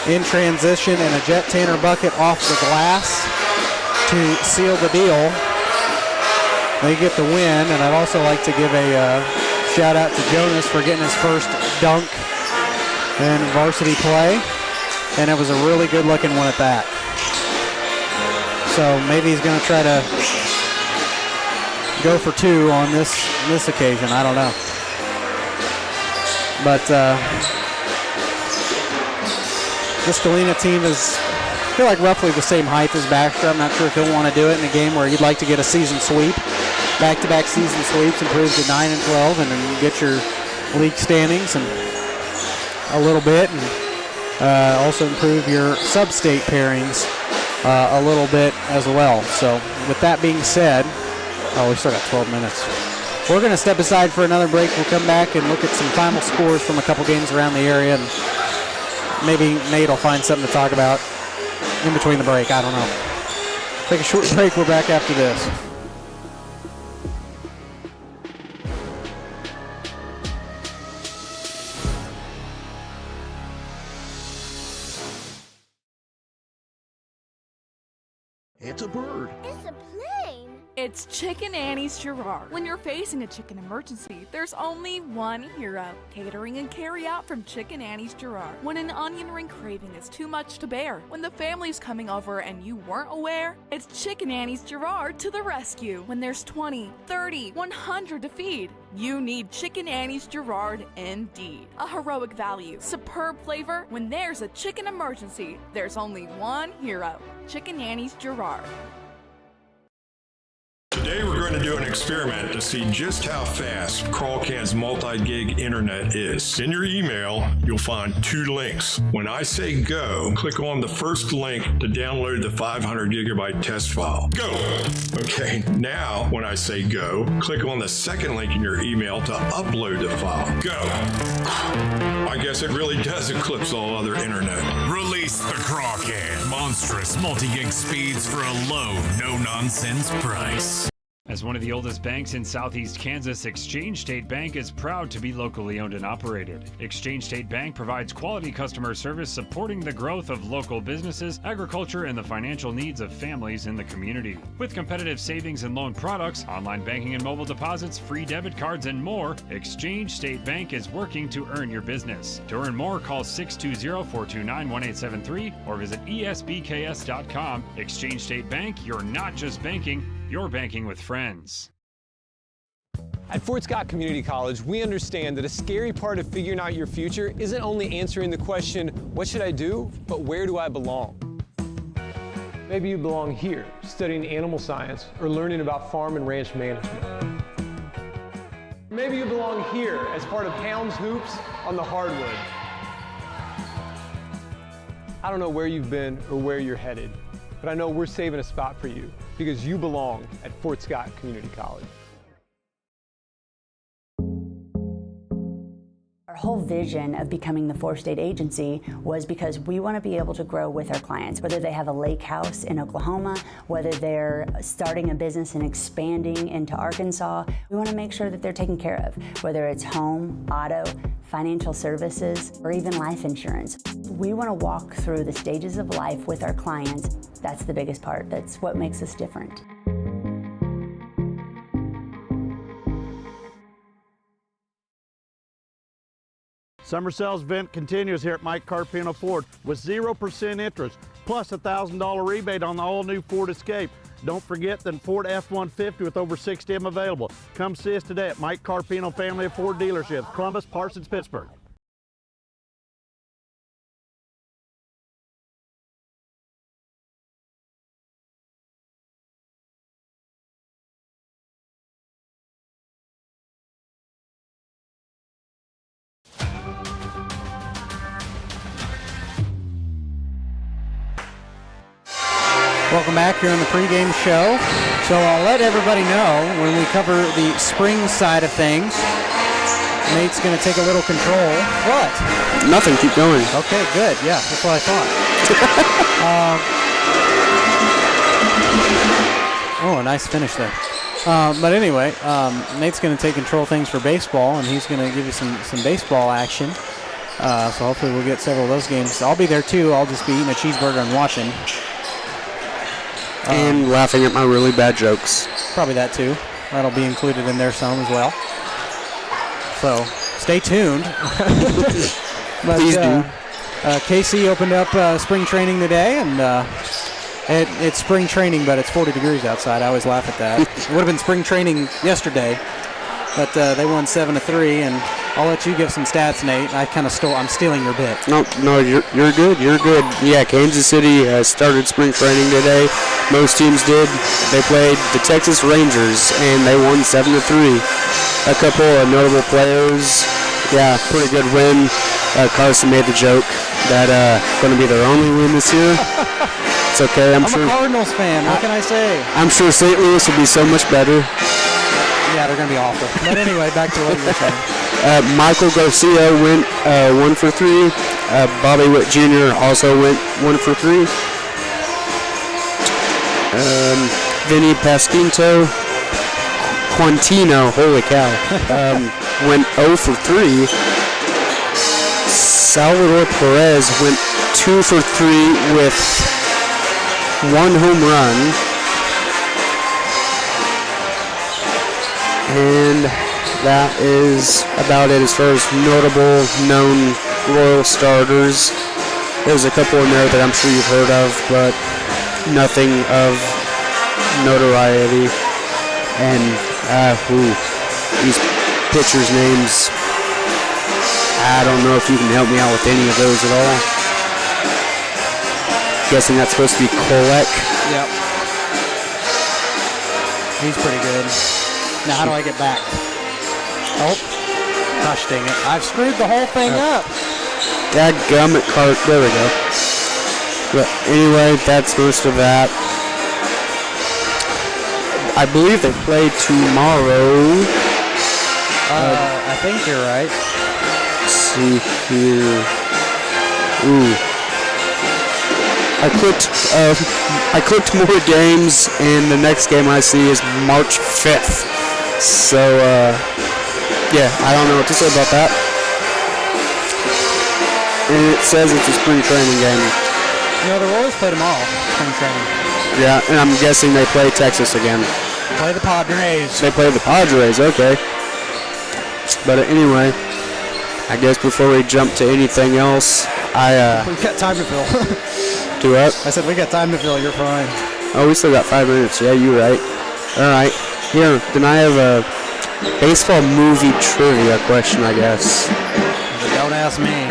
Speaker 2: in transition and a Jet Tanner bucket off the glass to seal the deal. They get the win, and I'd also like to give a shout out to Jonas for getting his first dunk in varsity play, and it was a really good-looking one at that. So maybe he's going to try to go for two on this occasion. I don't know. But this Galena team is, I feel like, roughly the same height as Baxter. I'm not sure if he'll want to do it in a game where you'd like to get a season sweep. Back-to-back season sweeps improves to 9 and 12, and then you get your league standings and a little bit, and also improve your sub-state pairings a little bit as well. So with that being said, we still got 12 minutes. We're going to step aside for another break. We'll come back and look at some final scores from a couple games around the area, and maybe Nate will find something to talk about in between the break. I don't know. Take a short break. We're back after this.
Speaker 6: It's a bird.
Speaker 15: It's a plane.
Speaker 8: It's Chicken Annie's Girard. When you're facing a chicken emergency, there's only one hero. Catering and carry out from Chicken Annie's Girard. When an onion ring craving is too much to bear, when the family's coming over and you weren't aware, it's Chicken Annie's Girard to the rescue. When there's 20, 30, 100 to feed, you need Chicken Annie's Girard indeed. A heroic value, superb flavor. When there's a chicken emergency, there's only one hero. Chicken Annie's Girard.
Speaker 9: Today we're going to do an experiment to see just how fast CrawlCan's multi-gig internet is. In your email, you'll find two links. When I say go, click on the first link to download the 500 gigabyte test file. Go! Okay, now when I say go, click on the second link in your email to upload the file. Go! I guess it really does eclipse all other internet.
Speaker 10: Release the CrawlCan. Monstrous multi-gig speeds for a low, no-nonsense price.
Speaker 11: As one of the oldest banks in Southeast Kansas, Exchange State Bank is proud to be locally owned and operated. Exchange State Bank provides quality customer service supporting the growth of local businesses, agriculture, and the financial needs of families in the community. With competitive savings and loan products, online banking and mobile deposits, free debit cards, and more, Exchange State Bank is working to earn your business. To earn more, call 620-429-1873 or visit esbks.com. Exchange State Bank, you're not just banking, you're banking with friends.
Speaker 12: At Fort Scott Community College, we understand that a scary part of figuring out your future isn't only answering the question, what should I do, but where do I belong? Maybe you belong here, studying animal science or learning about farm and ranch management. Maybe you belong here as part of Hounds Hoops on the hardwood. I don't know where you've been or where you're headed, but I know we're saving a spot for you because you belong at Fort Scott Community College.
Speaker 13: Our whole vision of becoming the four-state agency was because we want to be able to grow with our clients, whether they have a lake house in Oklahoma, whether they're starting a business and expanding into Arkansas. We want to make sure that they're taken care of, whether it's home, auto, financial services, or even life insurance. We want to walk through the stages of life with our clients. That's the biggest part. That's what makes us different.
Speaker 14: Summer sales event continues here at Mike Carpino Ford with 0% interest, plus a $1,000 rebate on the all-new Ford Escape. Don't forget the Ford F-150 with over 60 of them available. Come see us today at Mike Carpino Family of Ford Dealerships, Columbus, Parsons, Pittsburgh.
Speaker 2: Welcome back here on the pregame show. So I'll let everybody know when we cover the spring side of things. Nate's going to take a little control. What?
Speaker 7: Nothing. Keep going.
Speaker 2: Okay, good. Yeah, that's what I thought. Oh, a nice finish there. But anyway, Nate's going to take control of things for baseball, and he's going to give you some baseball action. So hopefully we'll get several of those games. I'll be there too. I'll just be eating a cheeseburger and watching.
Speaker 7: And laughing at my really bad jokes.
Speaker 2: Probably that too. That'll be included in there some as well. So stay tuned. But,
Speaker 7: Please do.
Speaker 2: KC opened up spring training today, and it's spring training, but it's 40 degrees outside. I always laugh at that. It would have been spring training yesterday, but they won 7-3, and I'll let you give some stats, Nate. I'm stealing your bit.
Speaker 7: No, you're good. You're good. Yeah, Kansas City started spring training today. Most teams did. They played the Texas Rangers, and they won 7-3. A couple of notable players. Yeah, pretty good win. Carson made the joke that going to be their only win this year. It's okay. I'm sure.
Speaker 2: a Cardinals fan. What can I say?
Speaker 7: I'm sure St. Louis will be so much better.
Speaker 2: Yeah, they're going to be awful. But anyway, back to what you were saying.
Speaker 7: Michael Garcia went 1 for 3. Bobby Witt Jr. also went 1 for 3. Vinny Quantino, holy cow, went 0 for 3. Salvador Perez went 2 for 3 with 1 home run. And that is about it as far as notable known Royal starters. There's a couple in there that I'm sure you've heard of, but nothing of notoriety. And these pitchers' names, I don't know if you can help me out with any of those at all. Guessing that's supposed to be Kolek.
Speaker 2: Yep. He's pretty good. Now, how do I get back? Oh, gosh dang it. I've screwed the whole thing up.
Speaker 7: Dadgummit cart. There we go. But anyway, that's most of that. I believe they play tomorrow.
Speaker 2: I think you're right.
Speaker 7: Let's see here. Ooh. I clicked more games, and the next game I see is March 5th. So, yeah, I don't know what to say about that. And it says it's a spring training game.
Speaker 2: You know, the Royals play tomorrow, spring training.
Speaker 7: Yeah, and I'm guessing they play Texas again.
Speaker 2: Play the Padres.
Speaker 7: They play the Padres, okay. But anyway, I guess before we jump to anything else,
Speaker 2: We've got time to fill.
Speaker 7: Do what?
Speaker 2: I said we got time to fill, you're fine.
Speaker 7: Oh, we still got 5 minutes. Yeah, you're right. All right. Here, then I have a baseball movie trivia question, I guess.
Speaker 2: Don't ask me.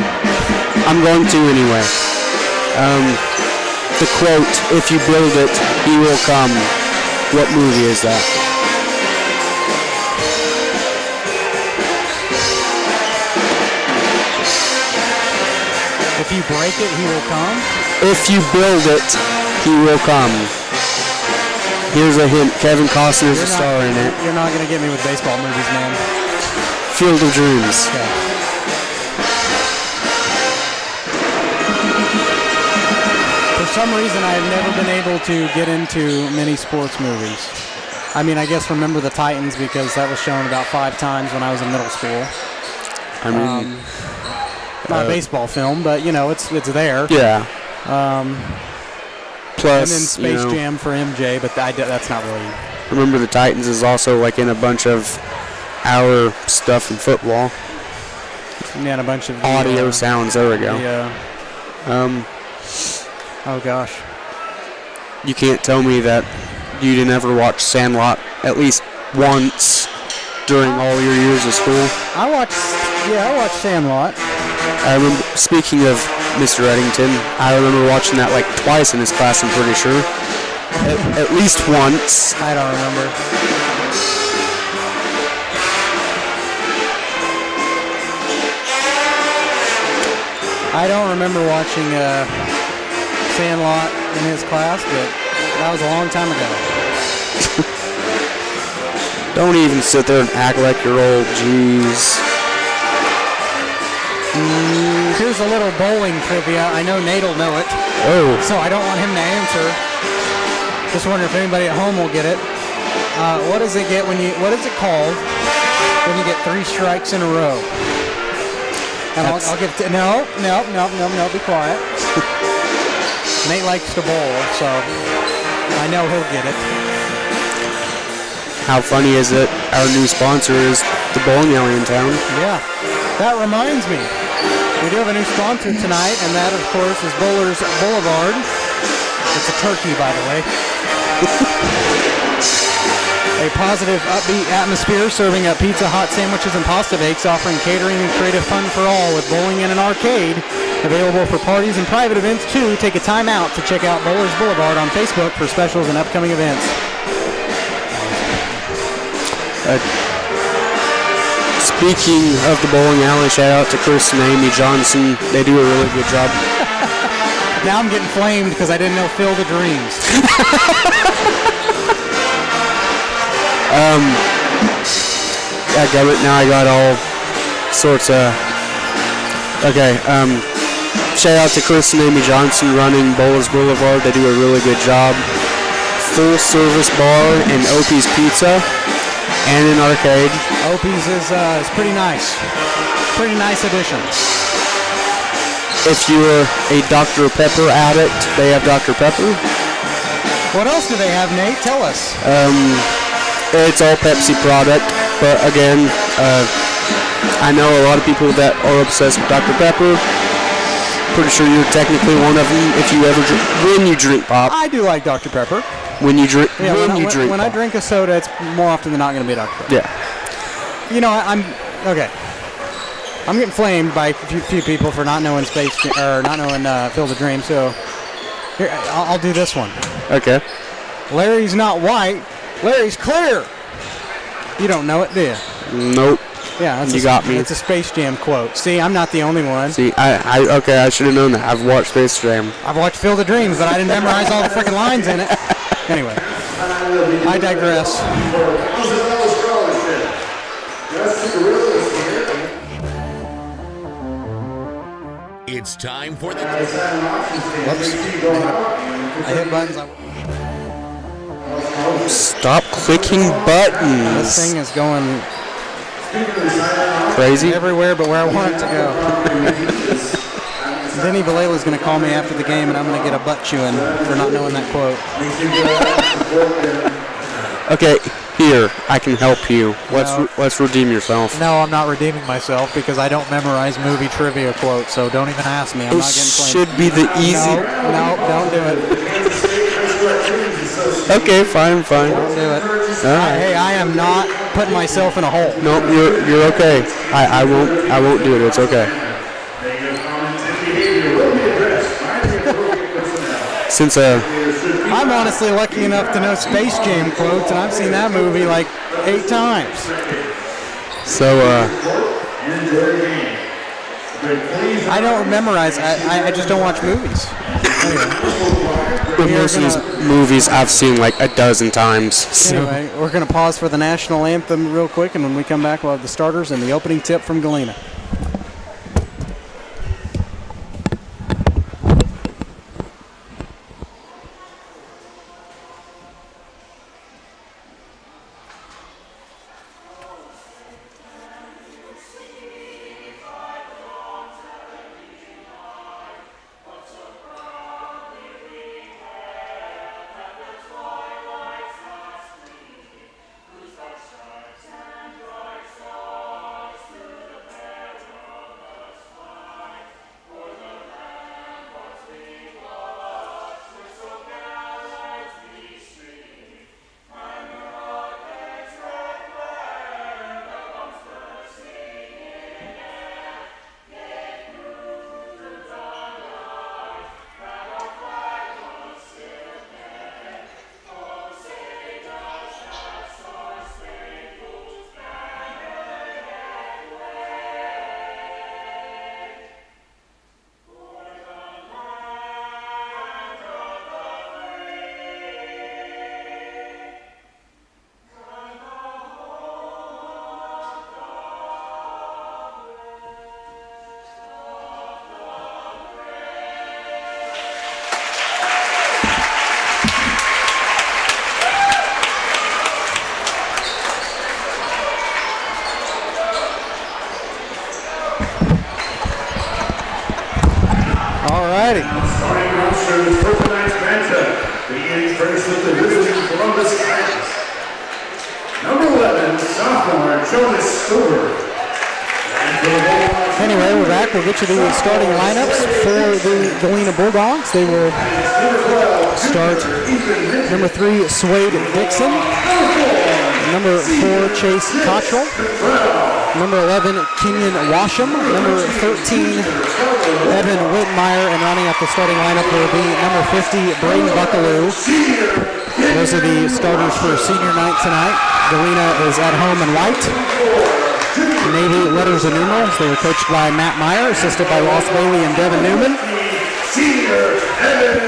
Speaker 7: I'm going to anyway. The quote, "If you build it, he will come." What movie is that?
Speaker 2: If you break it, he will come?
Speaker 7: If you build it, he will come. Here's a hint. Kevin Costner's a star in it.
Speaker 2: You're not going to get me with baseball movies, man.
Speaker 7: Field of Dreams.
Speaker 2: Okay. For some reason, I've never been able to get into many sports movies. I mean, I guess Remember the Titans, because that was shown about 5 times when I was in middle school.
Speaker 7: I mean...
Speaker 2: not a baseball film, but, you know, it's there.
Speaker 7: Yeah. Plus,
Speaker 2: and then Space Jam for MJ, but that's not really...
Speaker 7: Remember the Titans is also, like, in a bunch of our stuff in football.
Speaker 2: Yeah, and a bunch of...
Speaker 7: audio sounds, there we go.
Speaker 2: Yeah. Oh, gosh.
Speaker 7: You can't tell me that you didn't ever watch Sandlot at least once during all your years of school.
Speaker 2: I watched Sandlot.
Speaker 7: I remember, speaking of Mr. Eddington, I remember watching that like twice in his class, I'm pretty sure. At least once.
Speaker 2: I don't remember. I don't remember watching Sandlot in his class, but that was a long time ago.
Speaker 7: Don't even sit there and act like you're old, jeez.
Speaker 2: Here's a little bowling trivia. I know Nate will know it.
Speaker 7: Oh.
Speaker 2: So I don't want him to answer. Just wondering if anybody at home will get it. What does it called when you get 3 strikes in a row? And I'll give no, be quiet. Nate likes to bowl, so I know he'll get it.
Speaker 7: How funny is it? Our new sponsor is the bowling alley in town.
Speaker 2: Yeah. That reminds me. We do have a new sponsor tonight, and that, of course, is Bowlers Boulevard. It's a turkey, by the way. A positive, upbeat atmosphere, serving up pizza, hot sandwiches, and pasta bakes, offering catering and creative fun for all with bowling and an arcade. Available for parties and private events, too. Take a time out to check out Bowlers Boulevard on Facebook for specials and upcoming events.
Speaker 7: Speaking of the bowling alley, shout out to Chris and Amy Johnson. They do a really good job.
Speaker 2: Now I'm getting flamed because I didn't know Field of Dreams.
Speaker 7: Now I got all sorts of. Okay. Shout out to Chris and Amy Johnson running Bowlers Boulevard. They do a really good job. Full service bar and Opie's Pizza and an arcade.
Speaker 2: Opie's is pretty nice. Pretty nice addition.
Speaker 7: If you're a Dr. Pepper addict, they have Dr. Pepper.
Speaker 2: What else do they have, Nate? Tell us.
Speaker 7: It's all Pepsi product, but again, I know a lot of people that are obsessed with Dr. Pepper. Pretty sure you're technically one of them if you ever when you drink pop.
Speaker 2: I do like Dr. Pepper.
Speaker 7: When you drink,
Speaker 2: yeah, when I drink a soda, it's more often than not going to be Dr. Pepper.
Speaker 7: Yeah.
Speaker 2: You know, I'm okay. I'm getting flamed by a few people for not knowing not knowing Field of Dreams. So here, I'll do this one.
Speaker 7: Okay.
Speaker 2: Larry's not white. Larry's clear. You don't know it, do you?
Speaker 7: Nope.
Speaker 2: Yeah,
Speaker 7: you got me.
Speaker 2: It's a Space Jam quote. See, I'm not the only one.
Speaker 7: See, I should have known that. I've watched Space Jam.
Speaker 2: I've watched Field of Dreams, but I didn't memorize all the freaking lines in it. Anyway, I digress.
Speaker 1: It's time for the...
Speaker 2: Whoops. I hit buttons.
Speaker 7: Stop clicking buttons.
Speaker 2: This thing is going...
Speaker 7: crazy?
Speaker 2: Everywhere but where I want it to go. Denny Valela's going to call me after the game, and I'm going to get a butt chewing for not knowing that quote.
Speaker 7: Okay, here, I can help you. Let's redeem yourself.
Speaker 2: No, I'm not redeeming myself because I don't memorize movie trivia quotes, so don't even ask me. I'm not getting flamed.
Speaker 7: Should be the easy...
Speaker 2: No, don't do it.
Speaker 7: Okay, fine.
Speaker 2: Don't do it.
Speaker 7: Right.
Speaker 2: Hey, I am not putting myself in a hole.
Speaker 7: No, you're okay. I won't do it. It's okay. Since
Speaker 2: I'm honestly lucky enough to know Space Jam quotes, and I've seen that movie like 8 times.
Speaker 7: So
Speaker 2: I don't memorize. I just don't watch movies. Anyway,
Speaker 7: most of these movies I've seen like a dozen times. So.
Speaker 2: Anyway, we're going to pause for the national anthem real quick, and when we come back, we'll have the starters and the opening tip from Galena. Alrighty.
Speaker 3: Starting roster for tonight's matchup, beginning first with the visiting Columbus Titans. Number 11, sophomore Jonas Stover. And for the Bulldogs,
Speaker 2: Anyway, we're back. We'll get you the starting lineups for the Galena Bulldogs. They will start number 3, Swade Dixon. Number 4, Chase Cottrell. Number 11, Kenyon Washam. Number 13, Evan Whitmire. And rounding out the starting lineup will be number 50, Braden Buckaloo. Those are the starters for senior night tonight. Galena is at home in white. Navy letters and numerals. They were coached by Matt Meyer, assisted by Ross Bailey and Devin Newman.
Speaker 3: Senior Evan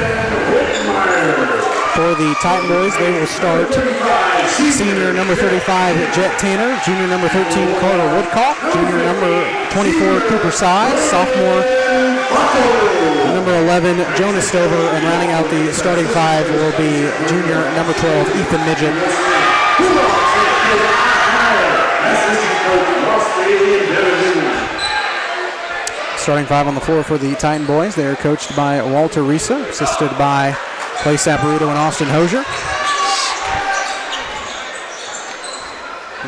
Speaker 3: Whitmire.
Speaker 2: For the Titan boys, they will start senior number 35, Jet Tanner, junior number 13, Carter Woodcock, junior number 24, Cooper Size, sophomore number 11, Jonah Stover, and rounding out the starting 5 will be junior number 12, Ethan Midget. Starting 5 on the floor for the Titan boys. They are coached by Walter Risa, assisted by Clay Saporito and Austin Hosier.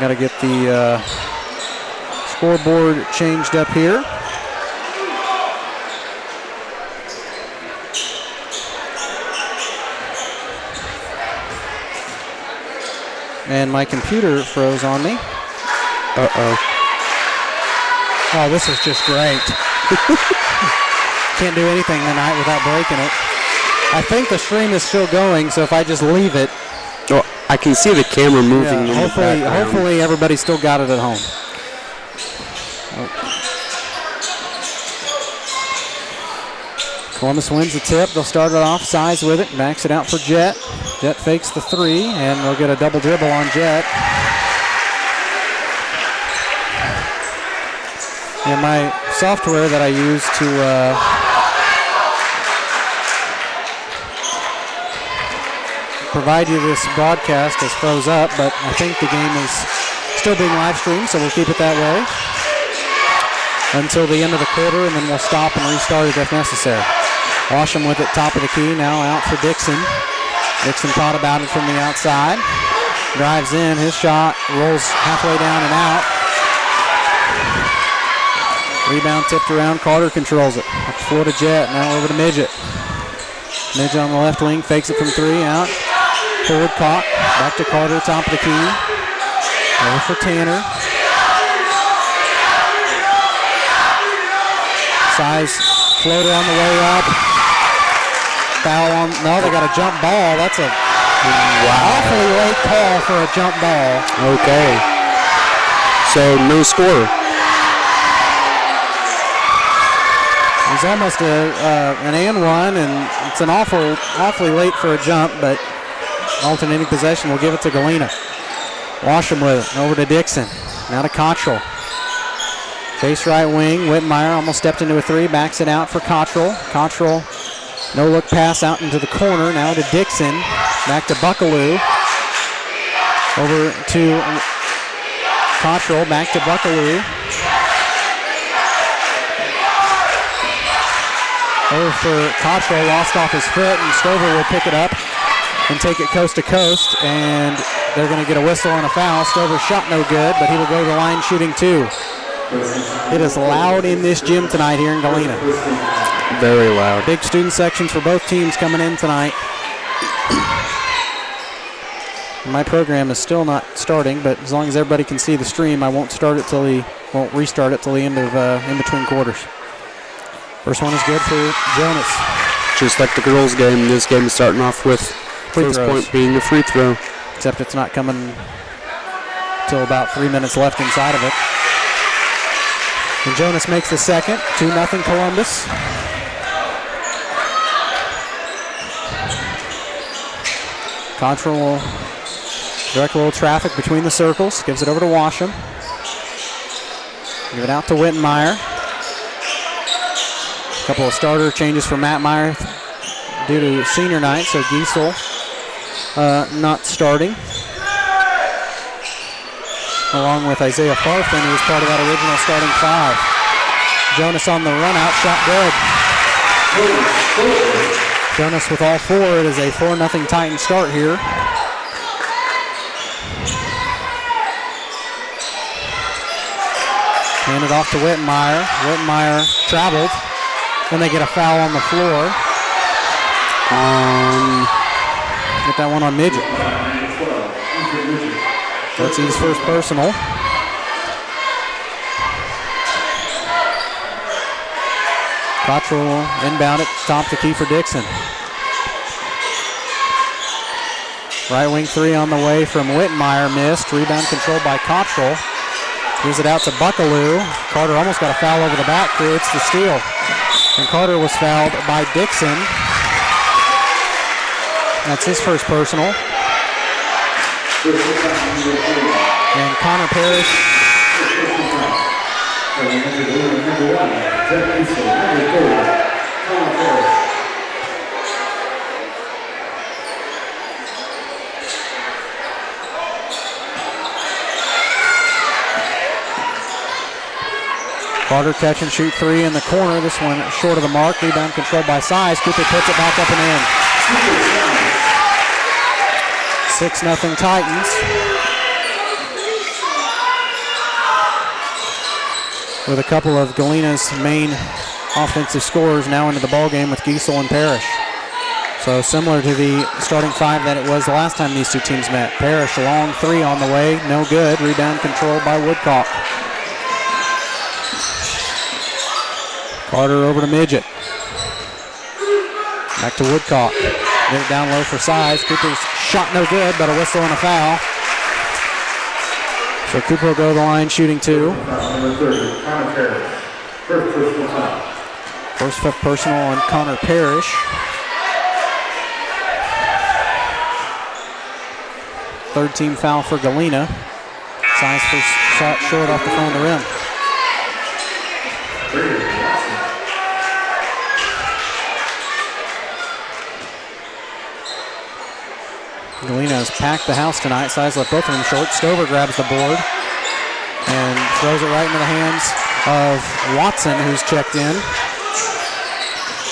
Speaker 2: Got to get the scoreboard changed up here. And my computer froze on me.
Speaker 7: Uh-oh.
Speaker 2: Oh, this is just great. Can't do anything tonight without breaking it. I think the stream is still going, so if I just leave it.
Speaker 7: Oh, I can see the camera moving.
Speaker 2: Yeah, hopefully everybody still got it at home. Oh. Columbus wins the tip. They'll start it off, Size with it, backs it out for Jet. Jet fakes the 3, and they'll get a double dribble on Jet. And my software that I use to provide you this broadcast has froze up, but I think the game is still being live streamed, so we'll keep it that way until the end of the quarter, and then we'll stop and restart it if necessary. Washam with it, top of the key, now out for Dixon. Dixon thought about it from the outside. Drives in, his shot rolls halfway down and out. Rebound tipped around, Carter controls it. Up the floor to Jet, now over to Midget. Midget on the left wing, fakes it from 3, out. Forward caught, back to Carter, top of the key. Over for Tanner. Size floater on the way up. Foul on, no, they got a jump ball. That's a awfully late call for a jump ball.
Speaker 7: Okay. So no score.
Speaker 2: It was almost an and one, and it's an awfully late for a jump, but alternating possession will give it to Galena. Washam with it, over to Dixon. Now to Cottrell. Chase right wing, Whitmire almost stepped into a 3, backs it out for Cottrell. Cottrell, no look pass out into the corner, now to Dixon. Back to Buckaloo. Over to Cottrell, back to Buckaloo. Over for Cottrell, lost off his foot, and Stover will pick it up and take it coast to coast, and they're going to get a whistle and a foul. Stover's shot no good, but he will go to the line shooting 2. It is loud in this gym tonight here in Galena.
Speaker 7: Very loud.
Speaker 2: Big student sections for both teams coming in tonight. My program is still not starting, but as long as everybody can see the stream, I won't restart it till the end of in between quarters. First one is good for Jonas.
Speaker 7: Just like the girls' game, this game is starting off with first point being a free throw.
Speaker 2: Except it's not coming till about 3 minutes left inside of it. And Jonas makes the second, 2-0 Columbus. Cottrell will direct a little traffic between the circles, gives it over to Washam. Give it out to Whitmire. A couple of starter changes for Matt Meyer due to senior night, so Giesel not starting. Along with Isaiah Farfin, who was part of that original starting 5. Jonas on the run out, shot good. Jonas with all 4. It is a 4-0 Titan start here. Handed off to Wittenmeyer. Wittenmeyer traveled. Then they get a foul on the floor. Get that one on Midget. That's his first personal. Cottrell inbound it, top the key for Dixon. Right wing three on the way from Wittenmeyer, missed. Rebound controlled by Cottrell. Gives it out to Buckaloo. Carter almost got a foul over the back, creates the steal. And Carter was fouled by Dixon. That's his first personal. And Connor Parrish. Carter catch and shoot three in the corner. This one short of the mark. Rebound controlled by Size. Cooper puts it back up and in. 6-0 Titans. With a couple of Galena's main offensive scorers now into the ballgame with Giesel and Parrish. So similar to the starting five that it was the last time these two teams met. Parrish, a long three on the way, no good. Rebound controlled by Woodcock. Carter over to Midget. Back to Woodcock. Get it down low for Size. Cooper's shot no good, but a whistle and a foul. So Cooper will go to the line shooting two.
Speaker 3: Number 30, Connor Parrish. First personal foul.
Speaker 2: First fifth personal on Connor Parrish. Third team foul for Galena. Size first shot short off the front of the rim. Galena has packed the house tonight. Size left both of them short. Stover grabs the board and throws it right into the hands of Watson, who's checked in.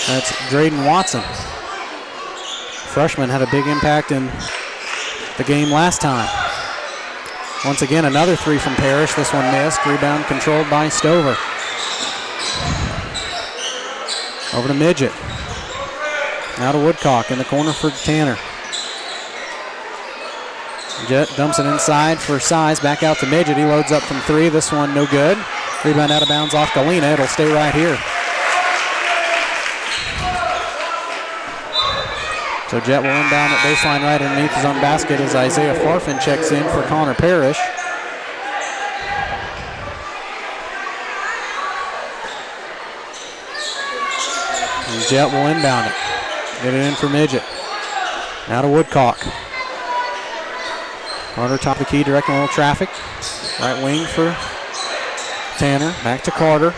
Speaker 2: That's Drayden Watson. Freshman had a big impact in the game last time. Once again, another three from Parrish. This one missed. Rebound controlled by Stover. Over to Midget. Now to Woodcock in the corner for Tanner. Jet dumps it inside for Size. Back out to Midget. He loads up from three. This one no good. Rebound out of bounds off Galena. It'll stay right here. So Jet will inbound at baseline right underneath his own basket as Isaiah Farfin checks in for Connor Parrish. And Jet will inbound it. Get it in for Midget. Now to Woodcock. Carter top of the key, directing a little traffic. Right wing for Tanner. Back to Carter.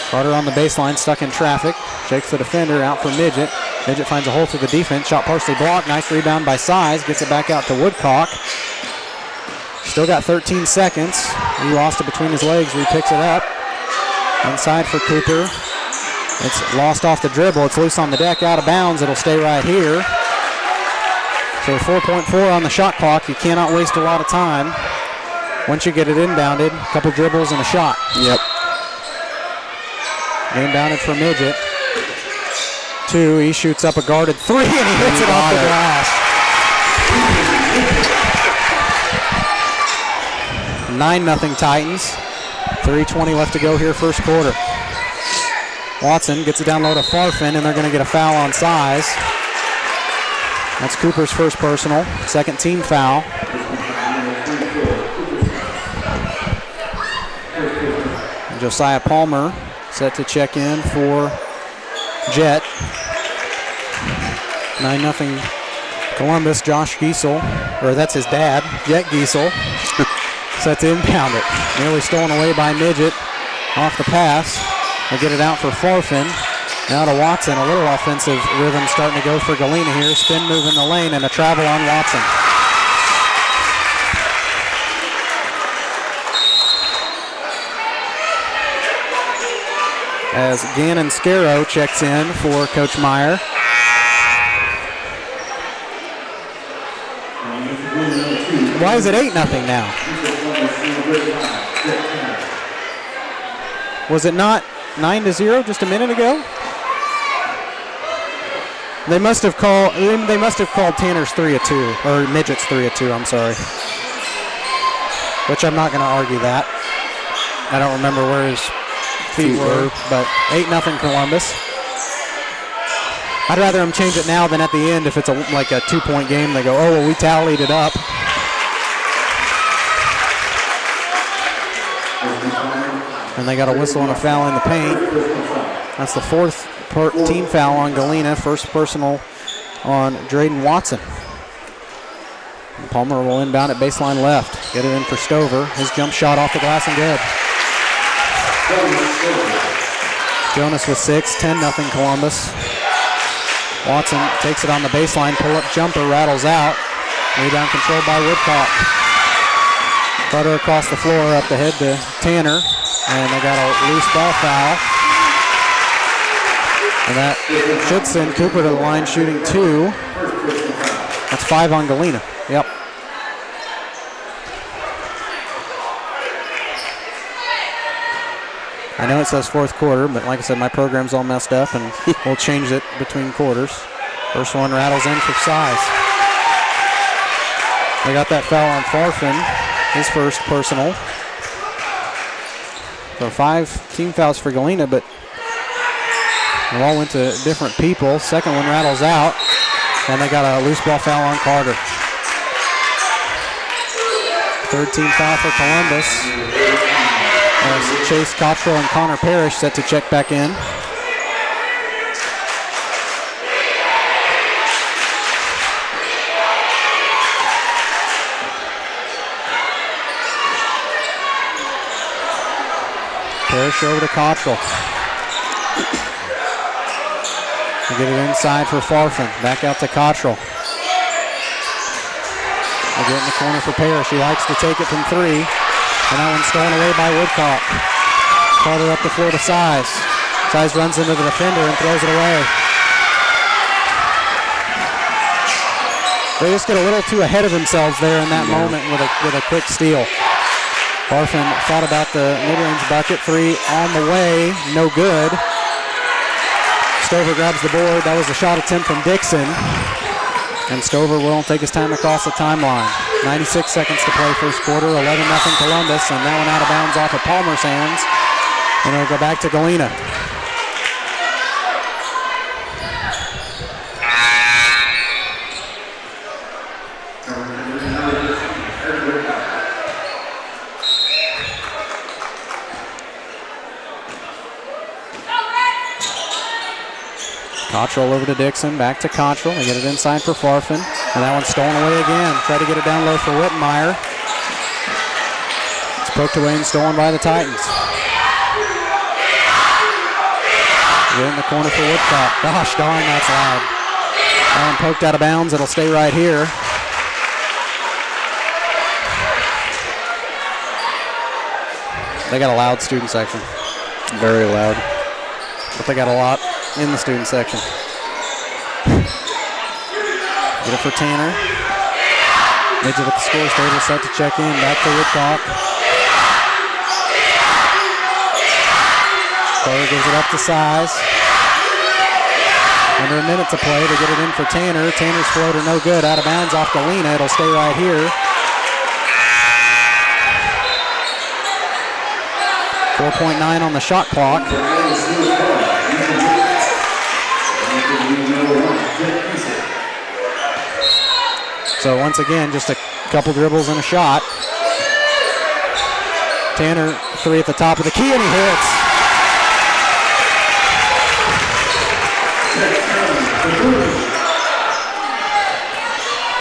Speaker 2: Carter on the baseline, stuck in traffic. Shakes the defender out for Midget. Midget finds a hole through the defense. Shot partially blocked. Nice rebound by Size. Gets it back out to Woodcock. Still got 13 seconds. He lost it between his legs. Re-picks it up. Inside for Cooper. It's lost off the dribble. It's loose on the deck, out of bounds. It'll stay right here. So 4.4 on the shot clock. You cannot waste a lot of time. Once you get it inbounded, a couple dribbles and a shot.
Speaker 7: Yep.
Speaker 2: Inbounded for Midget. Two, he shoots up a guarded three and he hits it off the glass. 9-0 Titans. 3:20 left to go here first quarter. Watson gets it down low to Farfin and they're going to get a foul on Size. That's Cooper's first personal, second team foul. And Josiah Palmer set to check in for Jet. 9-0 Columbus. Josh Giesel, or that's his dad, Jet Giesel, set to impound it. Nearly stolen away by Midget off the pass. They get it out for Farfin. Now to Watson, a little offensive rhythm starting to go for Galena here. Spin move in the lane and a travel on Watson. As Gannon Scarrow checks in for Coach Meyer. Why is it 8-0 now? Was it not 9-0 just a minute ago? They must have called Tanner's 3-2, or Midget's 3-2, I'm sorry. Which I'm not going to argue that. I don't remember where his feet were, but 8-0 Columbus. I'd rather them change it now than at the end. If it's like a 2-point game, they go, oh, well, we tallied it up. And they got a whistle and a foul in the paint. That's the fourth team foul on Galena. First personal on Drayden Watson. And Palmer will inbound at baseline left. Get it in for Stover. His jump shot off the glass and good. Jonas with 6, 10-0 Columbus. Watson takes it on the baseline. Pull-up jumper rattles out. Rebound controlled by Woodcock. Cutter across the floor up the head to Tanner. And they got a loose ball foul. And that should send Cooper to the line shooting 2. That's 5 on Galena. Yep. I know it says fourth quarter, but like I said, my program's all messed up, and we'll change it between quarters. First one rattles in for size. They got that foul on Farfin, his first personal. So 5 team fouls for Galena, but they all went to different people. Second one rattles out, and they got a loose ball foul on Carter. Third team foul for Columbus. As Chase Cottrell and Connor Parrish set to check back in. Parrish over to Cottrell. They get it inside for Farfin. Back out to Cottrell. They get in the corner for Parrish. He likes to take it from 3. And that one's stolen away by Woodcock. Carter up the floor to Size. Size runs into the defender and throws it away. They just get a little too ahead of themselves there in that moment with a quick steal. Farfin thought about the mid-range bucket. 3 on the way, no good. Stover grabs the board. That was a shot attempt from Dixon. And Stover will take his time across the timeline. 96 seconds to play first quarter, 11-0 Columbus, and that one out of bounds off of Palmer's hands. And it'll go back to Galena. Cottrell over to Dixon, back to Cottrell. They get it inside for Farfin. And that one's stolen away again. Try to get it down low for Whitmeyer. It's poked away and stolen by the Titans. Get in the corner for Woodcock. Gosh darn, that's loud. That one poked out of bounds. It'll stay right here. They got a loud student section. Very loud. But they got a lot in the student section. Get it for Tanner. Midget at the score table, set to check in. Back to Woodcock. Carter gives it up to Size. Under a minute to play. They get it in for Tanner. Tanner's floater no good. Out of bounds off Galena. It'll stay right here. 4.9 on the shot clock. So once again, just a couple dribbles and a shot. Tanner, 3 at the top of the key, and he hits.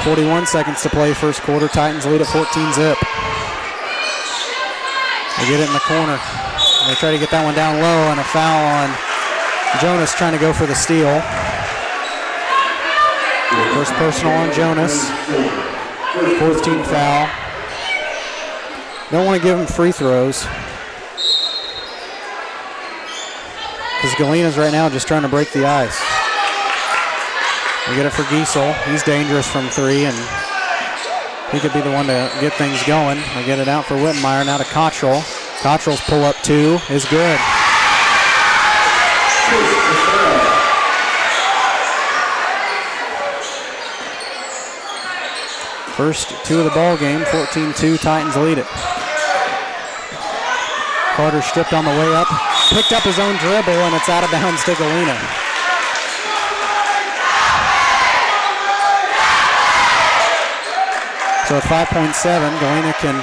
Speaker 2: .41 seconds to play first quarter. Titans lead at 14-zip. They get it in the corner. They try to get that one down low, and a foul on Jonas trying to go for the steal. First personal on Jonas. 4th team foul. Don't want to give him free throws. Because Galena's right now just trying to break the ice. We get it for Giesel. He's dangerous from 3, and he could be the one to get things going. They get it out for Whitmeyer, now to Cottrell. Cottrell's pull-up 2 is good. First two of the ball game, 14-2, Titans lead it. Carter stripped on the way up, picked up his own dribble, and it's out of bounds to Galena. So at 5.7, Galena can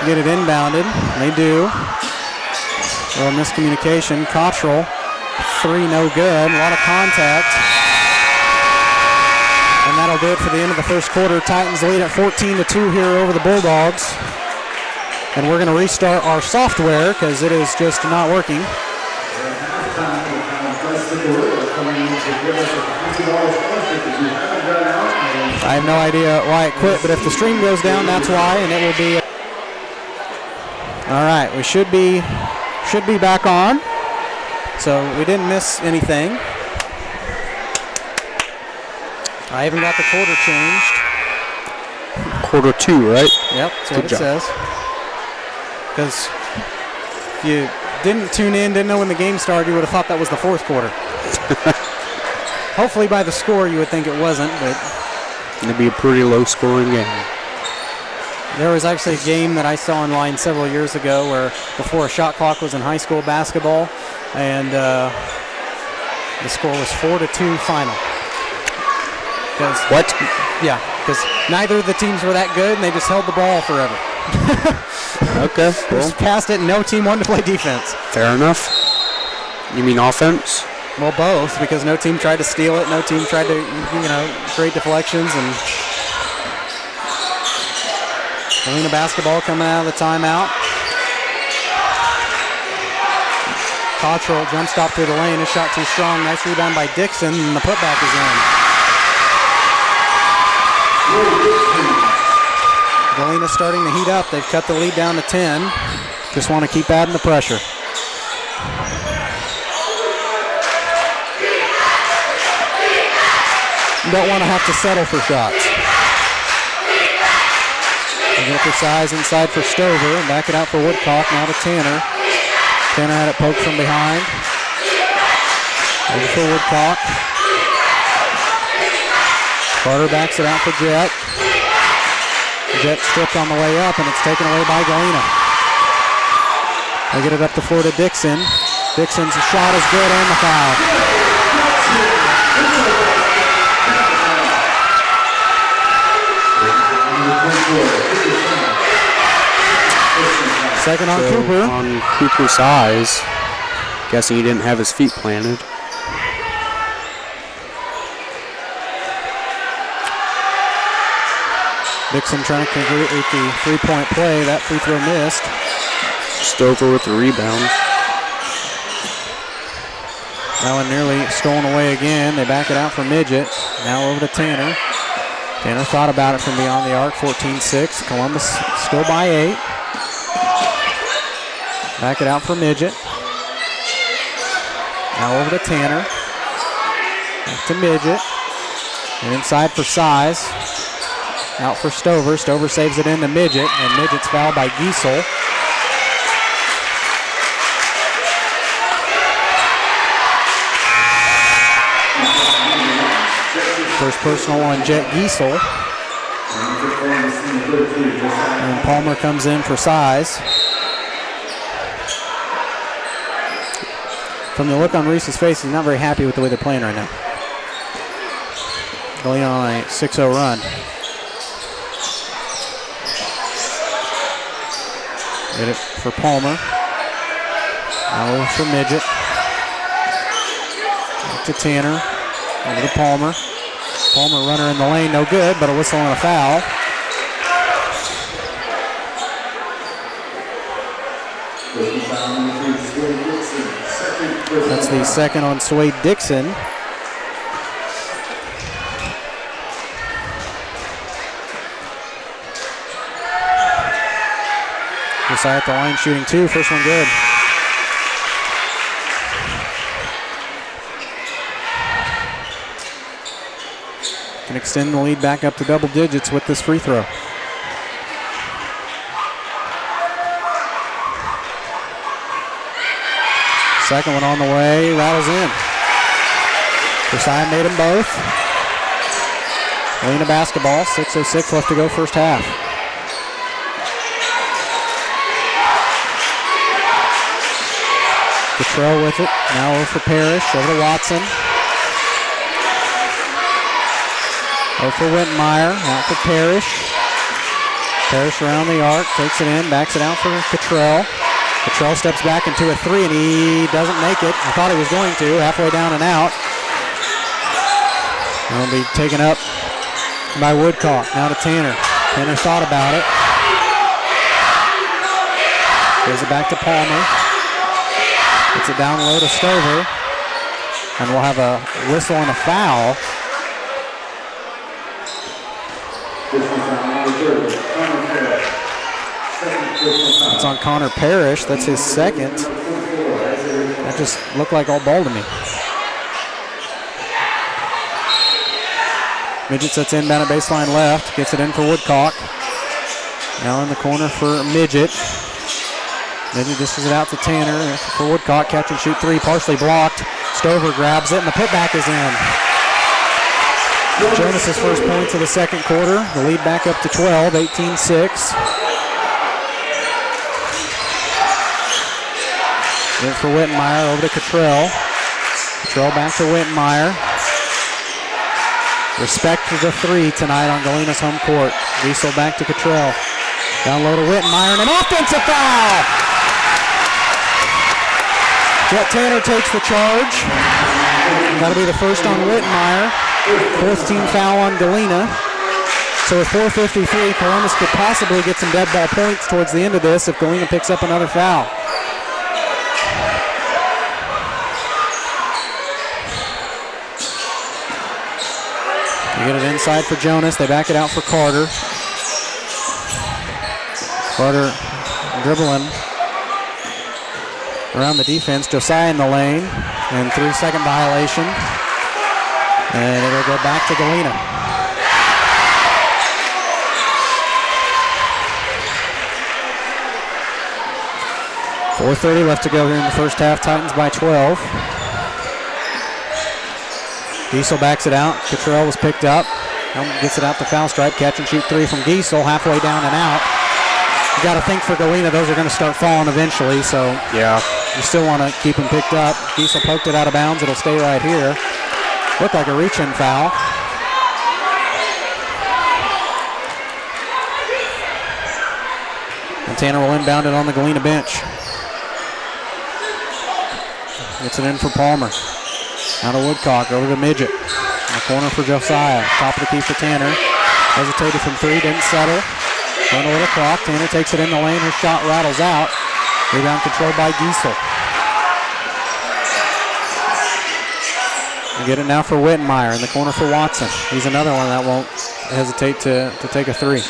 Speaker 2: get it inbounded. They do. A little miscommunication. Cottrell, three no good. A lot of contact. And that'll do it for the end of the first quarter. Titans lead at 14-2 here over the Bulldogs. And we're going to restart our software because it is just not working. I have no idea why it quit, but if the stream goes down, that's why, and it will be. All right, we should be back on. So we didn't miss anything. I even got the quarter changed.
Speaker 7: Quarter two, right?
Speaker 2: Yep, that's what it says. Because if you didn't tune in, didn't know when the game started, you would have thought that was the fourth quarter. Hopefully by the score you would think it wasn't, but
Speaker 7: it'd be a pretty low-scoring game.
Speaker 2: There was actually a game that I saw online several years ago where before a shot clock was in high school basketball, and the score was 4-2 final.
Speaker 7: What?
Speaker 2: Yeah, because neither of the teams were that good, and they just held the ball forever.
Speaker 7: Okay.
Speaker 2: Just passed it, and no team wanted to play defense.
Speaker 7: Fair enough. You mean offense?
Speaker 2: Well, both, because no team tried to steal it, no team tried to, create deflections, and Galena basketball coming out of the timeout. Cottrell jump stop through the lane, his shot too strong, nice rebound by Dixon, and the putback is in. Galena starting to heat up. They've cut the lead down to 10. Just want to keep adding the pressure. Don't want to have to settle for shots. They get for size inside for Stover. Back it out for Woodcock. Now to Tanner. Tanner had it poked from behind. Over for Woodcock. Carter backs it out for Jet. Jet stripped on the way up, and it's taken away by Galena. They get it up the floor to Dixon. Dixon's shot is good and the foul. Second on Cooper.
Speaker 7: On Cooper's eyes. Guessing he didn't have his feet planted.
Speaker 2: Dixon trying to complete the three-point play. That free throw missed.
Speaker 7: Stover with the rebound.
Speaker 2: That one nearly stolen away again. They back it out for Midget. Now over to Tanner. Tanner thought about it from beyond the arc. 14-6. Columbus still by 8. Back it out for Midget. Now over to Tanner. Back to Midget. And inside for Size. Out for Stover. Stover saves it into Midget, and Midget's fouled by Giesel. First personal on Jet Giesel. And Palmer comes in for Size. From the look on Reese's face, he's not very happy with the way they're playing right now. Going on a 6-0 run. Get it for Palmer. Now over for Midget. Back to Tanner. Over to Palmer. Palmer runner in the lane, no good, but a whistle and a foul. That's the second on Swade Dixon. Josiah at the line shooting two. First one good. Can extend the lead back up to double digits with this free throw. Second one on the way, rattles in. Josiah made them both. Galena basketball, 6:06 left to go first half. Cottrell with it, now over for Parrish, over to Watson. Over for Wittenmeyer, out for Parrish. Parrish around the arc, takes it in, backs it out for Cottrell. Cottrell steps back into a three, and he doesn't make it. I thought he was going to, halfway down and out. It'll be taken up by Woodcock. Now to Tanner. Tanner thought about it. Gives it back to Palmer. Gets it down low to Stover. And we'll have a whistle and a foul. It's on Connor Parrish. That's his second. That just looked like all ball to me. Midget sets inbound at baseline left. Gets it in for Woodcock. Now in the corner for Midget. Midget dishes it out to Tanner for Woodcock. Catch and shoot three, partially blocked. Stover grabs it, and the putback is in. Jonas's first points of the second quarter. The lead back up to 12, 18-6. In for Wittenmeyer, over to Cottrell. Cottrell back to Wittenmeyer. Respect for the three tonight on Galena's home court. Wiesel back to Cottrell. Down low to Wittenmeyer, and an offensive foul! Jet Tanner takes the charge. That'll be the first on Wittenmeyer. Fourth team foul on Galena. So with 4:53, Columbus could possibly get some dead ball points towards the end of this if Galena picks up another foul. They get it inside for Jonas. They back it out for Carter. Carter dribbling around the defense. Josiah in the lane. And 3-second violation. And it'll go back to Galena. .430 left to go here in the first half. Titans by 12. Giesel backs it out. Cottrell was picked up. Gets it out to foul stripe. Catch and shoot three from Giesel. Halfway down and out. You got to think for Galena, those are going to start falling eventually. So yeah, you still want to keep them picked up. Giesel poked it out of bounds. It'll stay right here. Looked like a reach-in foul. And Tanner will inbound it on the Galena bench. Gets it in for Palmer. Out of Woodcock, over to Midget. In the corner for Josiah. Top of the key for Tanner. Hesitated from three, didn't settle. Run a little clock. Tanner takes it in the lane. His shot rattles out. Rebound controlled by Giesel. And get it now for Wittenmeyer in the corner for Watson. He's another one that won't hesitate to take a three.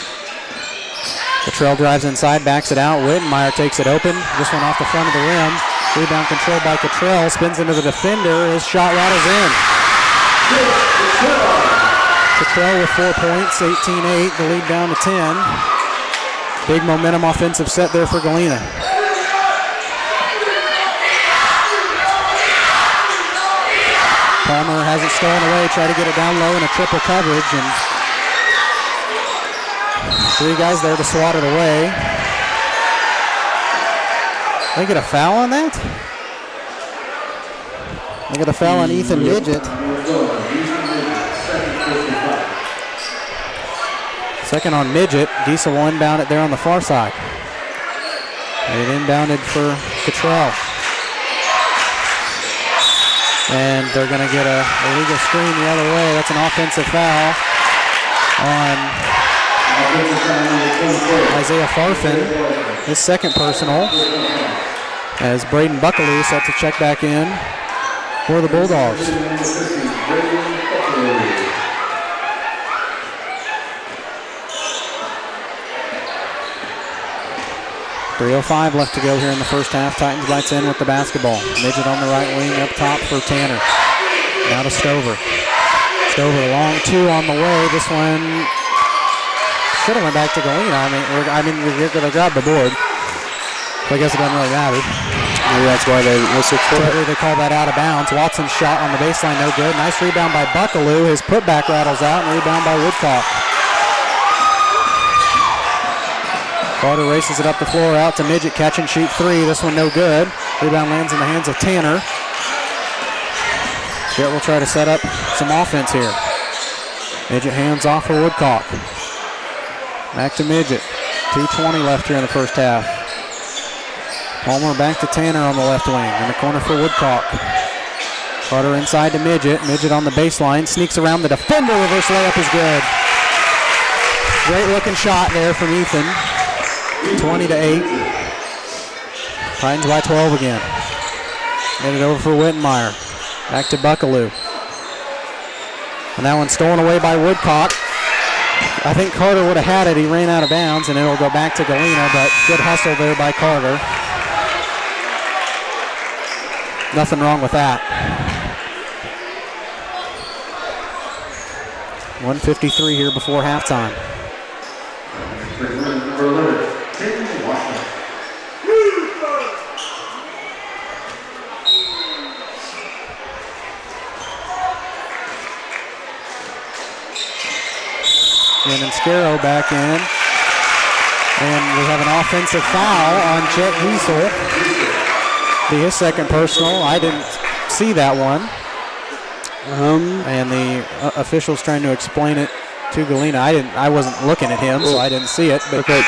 Speaker 2: Cottrell drives inside, backs it out. Wittenmeyer takes it open. This one off the front of the rim. Rebound controlled by Cottrell. Spins into the defender. His shot rattles in. Cottrell with 4 points, 18-8. The lead down to 10. Big momentum offensive set there for Galena. Palmer has it stolen away, try to get it down low in a triple coverage, and three guys there to swat it away. They get a foul on that? They get a foul on Ethan Midget. Second on Midget. Giesel will inbound it there on the far side. It inbounded for Cottrell. And they're going to get a illegal screen the other way. That's an offensive foul on Isaiah Farfan. His second personal. As Braden Buckaloo set to check back in for the Bulldogs. .305 left to go here in the first half. Titans by 10 with the basketball. Midget on the right wing up top for Tanner. Now to Stover. Stover, long two on the way. This one should have went back to Galena. I mean, we're going to grab the board. So I guess it doesn't really matter.
Speaker 7: Maybe that's why they whistled for it.
Speaker 2: They call that out of bounds. Watson's shot on the baseline, no good. Nice rebound by Buckaloo. His putback rattles out, and rebound by Woodcock. Carter races it up the floor, out to Midget, catch and shoot three. This one no good. Rebound lands in the hands of Tanner. Jet will try to set up some offense here. Midget hands off for Woodcock. Back to Midget. 2:20 left here in the first half. Palmer back to Tanner on the left wing. In the corner for Woodcock. Carter inside to Midget. Midget on the baseline. Sneaks around the defender. Reverse layup is good. Great looking shot there from Ethan. 20-8. Titans by 12 again. Get it over for Wittenmeyer. Back to Buckaloo. And that one stolen away by Woodcock. I think Carter would have had it. He ran out of bounds, and it'll go back to Galena, but good hustle there by Carter. Nothing wrong with that. 1:53 here before halftime. And then Scaro back in. And we have an offensive foul on Chet Giesel. Be his second personal. I didn't see that one. And the official's trying to explain it to Galena. I wasn't looking at him, so I didn't see it. But
Speaker 7: okay.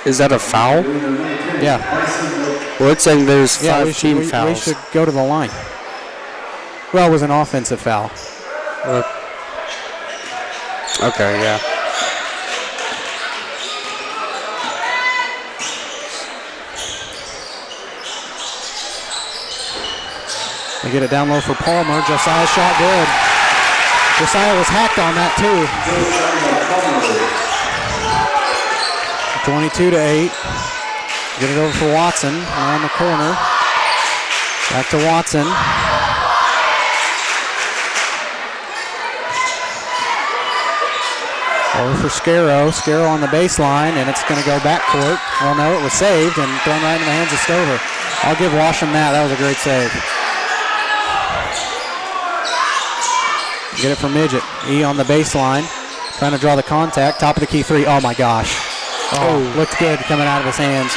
Speaker 7: Is that a foul?
Speaker 2: Yeah.
Speaker 7: Well, it's saying there's 5 team fouls.
Speaker 2: We should go to the line. Well, it was an offensive foul.
Speaker 7: Okay, yeah.
Speaker 2: They get it down low for Palmer. Josiah's shot good. Josiah was hacked on that too. 22-8. Get it over for Watson around the corner. Back to Watson. Over for Scaro. Scaro on the baseline, and it's going to go backcourt. Well, no, it was saved and thrown right in the hands of Stover. I'll give Washam that. That was a great save. Get it from Midget. E on the baseline. Trying to draw the contact. Top of the key three. Oh, my gosh. Oh, looked good coming out of his hands.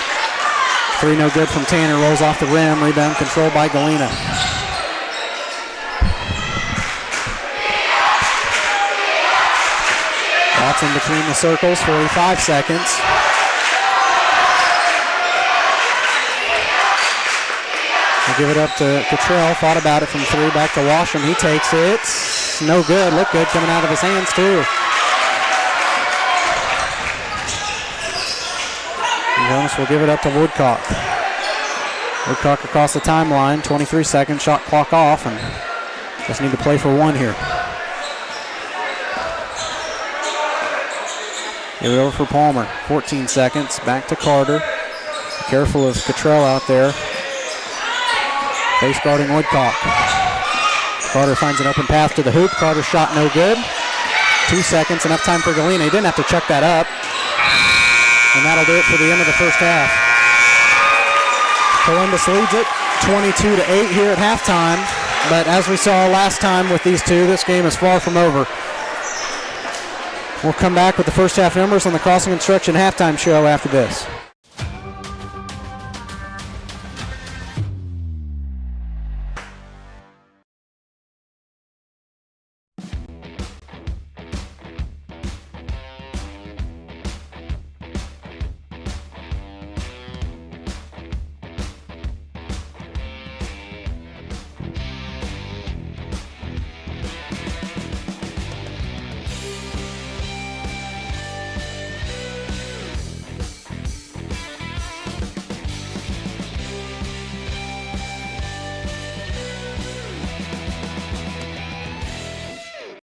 Speaker 2: Three no good from Tanner. Rolls off the rim. Rebound controlled by Galena. Watson between the circles. 45 seconds. We'll give it up to Cottrell. Thought about it from three. Back to Washam. He takes it. No good. Looked good coming out of his hands, too. And Jonas will give it up to Woodcock. Woodcock across the timeline. 23 seconds. Shot clock off. And just need to play for one here. Give it over for Palmer. 14 seconds. Back to Carter. Be careful of Cottrell out there. Face guarding Woodcock. Carter finds an open path to the hoop. Carter's shot no good. 2 seconds, enough time for Galena. He didn't have to chuck that up. And that'll do it for the end of the first half. Columbus leads it 22-8 here at halftime. But as we saw last time with these two, this game is far from over. We'll come back with the first half numbers on the Crossing Construction halftime show after this.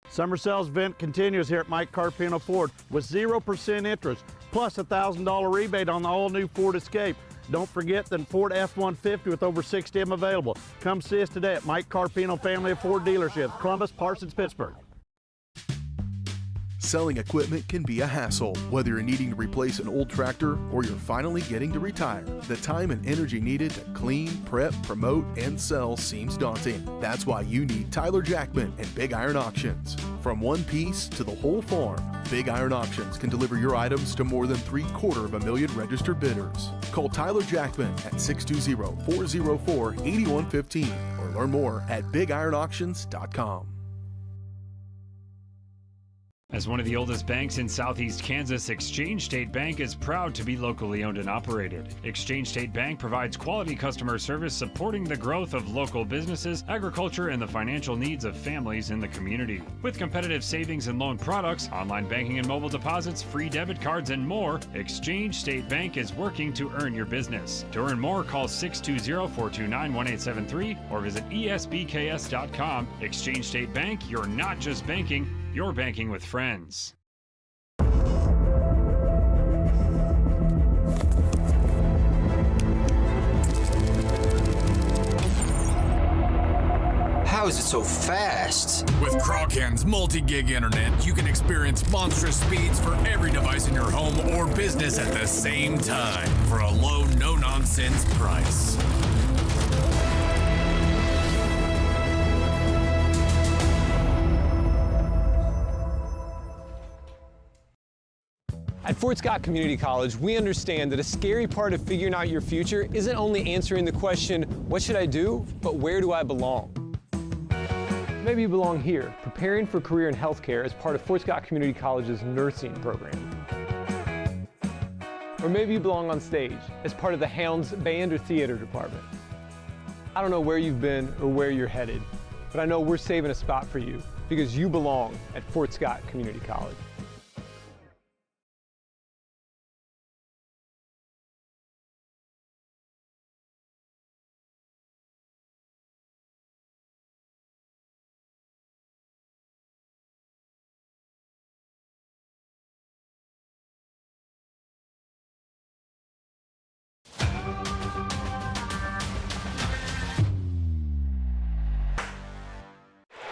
Speaker 14: Summer sales event continues here at Mike Carpino Ford with 0% interest, plus a $1,000 rebate on the all-new Ford Escape. Don't forget the Ford F-150 with over 60 of them available. Come see us today at Mike Carpino Family of Ford Dealerships, Columbus, Parsons, Pittsburgh.
Speaker 6: Selling equipment can be a hassle. Whether you're needing to replace an old tractor or you're finally getting to retire, the time and energy needed to clean, prep, promote, and sell seems daunting. That's why you need Tyler Jackman and Big Iron Auctions. From one piece to the whole farm, Big Iron Auctions can deliver your items to more than 750,000 registered bidders. Call Tyler Jackman at 620-404-8115 or learn more at BigIronAuctions.com.
Speaker 11: As one of the oldest banks in southeast Kansas, Exchange State Bank is proud to be locally owned and operated. Exchange State Bank provides quality customer service supporting the growth of local businesses, agriculture, and the financial needs of families in the community. With competitive savings and loan products, online banking and mobile deposits, free debit cards, and more, Exchange State Bank is working to earn your business. To earn more, call 620-429-1873 or visit esbks.com. Exchange State Bank, you're not just banking, you're banking with friends.
Speaker 16: How is it so fast?
Speaker 10: With Crawcan's multi-gig internet, you can experience monstrous speeds for every device in your home or business at the same time for a low, no-nonsense price.
Speaker 12: At Fort Scott Community College, we understand that a scary part of figuring out your future isn't only answering the question, what should I do, but where do I belong? Maybe you belong here, preparing for a career in healthcare as part of Fort Scott Community College's nursing program. Or maybe you belong on stage as part of the Hounds band or theater department. I don't know where you've been or where you're headed, but I know we're saving a spot for you because you belong at Fort Scott Community College.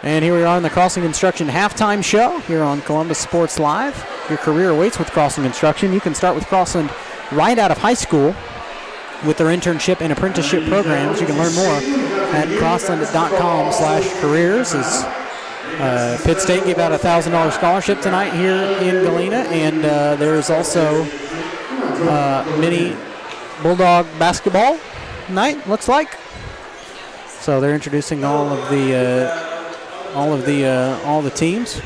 Speaker 2: And here we are on the Crossing Construction halftime show here on Columbus Sports Live. Your career awaits with Crossing Construction. You can start with Crossland right out of high school with their internship and apprenticeship programs. You can learn more at crossland.com/careers. Pitt State gave out a $1,000 scholarship tonight here in Galena, and there is also mini Bulldog basketball night, looks like. So they're introducing all the teams.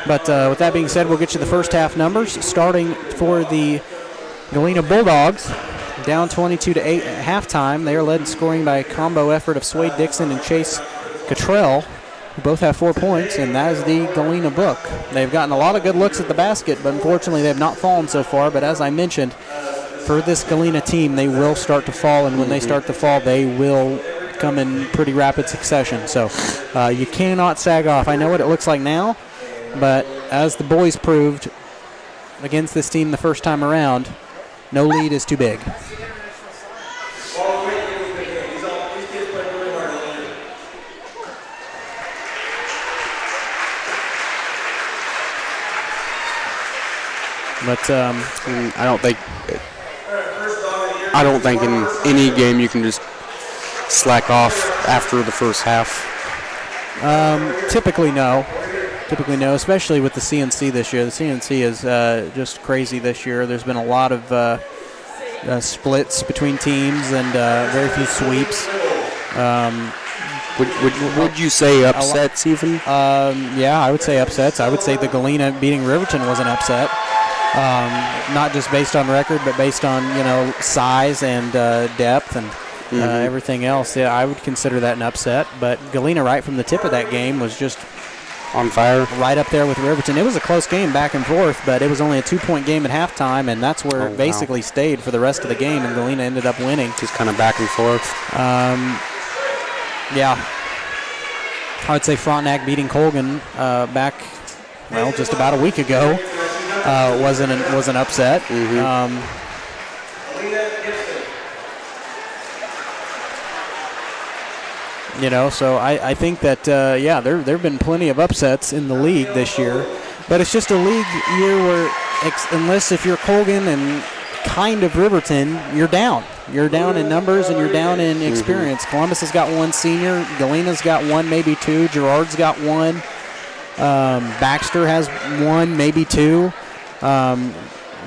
Speaker 2: But with that being said, we'll get you the first half numbers. Starting for the Galena Bulldogs, down 22-8 at halftime. They are led in scoring by a combo effort of Swade Dixon and Chase Cottrell, who both have 4 points, and that is the Galena book. They've gotten a lot of good looks at the basket, but unfortunately they've not fallen so far. But as I mentioned, for this Galena team, they will start to fall, and when they start to fall, they will come in pretty rapid succession. So you cannot sag off. I know what it looks like now, but as the boys proved against this team the first time around, no lead is too big.
Speaker 7: But I don't think in any game you can just slack off after the first half.
Speaker 2: Typically no, especially with the CNC this year. The CNC is just crazy this year. There's been a lot of splits between teams and very few sweeps.
Speaker 7: Would you say upsets even?
Speaker 2: Yeah, I would say upsets. I would say the Galena beating Riverton was an upset. Not just based on record, but based on size and depth and everything else. Yeah, I would consider that an upset. But Galena, right from the tip of that game, was just
Speaker 7: on fire,
Speaker 2: right up there with Riverton. It was a close game, back and forth, but it was only a 2-point game at halftime, and that's where it basically stayed for the rest of the game. And Galena ended up winning.
Speaker 7: Just kind of back and forth.
Speaker 2: Yeah, I would say Frontenac beating Colgan back, just about a week ago. Was an upset. So I think that, there have been plenty of upsets in the league this year. But it's just a league year where, unless if you're Colgan and kind of Riverton, you're down. You're down in numbers and you're down in experience. Columbus has got one senior. Galena's got one, maybe two. Girard's got one. Baxter has one, maybe two.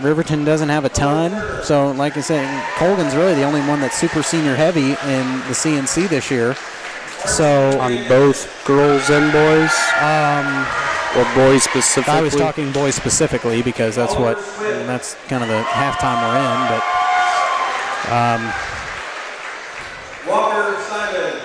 Speaker 2: Riverton doesn't have a ton. So, like I said, Colgan's really the only one that's super senior heavy in the CNC this year. So
Speaker 7: on both girls and boys? Or boys specifically?
Speaker 2: I was talking boys specifically because that's kind of the halftime we're in. But
Speaker 3: Walker Simon.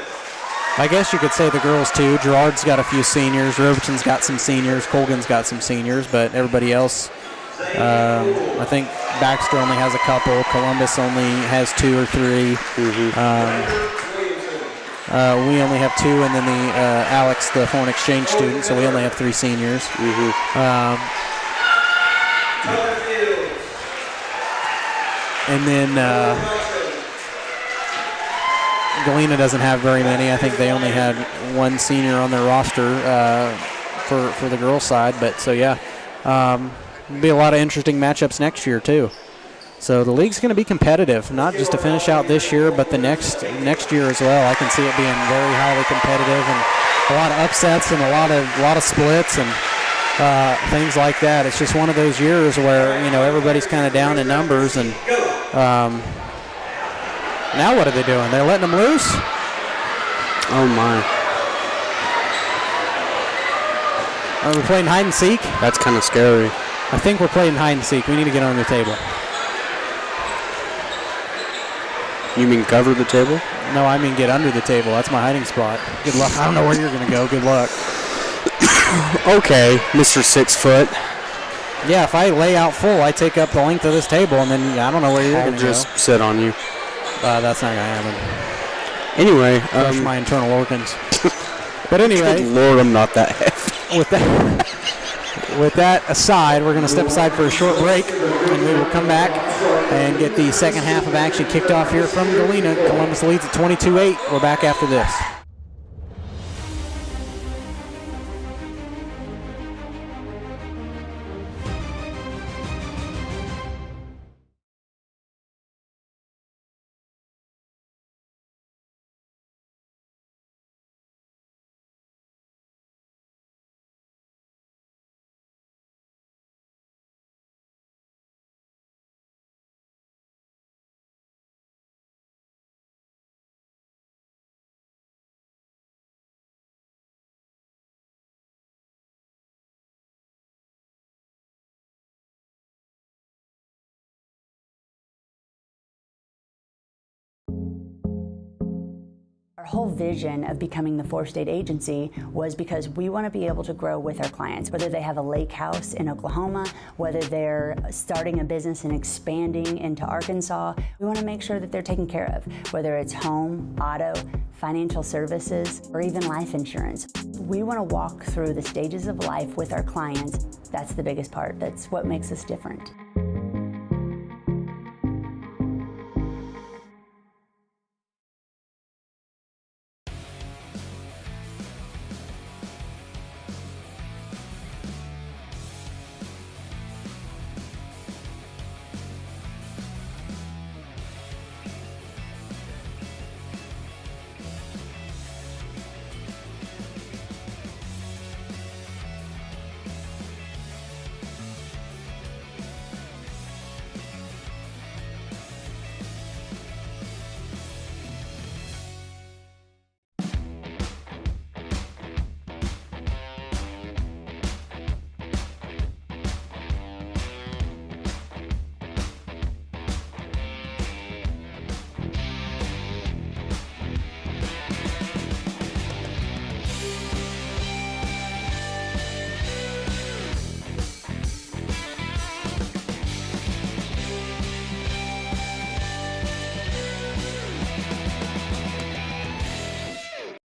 Speaker 2: I guess you could say the girls too. Girard's got a few seniors. Riverton's got some seniors. Colgan's got some seniors. But everybody else, I think Baxter only has a couple. Columbus only has 2 or 3. We only have 2, and then the Alex, the foreign exchange student, so we only have 3 seniors. And then Galena doesn't have very many. I think they only had 1 senior on their roster for the girls' side. But so there'll be a lot of interesting matchups next year too. So the league's going to be competitive, not just to finish out this year, but the next year as well. I can see it being very highly competitive and a lot of upsets and a lot of splits and things like that. It's just one of those years where everybody's kind of down in numbers. And now what are they doing? They're letting them loose.
Speaker 7: Oh my!
Speaker 2: Are we playing hide and seek?
Speaker 7: That's kind of scary.
Speaker 2: I think we're playing hide and seek. We need to get on the table.
Speaker 7: You mean cover the table?
Speaker 2: No, I mean get under the table. That's my hiding spot. Good luck. I don't know where you're going to go. Good luck.
Speaker 7: Okay, Mr. 6 foot.
Speaker 2: Yeah, if I lay out full, I take up the length of this table, and then I don't know where you're going to go.
Speaker 7: I'll just sit on you.
Speaker 2: That's not going to happen.
Speaker 7: Anyway.
Speaker 2: Crush my internal organs. But anyway.
Speaker 7: Good Lord, I'm not that heavy.
Speaker 2: With that aside, we're going to step aside for a short break, and we will come back and get the second half of action kicked off here from Galena. Columbus leads at 22-8. We're back after this.
Speaker 13: Our whole vision of becoming the 4-state agency was because we want to be able to grow with our clients, whether they have a lake house in Oklahoma, whether they're starting a business and expanding into Arkansas. We want to make sure that they're taken care of, whether it's home, auto, financial services, or even life insurance. We want to walk through the stages of life with our clients. That's the biggest part. That's what makes us different.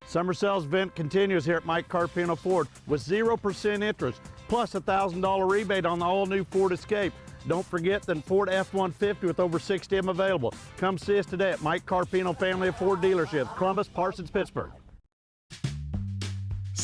Speaker 14: Summer sales event continues here at Mike Carpino Ford with 0% interest, plus a $1,000 rebate on the all-new Ford Escape. Don't forget the Ford F-150 with over 60 of them available. Come see us today at Mike Carpino Family of Ford Dealerships, Columbus, Parsons, Pittsburgh.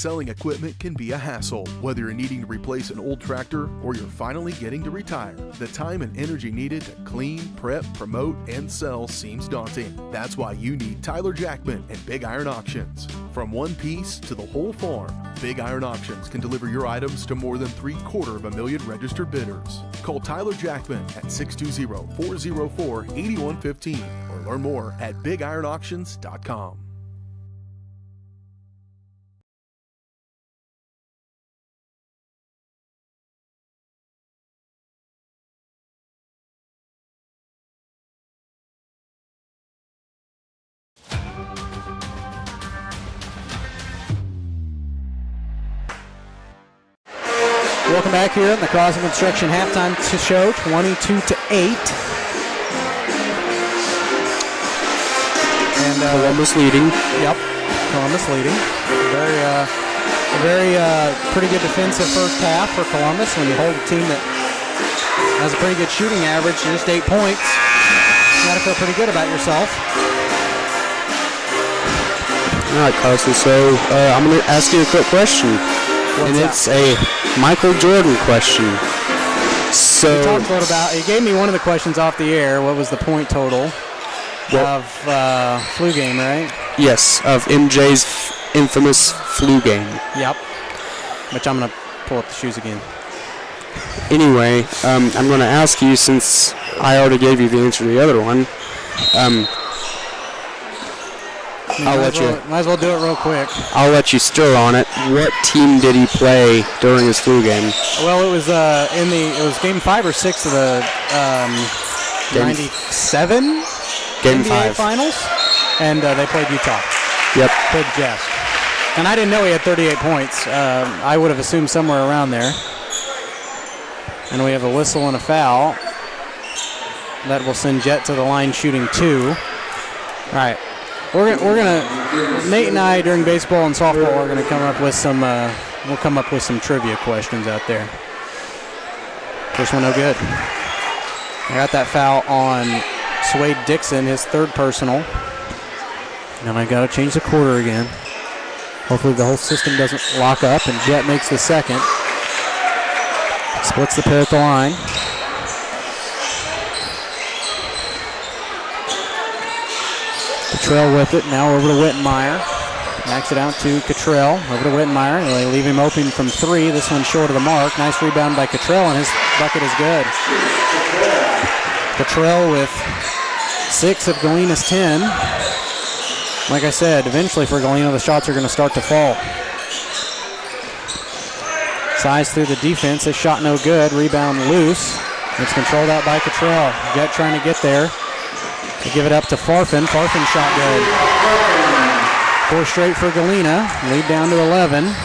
Speaker 6: selling equipment can be a hassle. Whether you're needing to replace an old tractor or you're finally getting to retire, the time and energy needed to clean, prep, promote, and sell seems daunting. That's why you need Tyler Jackman and Big Iron Auctions. From one piece to the whole farm, Big Iron Auctions can deliver your items to more than 750,000 registered bidders. Call Tyler Jackman at 620-404-8115 or learn more at BigIronAuctions.com.
Speaker 2: Welcome back here in the Crossing Construction halftime show, 22-8. And
Speaker 7: Columbus leading.
Speaker 2: Yep, Columbus leading. Very pretty good defensive first half for Columbus. When you hold a team that has a pretty good shooting average, just 8 points, you got to feel pretty good about yourself.
Speaker 7: All right, Carson, so I'm going to ask you a quick question. It's a Michael Jordan question. So
Speaker 2: we talked a little about. He gave me one of the questions off the air. What was the point total of flu game, right?
Speaker 7: Yes, of MJ's infamous flu game.
Speaker 2: Yep. Which I'm going to pull up the shoes again.
Speaker 7: Anyway, I'm going to ask you, since I already gave you the answer to the other one.
Speaker 2: Might as well do it real quick.
Speaker 7: I'll let you stir on it. What team did he play during his flu game?
Speaker 2: Well, it was game 5 or 6 of the 97
Speaker 7: Game
Speaker 2: NBA
Speaker 7: 5
Speaker 2: Finals, and they played Utah.
Speaker 7: Yep.
Speaker 2: Played the Jazz. And I didn't know he had 38 points. I would have assumed somewhere around there. And we have a whistle and a foul. That will send Jet to the line shooting 2. All right. We're gonna Nate and I during baseball and softball are gonna come up with some we'll come up with some trivia questions out there. First one no good. I got that foul on Swade Dixon, his third personal. And I gotta change the quarter again. Hopefully the whole system doesn't lock up and Jet makes the second. Splits the pair at the line. Cottrell with it, now over to Wittenmeyer. Backs it out to Cottrell, over to Wittenmeyer. They leave him open from 3. This one's short of the mark. Nice rebound by Cottrell, and his bucket is good. Cottrell with 6 of Galena's 10. Like I said, eventually for Galena, the shots are going to start to fall. Size through the defense. His shot no good. Rebound loose. It's controlled out by Cottrell. Jet trying to get there. They give it up to Farfan. Farfan shot good. 4 straight for Galena. Lead down to 11.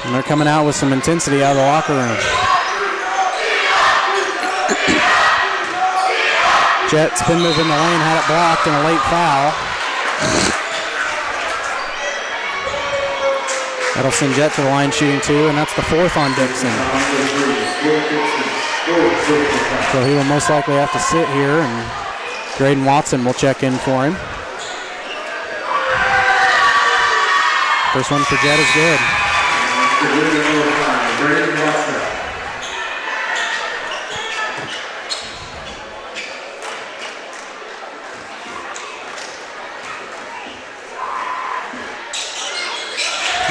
Speaker 2: And they're coming out with some intensity out of the locker room. Jet spin move in the lane, had it blocked, and a late foul. That'll send Jet to the line shooting 2, and that's the 4th on Dixon. So he will most likely have to sit here, and Graydon Watson will check in for him. First one for Jet is good.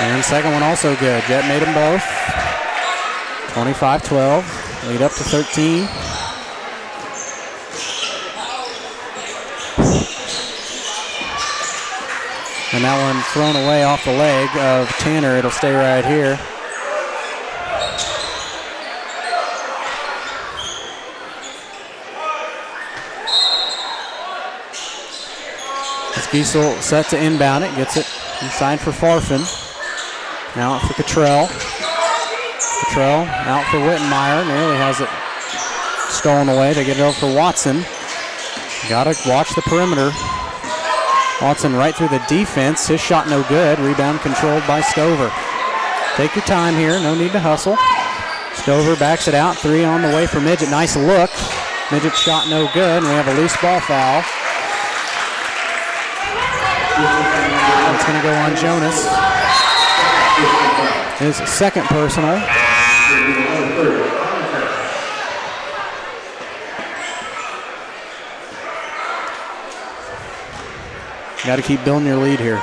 Speaker 2: And second one also good. Jet made them both. 25-12. Lead up to 13. And that one thrown away off the leg of Tanner. It'll stay right here. Giesel set to inbound it. Gets it inside for Farfan. Now out for Cottrell. Cottrell out for Wittenmeyer. Nearly has it stolen away. They get it over for Watson. Got to watch the perimeter. Watson right through the defense. His shot no good. Rebound controlled by Stover. Take your time here. No need to hustle. Stover backs it out. 3 on the way for Midget. Nice look. Midget's shot no good. And we have a loose ball foul. That's going to go on Jonas. His second personal. Got to keep building your lead here.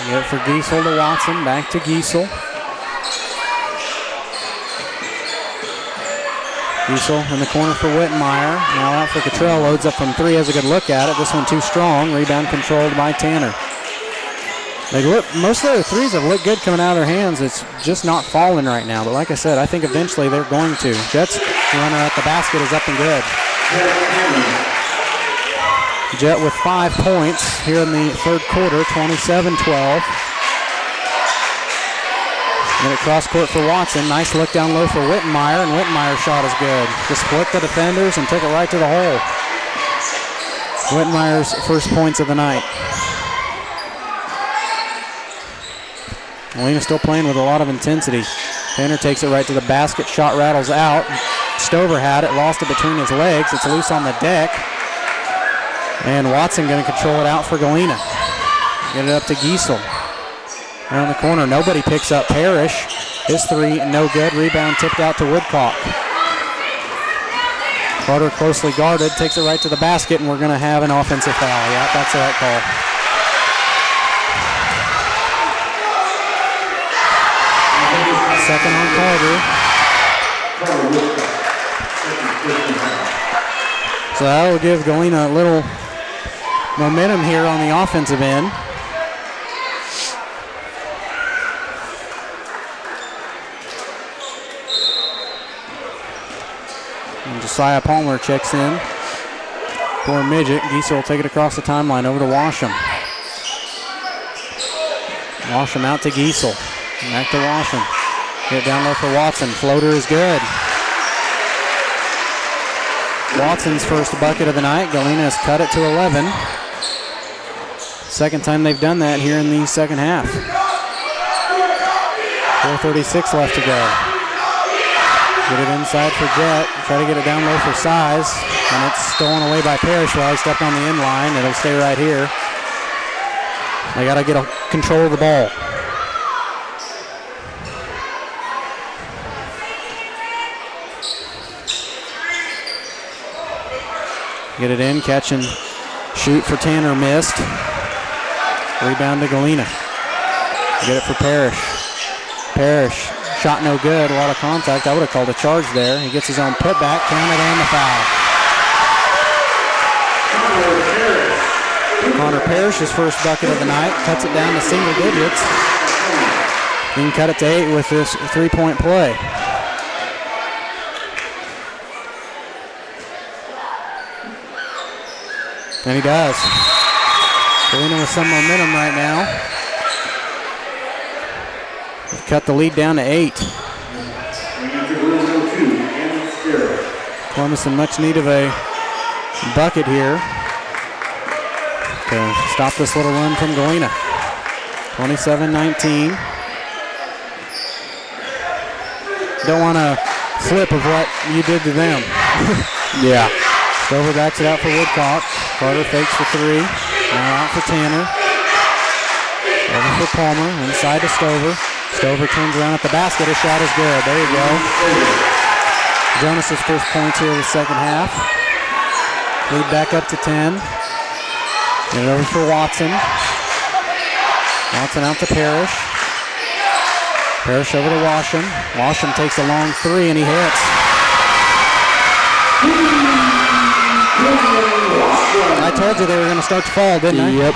Speaker 2: Get it for Giesel to Watson. Back to Giesel. Giesel in the corner for Whitmire. Now out for Cottrell. Loads up from three. Has a good look at it. This one too strong. Rebound controlled by Tanner. Most of their threes have looked good coming out of their hands. It's just not falling right now. But like I said, I think eventually they're going to. Jets runner at the basket is up and good. Jet with 5 points here in the third quarter, 27-12. Get it cross court for Watson. Nice look down low for Whitmire, and Whitmire's shot is good. Just split the defenders and took it right to the hole. Whitmire's first points of the night. Galena still playing with a lot of intensity. Tanner takes it right to the basket. Shot rattles out. Stover had it, lost it between his legs. It's loose on the deck. And Watson going to control it out for Galena. Get it up to Giesel. Around the corner, nobody picks up Parrish. His three, no good. Rebound tipped out to Woodcock. Carter closely guarded, takes it right to the basket, and we're going to have an offensive foul. Yeah, that's the right call. Second on Carter. So that will give Galena a little momentum here on the offensive end. And Josiah Palmer checks in for Midget. Giesel will take it across the timeline over to Washam. Washam out to Giesel. Back to Washam. Get down low for Watson. Floater is good. Watson's first bucket of the night. Galena has cut it to 11. Second time they've done that here in the second half. 4:36 left to go. Get it inside for Jet. Try to get it down low for Size. And it's stolen away by Parrish while he stepped on the end line. It'll stay right here. They got to get control of the ball. Get it in, catch and shoot for Tanner, missed. Rebound to Galena. Get it for Parrish. Parrish, shot no good, a lot of contact. I would have called a charge there. He gets his own putback, counted and the foul. Connor Parrish, his first bucket of the night, cuts it down to single digits. He can cut it to 8 with this three-point play. And he does. Galena with some momentum right now. They've cut the lead down to 8. Columbus in much need of a bucket here to stop this little run from Galena. 27-19. Don't want a flip of what you did to them.
Speaker 7: Yeah.
Speaker 2: Stover backs it out for Woodcock. Carter fakes the three. Now out for Tanner. Over for Palmer. Inside to Stover. Stover turns around at the basket. His shot is good. There you go. Jonas' first points here in the second half. Lead back up to 10. Get it over for Watson. Watson out to Parrish. Parrish over to Washam. Washam takes a long three and he hits. I told you they were going to start to fall, didn't I?
Speaker 7: Yep.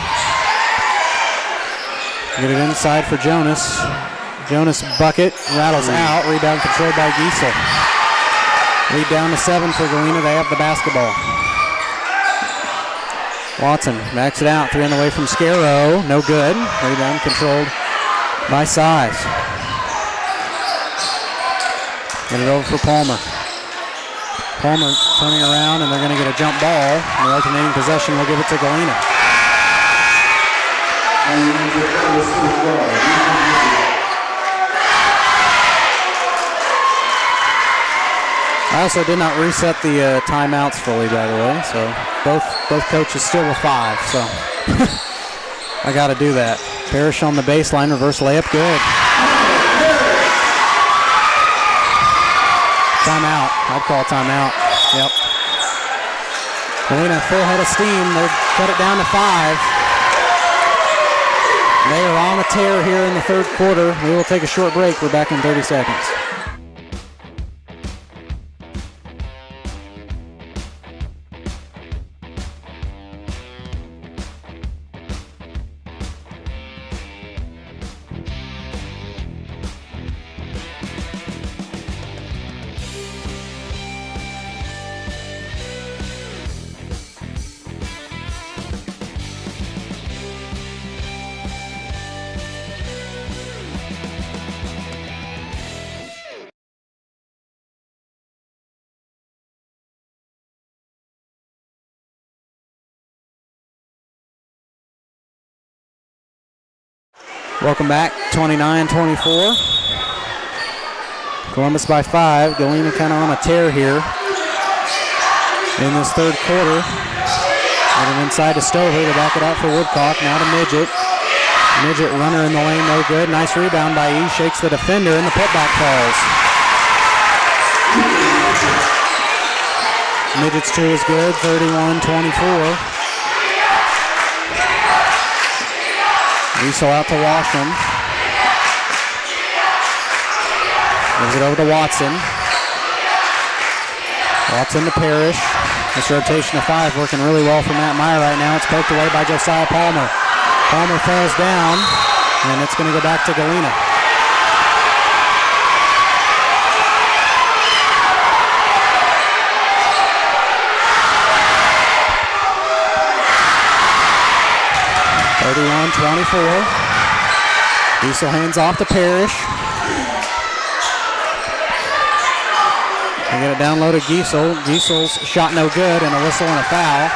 Speaker 2: Get it inside for Jonas. Jonas bucket, rattles out. Rebound controlled by Giesel. Lead down to 7 for Galena. They have the basketball. Watson backs it out. 3 on the way from Scarrow. No good. Rebound controlled by Size. Get it over for Palmer. Palmer turning around, and they're going to get a jump ball. And the alternating possession will give it to Galena. I also did not reset the timeouts fully, by the way, so both coaches still with 5, so I got to do that. Parrish on the baseline, reverse layup, good. Timeout. I'd call timeout. Yep. Galena full head of steam. They cut it down to 5. They are on a tear here in the third quarter. We will take a short break. We're back in 30 seconds. Welcome back, 29-24. Columbus by 5. Galena kind of on a tear here in this third quarter. And inside to Stover to back it out for Woodcock. Now to Midget. Midget runner in the lane, no good. Nice rebound by E. Shakes the defender and the putback falls. Midget's 2 is good, 31-24. Wiesel out to Washam. Gives it over to Watson. Watson to Parrish. This rotation of 5 working really well for Matt Meyer right now. It's poked away by Josiah Palmer. Palmer falls down, and it's going to go back to Galena. Wiesel hands off to Parrish. They get it down low to Giesel. Giesel's shot no good, and a whistle and a foul.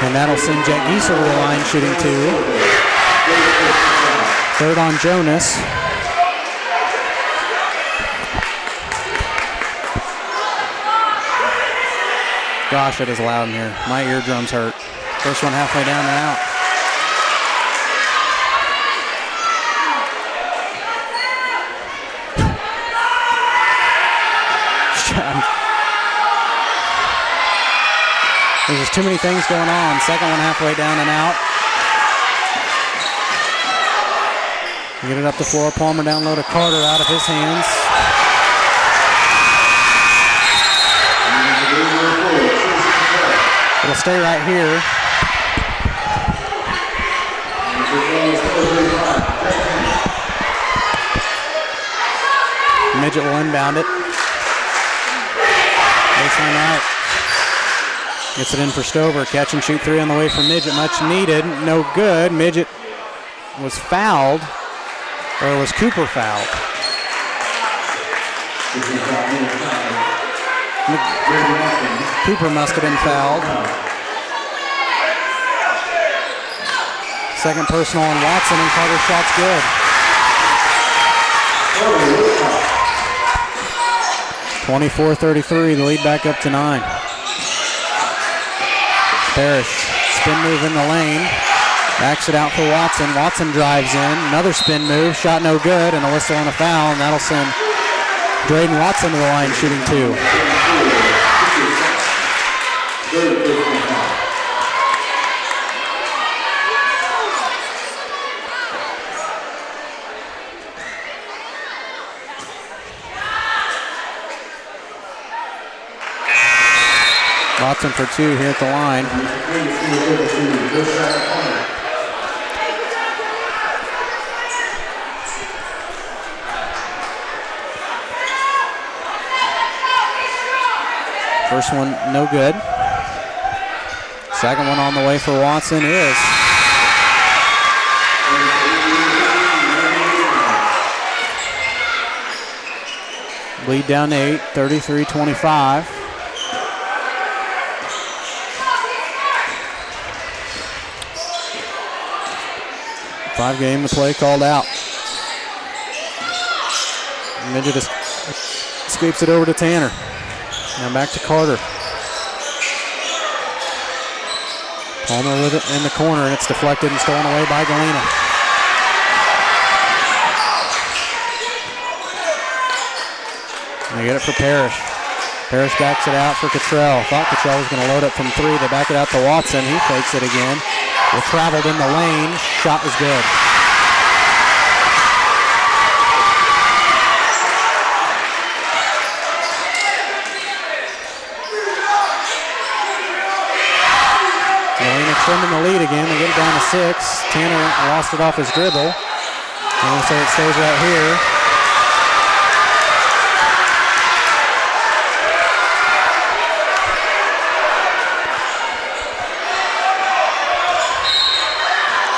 Speaker 2: And that'll send Jet Giesel to the line, shooting 2. Third on Jonas. Gosh, it is loud in here. My eardrums hurt. First one halfway down and out. There's just too many things going on. Second one halfway down and out. Get it up the floor. Palmer down low to Carter, out of his hands. It'll stay right here. Midget will inbound it. Baseline right. Gets it in for Stover. Catch and shoot 3 on the way from Midget. Much needed. No good. Midget was fouled. Or was Cooper fouled? Cooper must have been fouled. Second personal on Watson, and Carter's shot's good. 24-33, the lead back up to 9. Parrish, spin move in the lane. Backs it out for Watson. Watson drives in. Another spin move, shot no good, and a whistle and a foul, and that'll send Drayden Watson to the line, shooting 2. Watson for 2 here at the line. First one, no good. Second one on the way for Watson is. Lead down to 8, 33-25. Five game to play called out. Midget is Scoops it over to Tanner. Now back to Carter. Palmer with it in the corner, and it's deflected and stolen away by Galena. They get it for Parrish. Parrish backs it out for Cottrell. Thought Cottrell was going to load it from three. They back it out to Watson. He fakes it again. It traveled in the lane. Shot was good. Galena trimming the lead again. They get it down to 6. Tanner lost it off his dribble. And so it stays right here.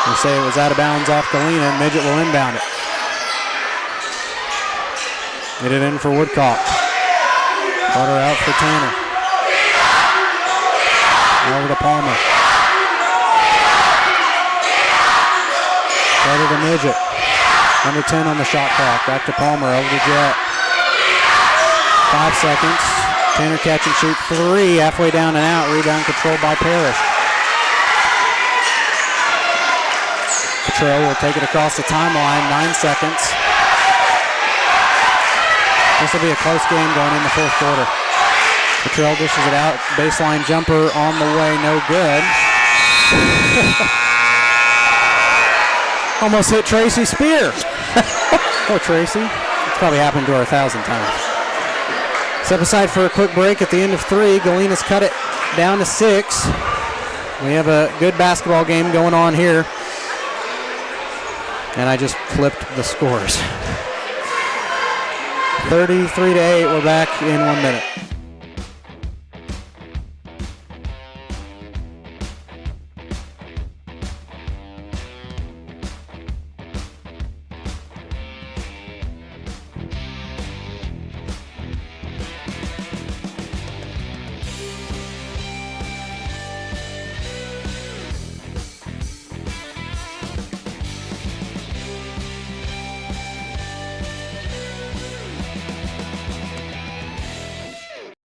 Speaker 2: We say it was out of bounds off Galena, and Midget will inbound it. Get it in for Woodcock. Carter out for Tanner. Over to Palmer. Carter to Midget. Under 10 on the shot clock. Back to Palmer, over to Jet. 5 seconds. Tanner catch and shoot 3, halfway down and out. Rebound controlled by Parrish. Cottrell will take it across the timeline, 9 seconds. This will be a close game going in the fourth quarter. Cottrell dishes it out, baseline jumper on the way, no good. Almost hit Tracy Spear. Oh, Tracy. It's probably happened to her 1,000 times. Step aside for a quick break at the end of 3. Galena's cut it down to 6. We have a good basketball game going on here. And I just flipped the scores. 33-8, we're back in 1 minute.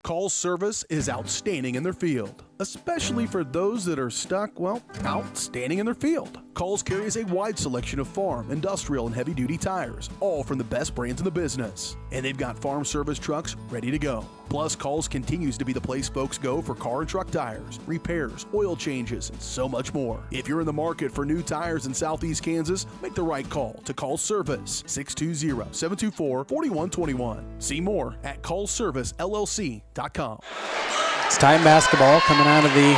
Speaker 6: Call's service is outstanding in their field, especially for those that are stuck, well, outstanding in their field. Call's carries a wide selection of farm, industrial, and heavy-duty tires, all from the best brands in the business. And they've got farm service trucks ready to go. Plus, Call's continues to be the place folks go for car and truck tires, repairs, oil changes, and so much more. If you're in the market for new tires in Southeast Kansas, make the right call to Call's Service, 620-724-4121. See more at callservicellc.com.
Speaker 2: It's time basketball coming out of the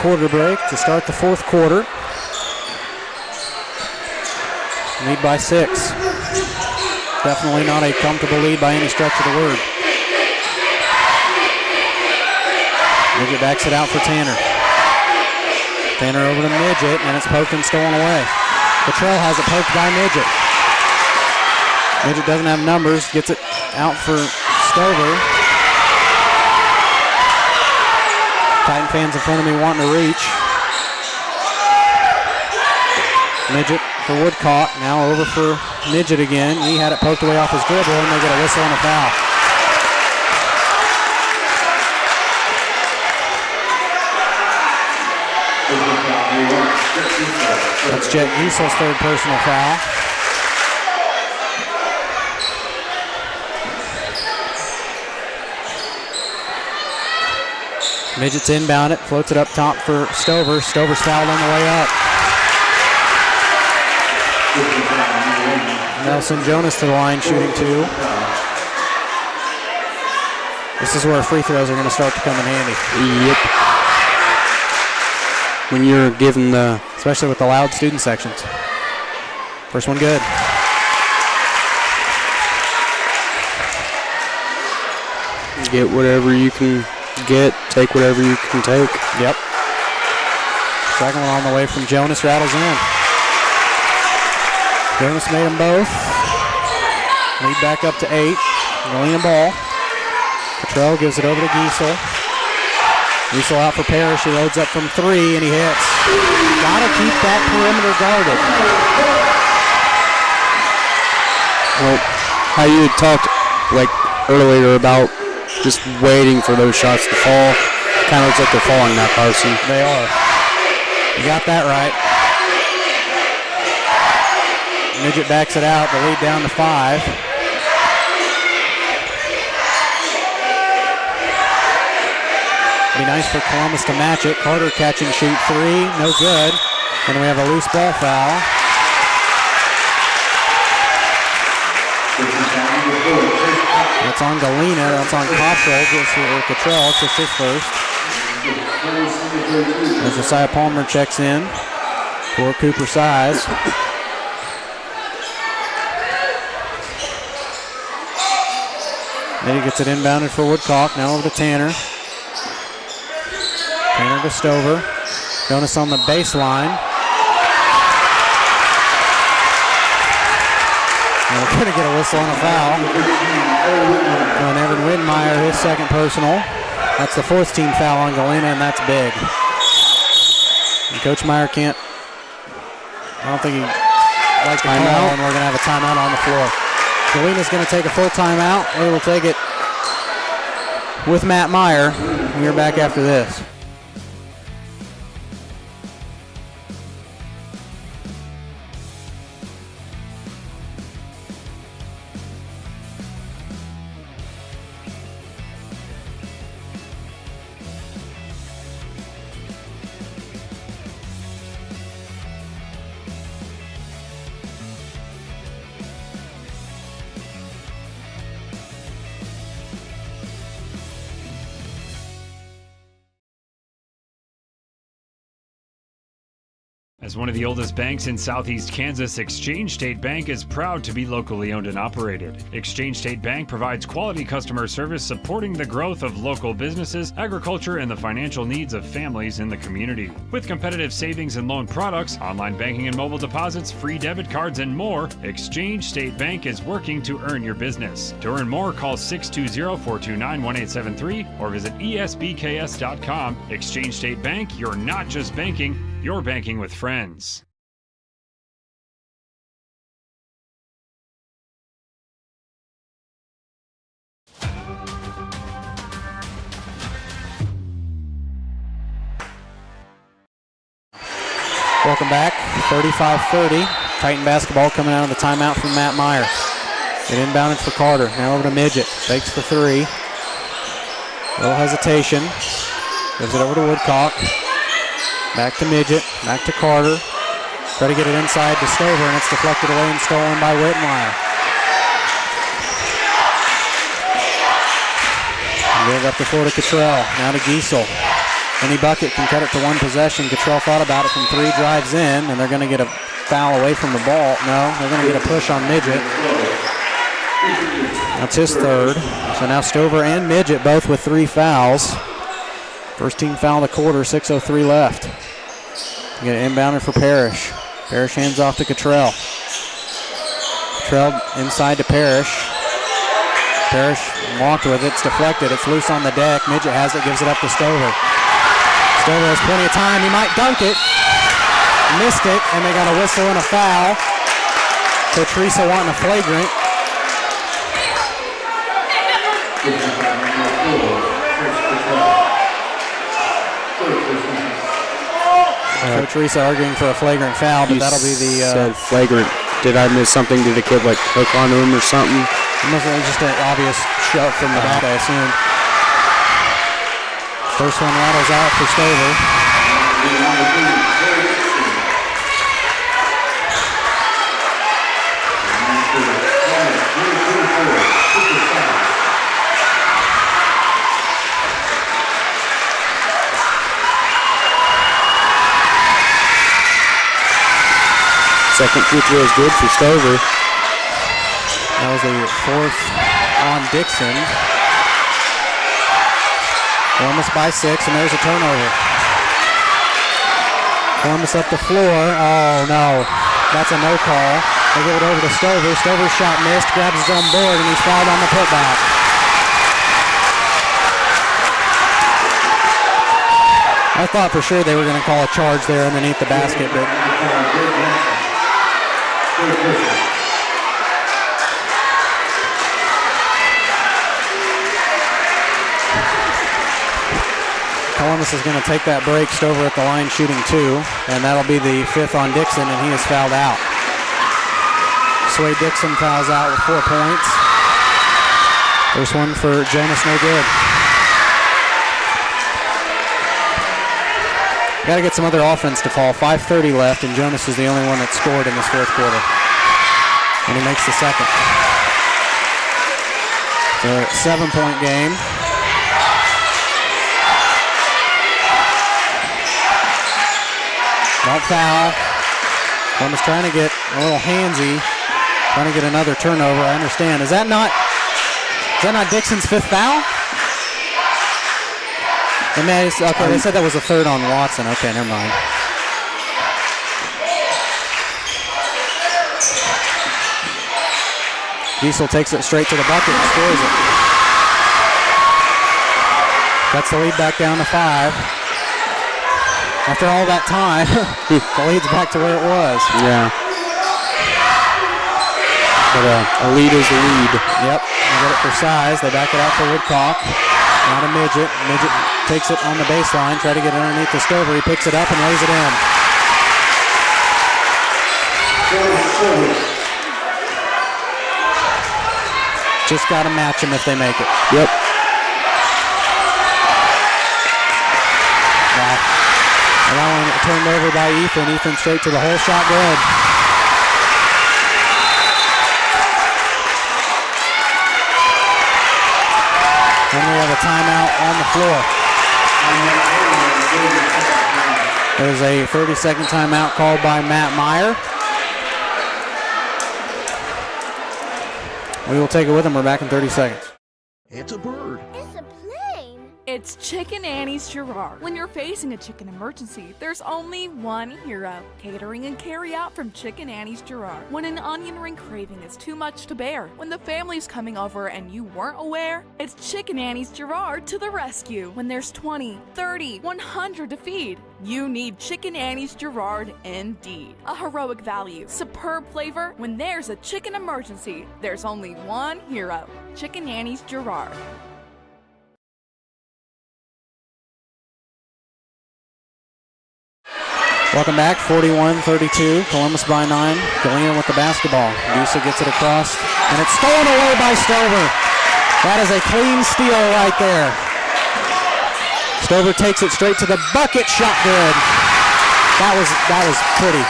Speaker 2: quarter break to start the fourth quarter. Lead by 6. Definitely not a comfortable lead by any stretch of the word. Midget backs it out for Tanner. Tanner over to Midget, and it's poked and stolen away. Cottrell has it poked by Midget. Midget doesn't have numbers, gets it out for Stover. Titan fans in front of me wanting to reach. Midget for Woodcock, now over for Midget again. He had it poked away off his dribble, and they get a whistle and a foul. That's Jet Giesel's third personal foul. Midget's inbound it, floats it up top for Stover. Stover's fouled on the way up. Nelson Jonas to the line, shooting 2. This is where free throws are going to start to come in handy.
Speaker 7: Yep. When you're given the...
Speaker 2: Especially with the loud student sections. First one good.
Speaker 7: Get whatever you can get, take whatever you can take.
Speaker 2: Yep. Second one on the way from Jonas, rattles in. Jonas made them both. Lead back up to 8. Galena ball. Cottrell gives it over to Giesel. Giesel out for Parrish. He loads up from 3 and he hits. Gotta keep that perimeter guarded.
Speaker 7: Well, how you had talked like earlier about just waiting for those shots to fall. Kind of looks like they're falling now, Carson.
Speaker 2: They are. You got that right. Midget backs it out. The lead down to 5. Be nice for Columbus to match it. Carter catch and shoot 3. No good. And we have a loose ball foul. That's on Galena. That's on Cottrell. It's just his first. As Josiah Palmer checks in for Cooper Size. Then he gets it inbounded for Woodcock. Now over to Tanner. Tanner to Stover. Jonas on the baseline. And we're going to get a whistle and a foul. On Evan Widmeyer, his second personal. That's the 4th team foul on Galena, and that's big. And Coach Meyer can't, I don't think he likes the call, and we're going to have a timeout on the floor. Galena's going to take a full timeout. We will take it with Matt Meyer. We're back after this.
Speaker 11: As one of the oldest banks in southeast Kansas, Exchange State Bank is proud to be locally owned and operated. Exchange State Bank provides quality customer service supporting the growth of local businesses, agriculture, and the financial needs of families in the community. With competitive savings and loan products, online banking and mobile deposits, free debit cards, and more, Exchange State Bank is working to earn your business. To earn more, call 620-429-1873 or visit esbks.com. Exchange State Bank, you're not just banking, you're banking with friends.
Speaker 2: Welcome back. 35-30. Titan basketball coming out of the timeout from Matt Meyer. It inbounded for Carter. Now over to Midget. Fakes the 3. Little hesitation. Gives it over to Woodcock. Back to Midget, back to Carter. Try to get it inside to Stover, and it's deflected away and stolen by Whitmire. Give it up the floor to Cottrell. Now to Giesel. Any bucket can cut it to one possession. Cottrell thought about it from 3, drives in, and they're going to get a foul away from the ball. No, they're going to get a push on Midget. That's his 3rd. So now Stover and Midget both with 3 fouls. First team foul of the quarter, 6:03 left. Get it inbounded for Parrish. Parrish hands off to Cottrell. Cottrell inside to Parrish. Parrish walked with it. It's deflected. It's loose on the deck. Midget has it, gives it up to Stover. Stover has plenty of time. He might dunk it. Missed it, and they got a whistle and a foul. So Teresa wanting a flagrant. Coach Teresa arguing for a flagrant foul, but that'll be the...
Speaker 7: said flagrant. Did I miss something? Did the kid like hook onto him or something?
Speaker 2: It must have been just an obvious shove from the back, I assume. First one rattles out for Stover.
Speaker 7: Second free throw is good for Stover.
Speaker 2: That was the 4th on Dixon. Columbus by 6, and there's a turnover. Columbus up the floor. Oh, no. That's a no call. They give it over to Stover. Stover's shot missed, grabs his own board, and he's fouled on the putback. I thought for sure they were going to call a charge there underneath the basket, but... Columbus is going to take that break. Stover at the line shooting 2, and that'll be the 5th on Dixon, and he is fouled out. Sway Dixon fouls out with 4 points. First one for Jonas, no good. Got to get some other offense to fall. 5:30 left, and Jonas is the only one that scored in this fourth quarter. And he makes the second. It's a 7-point game. Don't foul. Columbus trying to get a little handsy, trying to get another turnover. I understand. Is that not Dixon's 5th foul? Okay, they said that was the 3rd on Watson. Okay, never mind. Giesel takes it straight to the bucket and scores it. Cuts the lead back down to 5. After all that time, the lead's back to where it was.
Speaker 7: Yeah. But a lead is a lead.
Speaker 2: Yep, they get it for size. They back it out for Woodcock. Not a midget. Midget takes it on the baseline, try to get it underneath the Stover. He picks it up and lays it in. Just got to match them if they make it.
Speaker 7: Yep.
Speaker 2: Wow. And that one turned over by Ethan. Ethan straight to the hole shot. Good. And we have a timeout on the floor. There's a 30-second timeout called by Matt Meyer. We will take it with him. We're back in 30 seconds.
Speaker 17: It's a bird.
Speaker 15: It's a plane.
Speaker 8: It's Chicken Annie's Girard. When you're facing a chicken emergency, there's only one hero. Catering and carry out from Chicken Annie's Girard. When an onion ring craving is too much to bear, when the family's coming over and you weren't aware, it's Chicken Annie's Girard to the rescue. When there's 20, 30, 100 to feed, you need Chicken Annie's Girard indeed. A heroic value, superb flavor. When there's a chicken emergency, there's only one hero. Chicken Annie's Girard.
Speaker 2: Welcome back, 41-32, Columbus by 9. Galena with the basketball. Busa gets it across, and it's stolen away by Stover. That is a clean steal right there. Stover takes it straight to the bucket, shot good. That was pretty,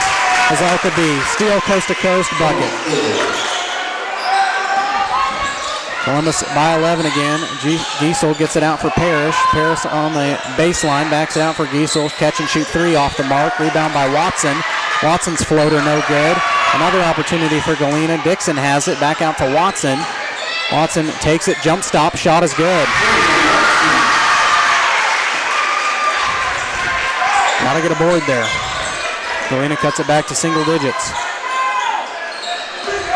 Speaker 2: as all could be. Steal coast to coast, bucket. Columbus by 11 again. Giesel gets it out for Parrish. Parrish on the baseline, backs it out for Giesel. Catch and shoot 3 off the mark. Rebound by Watson. Watson's floater no good. Another opportunity for Galena. Dixon has it. Back out to Watson. Watson takes it. Jump stop. Shot is good. Gotta get a board there. Galena cuts it back to single digits.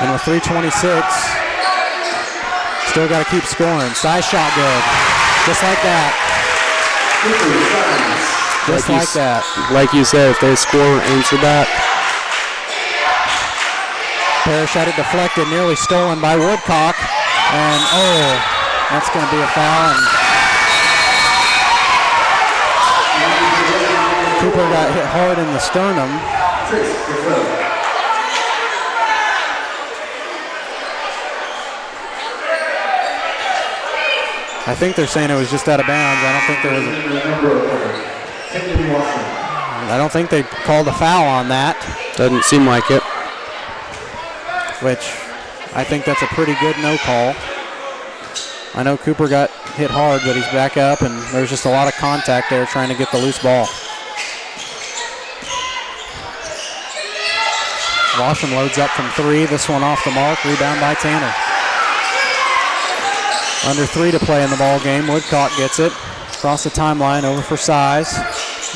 Speaker 2: And with 3:26. Still got to keep scoring. Size shot good. Just like that. Just like that.
Speaker 7: Like you said, if they score, answer back.
Speaker 2: Parrish had it deflected, nearly stolen by Woodcock. And, that's going to be a foul. And Cooper got hit hard in the sternum. I think they're saying it was just out of bounds. I don't think they called a foul on that.
Speaker 7: Doesn't seem like it.
Speaker 2: Which I think that's a pretty good no call. I know Cooper got hit hard, but he's back up, and there's just a lot of contact there trying to get the loose ball. Washam loads up from 3. This one off the mark. Rebound by Tanner. Under 3 to play in the ball game. Woodcock gets it across the timeline, over for size.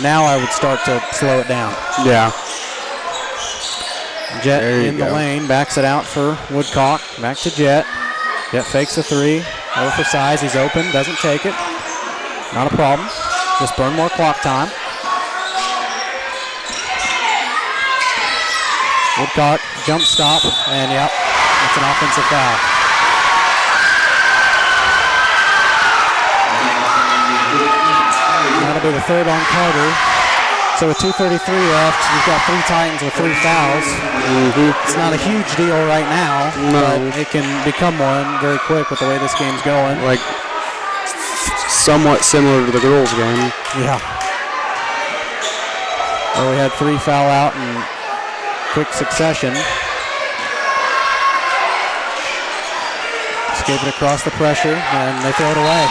Speaker 2: Now I would start to slow it down.
Speaker 7: Yeah.
Speaker 2: Jet in the lane, backs it out for Woodcock. Back to Jet. Jet fakes a 3, over for size. He's open, doesn't take it. Not a problem. Just burn more clock time. Woodcock jump stop, and yep, it's an offensive foul. Not a That'll be the third on Carter. So with 2:33 left, you've got 3 Titans with 3 fouls. It's not a huge deal right now, but it can become one very quick with the way this game's going.
Speaker 7: Like somewhat similar to the girls' game.
Speaker 2: Yeah. Well, we had 3 foul out in quick succession. Escape it across the pressure, and they throw it away.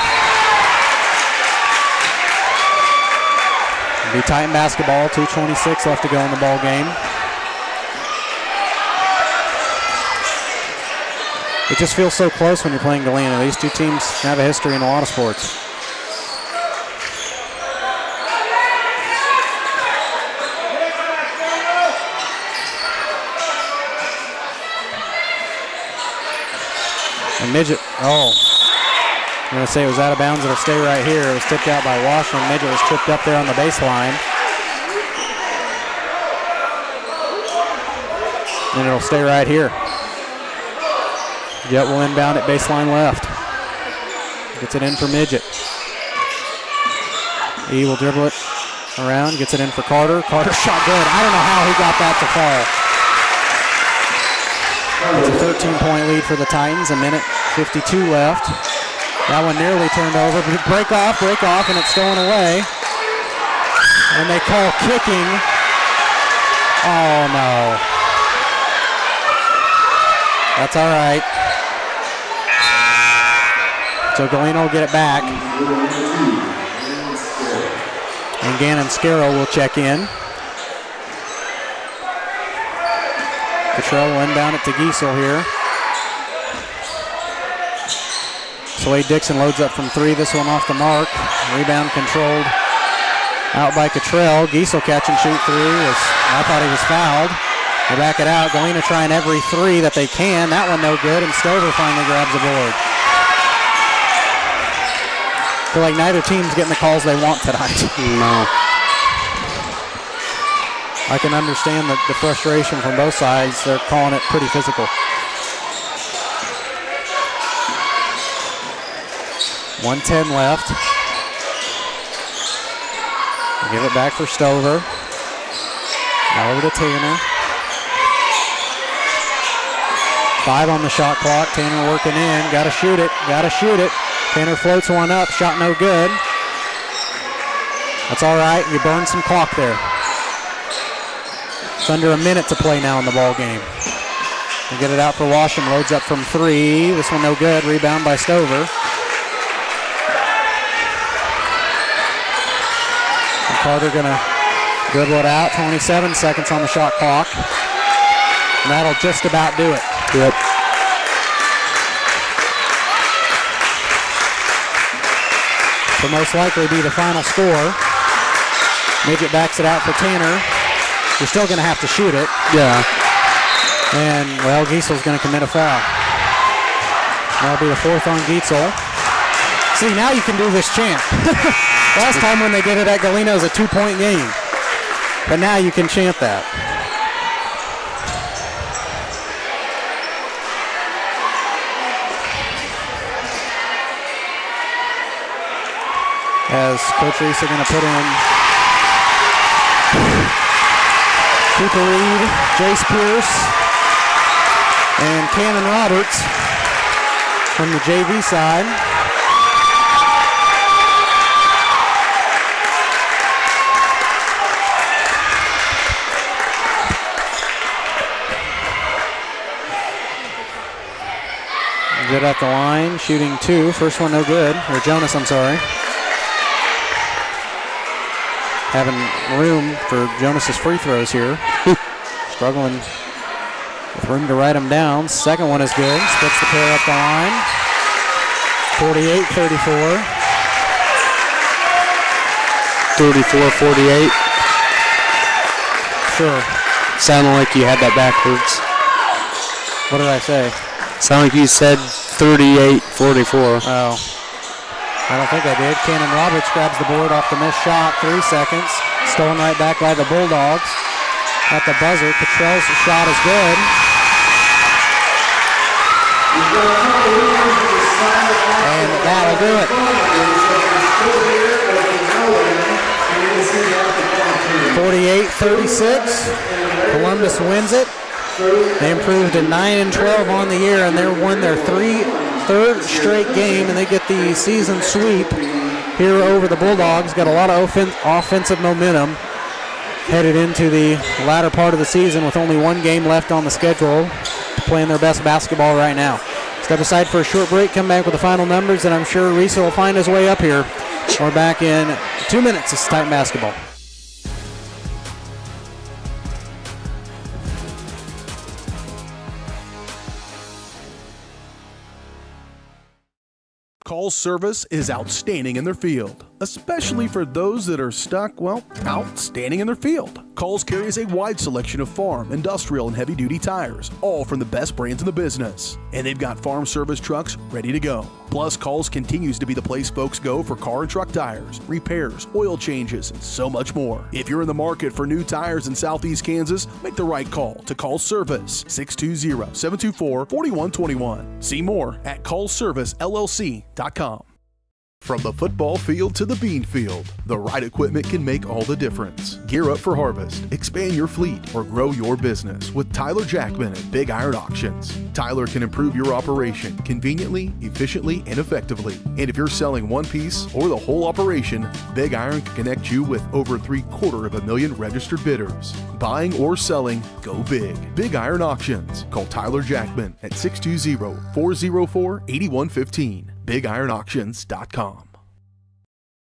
Speaker 2: It'll be Titan basketball, 2:26 left to go in the ball game. It just feels so close when you're playing Galena. These two teams have a history in a lot of sports. And Midget, I'm going to say it was out of bounds. It'll stay right here. It was tipped out by Washington. Midget was tripped up there on the baseline. And it'll stay right here. Jet will inbound at baseline left. Gets it in for Midget. E will dribble it around, gets it in for Carter. Carter shot good. I don't know how he got that to fall. It's a 13-point lead for the Titans, a minute 52 left. That one nearly turned over. Break off, and it's stolen away. And they call kicking. Oh, no. That's all right. So Galena will get it back. And Gannon Scarrow will check in. Cottrell will inbound it to Giesel here. Slade Dixon loads up from 3. This one off the mark. Rebound controlled out by Cottrell. Giesel catch and shoot 3. I thought he was fouled. They back it out. Galena trying every 3 that they can. That one no good, and Stover finally grabs the board. I feel like neither team's getting the calls they want tonight.
Speaker 7: No.
Speaker 2: I can understand the frustration from both sides. They're calling it pretty physical. 1:10 left. Give it back for Stover. Now over to Tanner. 5 on the shot clock. Tanner working in. Got to shoot it. Tanner floats one up. Shot no good. That's all right. You burned some clock there. It's under a minute to play now in the ball game. They get it out for Washington. Loads up from 3. This one no good. Rebound by Stover. And Carter gonna dribble it out. 27 seconds on the shot clock. And that'll just about do it.
Speaker 7: Yep.
Speaker 2: Will most likely be the final score. Midget backs it out for Tanner. You're still going to have to shoot it.
Speaker 7: Yeah.
Speaker 2: And, well, Giesel's going to commit a foul. That'll be the 4th on Giesel. See, now you can do this chant. Last time when they did it at Galena, it was a 2-point game. But now you can chant that. As Coach Reese are going to put in Cooper Reed, Jace Pierce, and Cannon Roberts from the JV side. Good at the line, shooting 2. First one no good. Or Jonas, I'm sorry. Having room for Jonas's free throws here. Struggling with room to write them down. Second one is good. Splits the pair up the line. 48-34.
Speaker 7: 34-48.
Speaker 2: Sure.
Speaker 7: Sounded like you had that backwards.
Speaker 2: What did I say?
Speaker 7: Sounded like you said 38-44.
Speaker 2: Oh. I don't think I did. Cannon Roberts grabs the board off the missed shot. 3 seconds. Stolen right back by the Bulldogs. At the buzzer, Cottrell's shot is good. And that'll do it. 38-36. Columbus wins it. They improved to 9-12 on the year, and they won their third straight game, and they get the season sweep here over the Bulldogs. Got a lot of offensive momentum headed into the latter part of the season with only one game left on the schedule, playing their best basketball right now. Step aside for a short break, come back with the final numbers, and I'm sure Reese will find his way up here. We're back in 2 minutes. It's Titan basketball.
Speaker 6: Call's service is outstanding in their field, especially for those that are stuck, outstanding in their field. Call's carries a wide selection of farm, industrial, and heavy-duty tires, all from the best brands in the business. And they've got farm service trucks ready to go. Plus, Call's continues to be the place folks go for car and truck tires, repairs, oil changes, and so much more. If you're in the market for new tires in Southeast Kansas, make the right call to Call's Service, 620-724-4121. See more at callservicellc.com. From the football field to the bean field, the right equipment can make all the difference. Gear up for harvest, expand your fleet, or grow your business with Tyler Jackman at Big Iron Auctions. Tyler can improve your operation conveniently, efficiently, and effectively. And if you're selling one piece or the whole operation, Big Iron can connect you with over 750,000 registered bidders. Buying or selling, go big. Big Iron Auctions. Call Tyler Jackman at 620-404-8115. BigIronAuctions.com.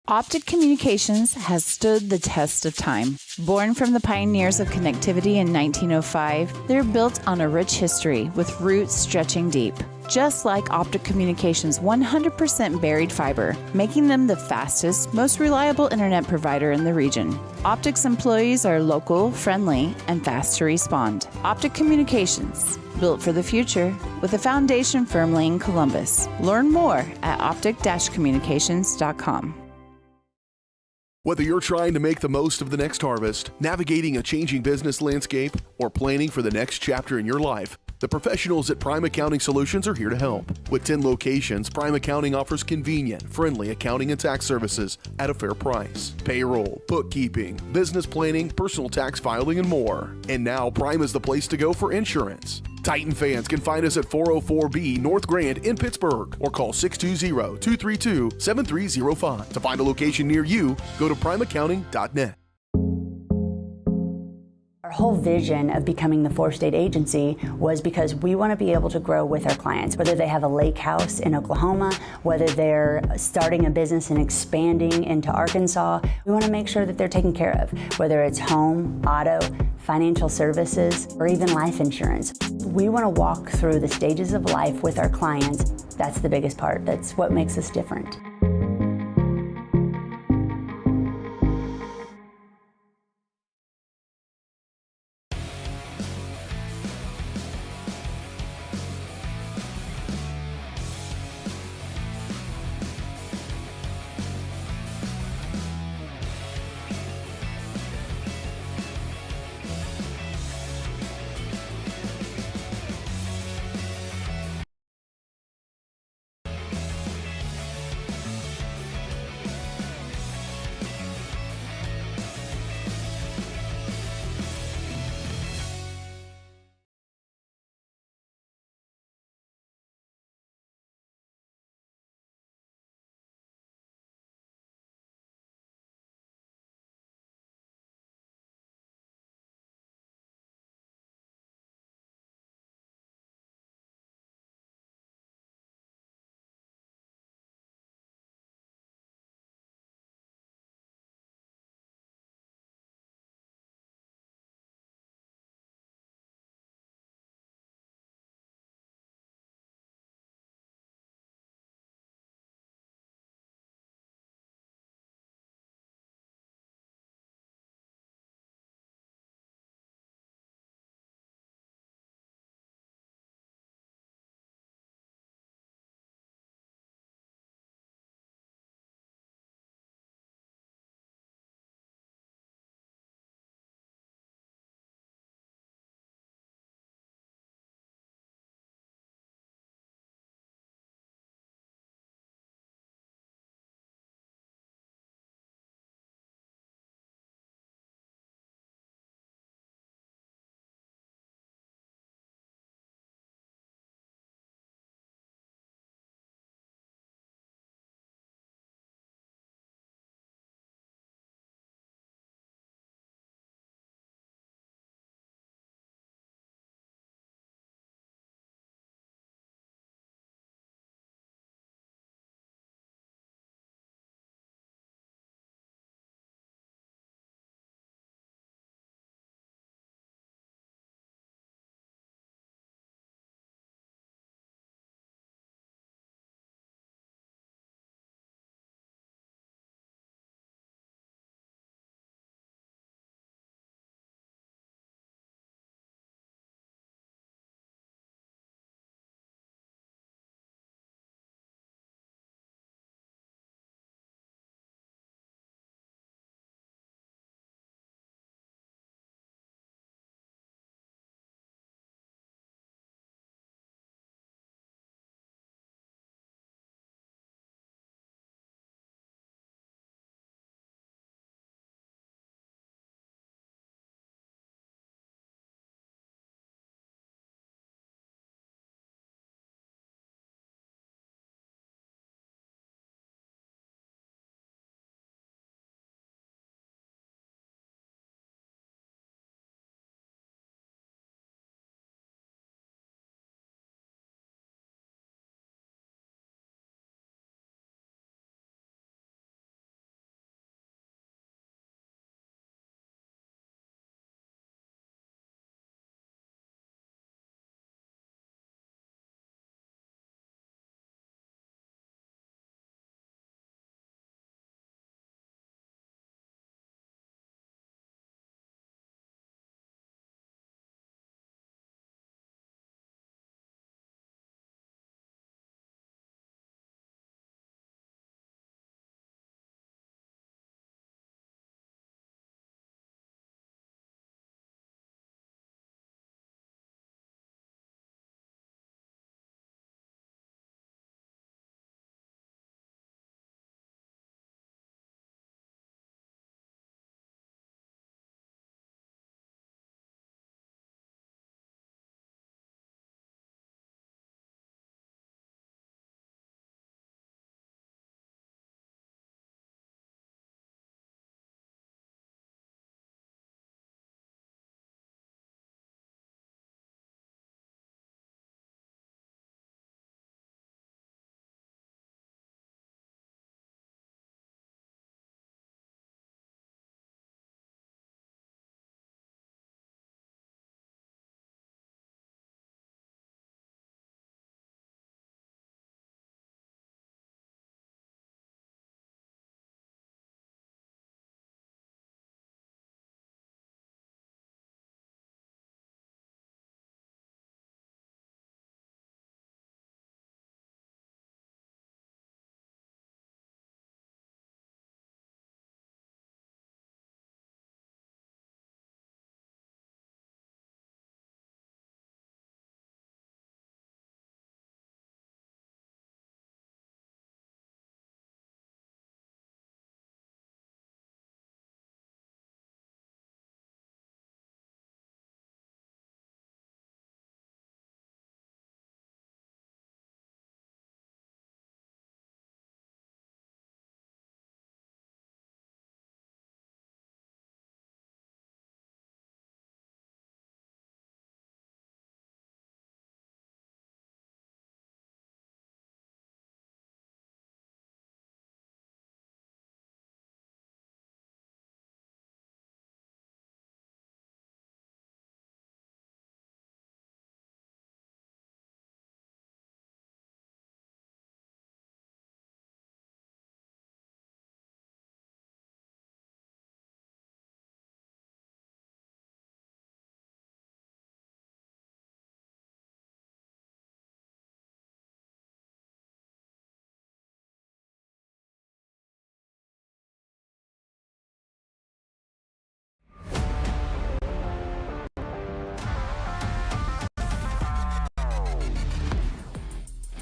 Speaker 4: Optic Communications has stood the test of time. Born from the pioneers of connectivity in 1905, they're built on a rich history with roots stretching deep. Just like Optic Communications' 100% buried fiber, making them the fastest, most reliable internet provider in the region. Optic's employees are local, friendly, and fast to respond. Optic Communications, built for the future, with a foundation firmly in Columbus. Learn more at optic-communications.com.
Speaker 6: Whether you're trying to make the most of the next harvest, navigating a changing business landscape, or planning for the next chapter in your life, the professionals at Prime Accounting Solutions are here to help. With 10 locations, Prime Accounting offers convenient, friendly accounting and tax services at a fair price. Payroll, bookkeeping, business planning, personal tax filing, and more. And now Prime is the place to go for insurance. Titan fans can find us at 404B North Grand in Pittsburgh or call 620-232-7305. To find a location near you, go to primeaccounting.net.
Speaker 13: Our whole vision of becoming the four-state agency was because we want to be able to grow with our clients, whether they have a lake house in Oklahoma, whether they're starting a business and expanding into Arkansas. We want to make sure that they're taken care of, whether it's home, auto, financial services, or even life insurance. We want to walk through the stages of life with our clients. That's the biggest part. That's what makes us different.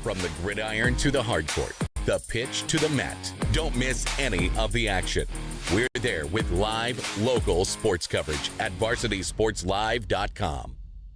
Speaker 1: From the gridiron to the hard court, the pitch to the mat, don't miss any of the action. We're there with live, local sports coverage at VarsitySportsLive.com.